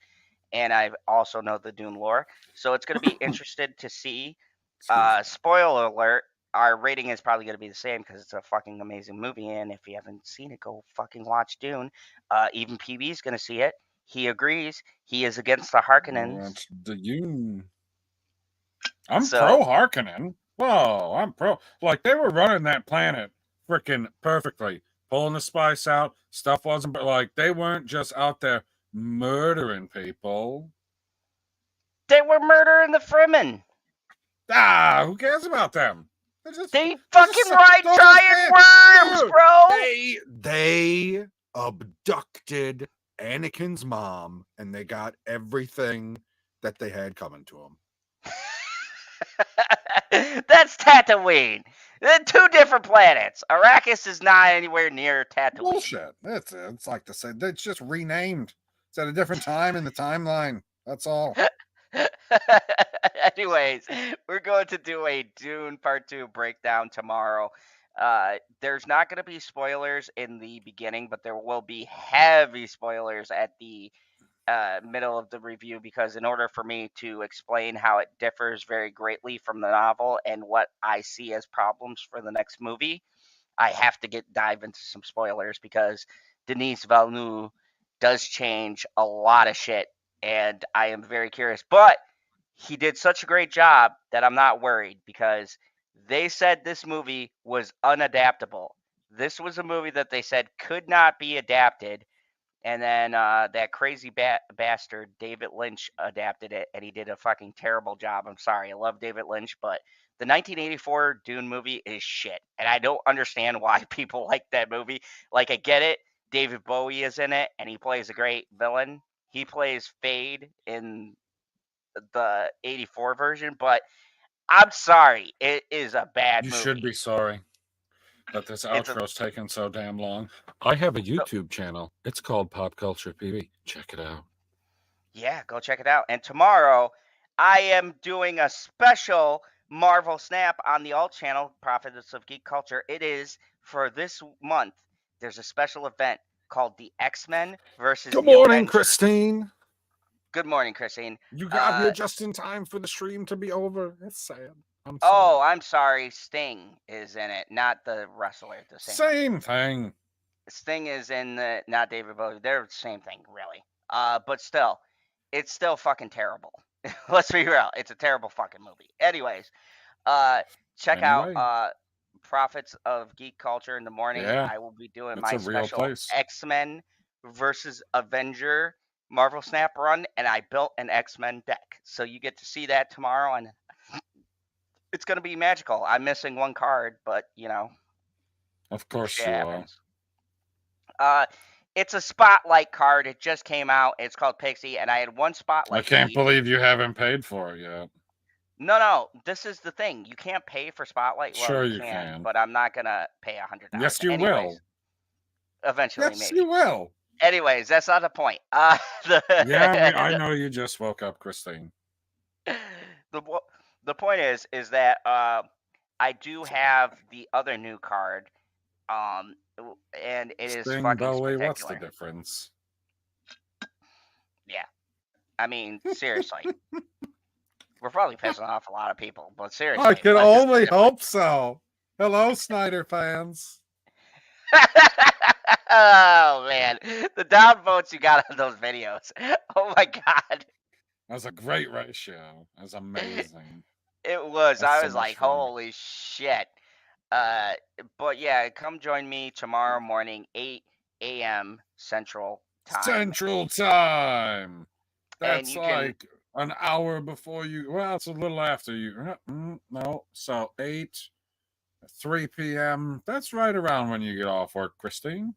S3: and I also know the Dune lore. So it's going to be interesting to see. Spoiler alert: our rating is probably going to be the same because it's a fucking amazing movie. And if you haven't seen it, go fucking watch Dune. Even PB is going to see it. He agrees. He is against the Harkonnens.
S2: That's the Dune. I'm
S3: So
S2: pro Harkonnen. Whoa, I'm pro. Like, they were running that planet freaking perfectly, pulling the spice out. Stuff wasn't, but like, they weren't just out there murdering people.
S3: they were murdering the Fremen.
S2: Ah, who cares about them?
S3: They fucking ride
S2: those
S3: giant
S2: are
S3: worms,
S2: dude,
S3: bro.
S4: They abducted Anakin's mom, and they got everything that they had coming to them.
S3: That's Tatooine. They're two different planets. Arrakis is not anywhere near Tatooine.
S4: Bullshit. It's like the same. It's just renamed. It's at a different time in the timeline. That's all.
S3: Anyways, we're going to do a Dune Part 2 breakdown tomorrow. There's not going to be spoilers in the beginning, but there will be heavy spoilers at the middle of the review because in order for me to explain how it differs very greatly from the novel and what I see as problems for the next movie, I have to dive into some spoilers because Denis Villeneuve does change a lot of shit, and I am very curious. But he did such a great job that I'm not worried because they said this movie was unadaptable. This was a movie that they said could not be adapted, and then that crazy bastard David Lynch adapted it, and he did a fucking terrible job. I'm sorry, I love David Lynch, but the 1984 Dune movie is shit, and I don't understand why people like that movie. Like, I get it, David Bowie is in it, and he plays a great villain. He plays Fade in the 84 version, but I'm sorry, it is a bad
S2: You
S3: movie.
S2: should be sorry. But this
S3: It's a-
S2: outro's taking so damn long. I have a YouTube channel. It's called Pop Culture PV. Check it out.
S3: Yeah, go check it out. And tomorrow, I am doing a special Marvel Snap on the alt channel, Prophets of Geek Culture. It is for this month. There's a special event called the X-Men versus
S4: Good
S3: the
S4: morning,
S3: Avengers.
S4: Christine.
S3: Good morning, Christine.
S4: You got here just in time for the stream to be over. It's sad. I'm sorry.
S3: Oh, I'm sorry. Sting is in it, not the wrestler. The
S2: Same thing.
S3: Sting is in the, not David Bowie. They're the same thing, really. But still, it's still fucking terrible. Let's be real. It's a terrible fucking movie. Anyways, check out Prophets of Geek Culture in the morning.
S2: Yeah,
S3: I will be doing
S2: it's
S3: my
S2: a real
S3: special
S2: place.
S3: X-Men versus Avenger Marvel Snap run, and I built an X-Men deck. So you get to see that tomorrow, and it's going to be magical. I'm missing one card, but, you know.
S2: Of course
S3: shit
S2: you
S3: happens. It's a Spotlight card. It just came out. It's called Pixie, and I had one
S2: are.
S3: Spotlight.
S2: I can't believe you haven't paid for it yet.
S3: No. This is the thing. You can't pay for Spotlight. Well,
S2: Sure
S3: you
S2: you can.
S3: but I'm not gonna pay $100.
S2: Yes, you
S3: Anyways,
S2: will.
S3: Eventually,
S2: Yes,
S3: maybe.
S2: you will.
S3: Anyways, that's not the point.
S2: Yeah, I know you just woke up, Christine.
S3: The point is that I do have the other new card, and it is
S2: Sting,
S3: fucking
S2: Bowie,
S3: spectacular.
S2: what's the difference?
S3: Yeah, I mean, seriously. We're probably pissing off a lot of people, but seriously.
S4: I can only hope so. Hello, Snyder fans.
S3: Oh, man. The downvotes you got on those videos. Oh, my God.
S2: That was a great ratio. That was amazing.
S3: It was.
S2: That's
S3: I
S2: so
S3: was
S2: much
S3: like,
S2: fun.
S3: holy shit. But yeah, come join me tomorrow morning, 8 a.m. Central Time.
S2: Central Time. That's
S3: you can-
S2: like an hour before you. Well, it's a little after you. No, so 3 p.m. That's right around when you get off work, Christine.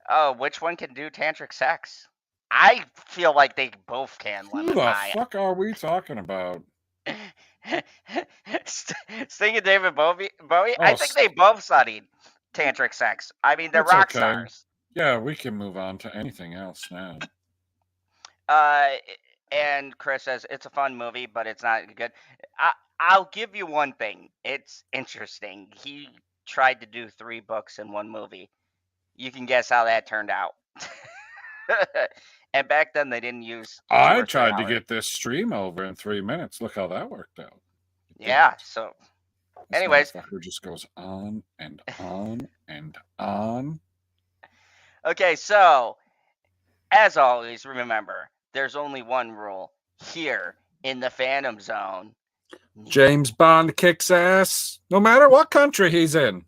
S3: Oh, which one can do tantric sex? I feel like they both can.
S2: Who the fuck are we talking about?
S3: Sting and David Bowie? I think they both studied tantric sex. I mean, they're
S2: That's
S3: rock
S2: okay.
S3: stars.
S2: Yeah, we can move on to anything else now.
S3: And Chris says, it's a fun movie, but it's not good. I'll give you one thing. It's interesting. He tried to do 3 books in one movie. You can guess how that turned out. And back then, they didn't use...
S2: I tried to get this stream over in 3 minutes. Look how that worked out.
S3: Yeah, so...
S2: This
S3: anyways...
S2: motherfucker just goes on and on and on.
S3: Okay, so... as always, remember, there's only one rule. Here, in the Phantom Zone...
S4: James Bond kicks ass, no matter what country he's in.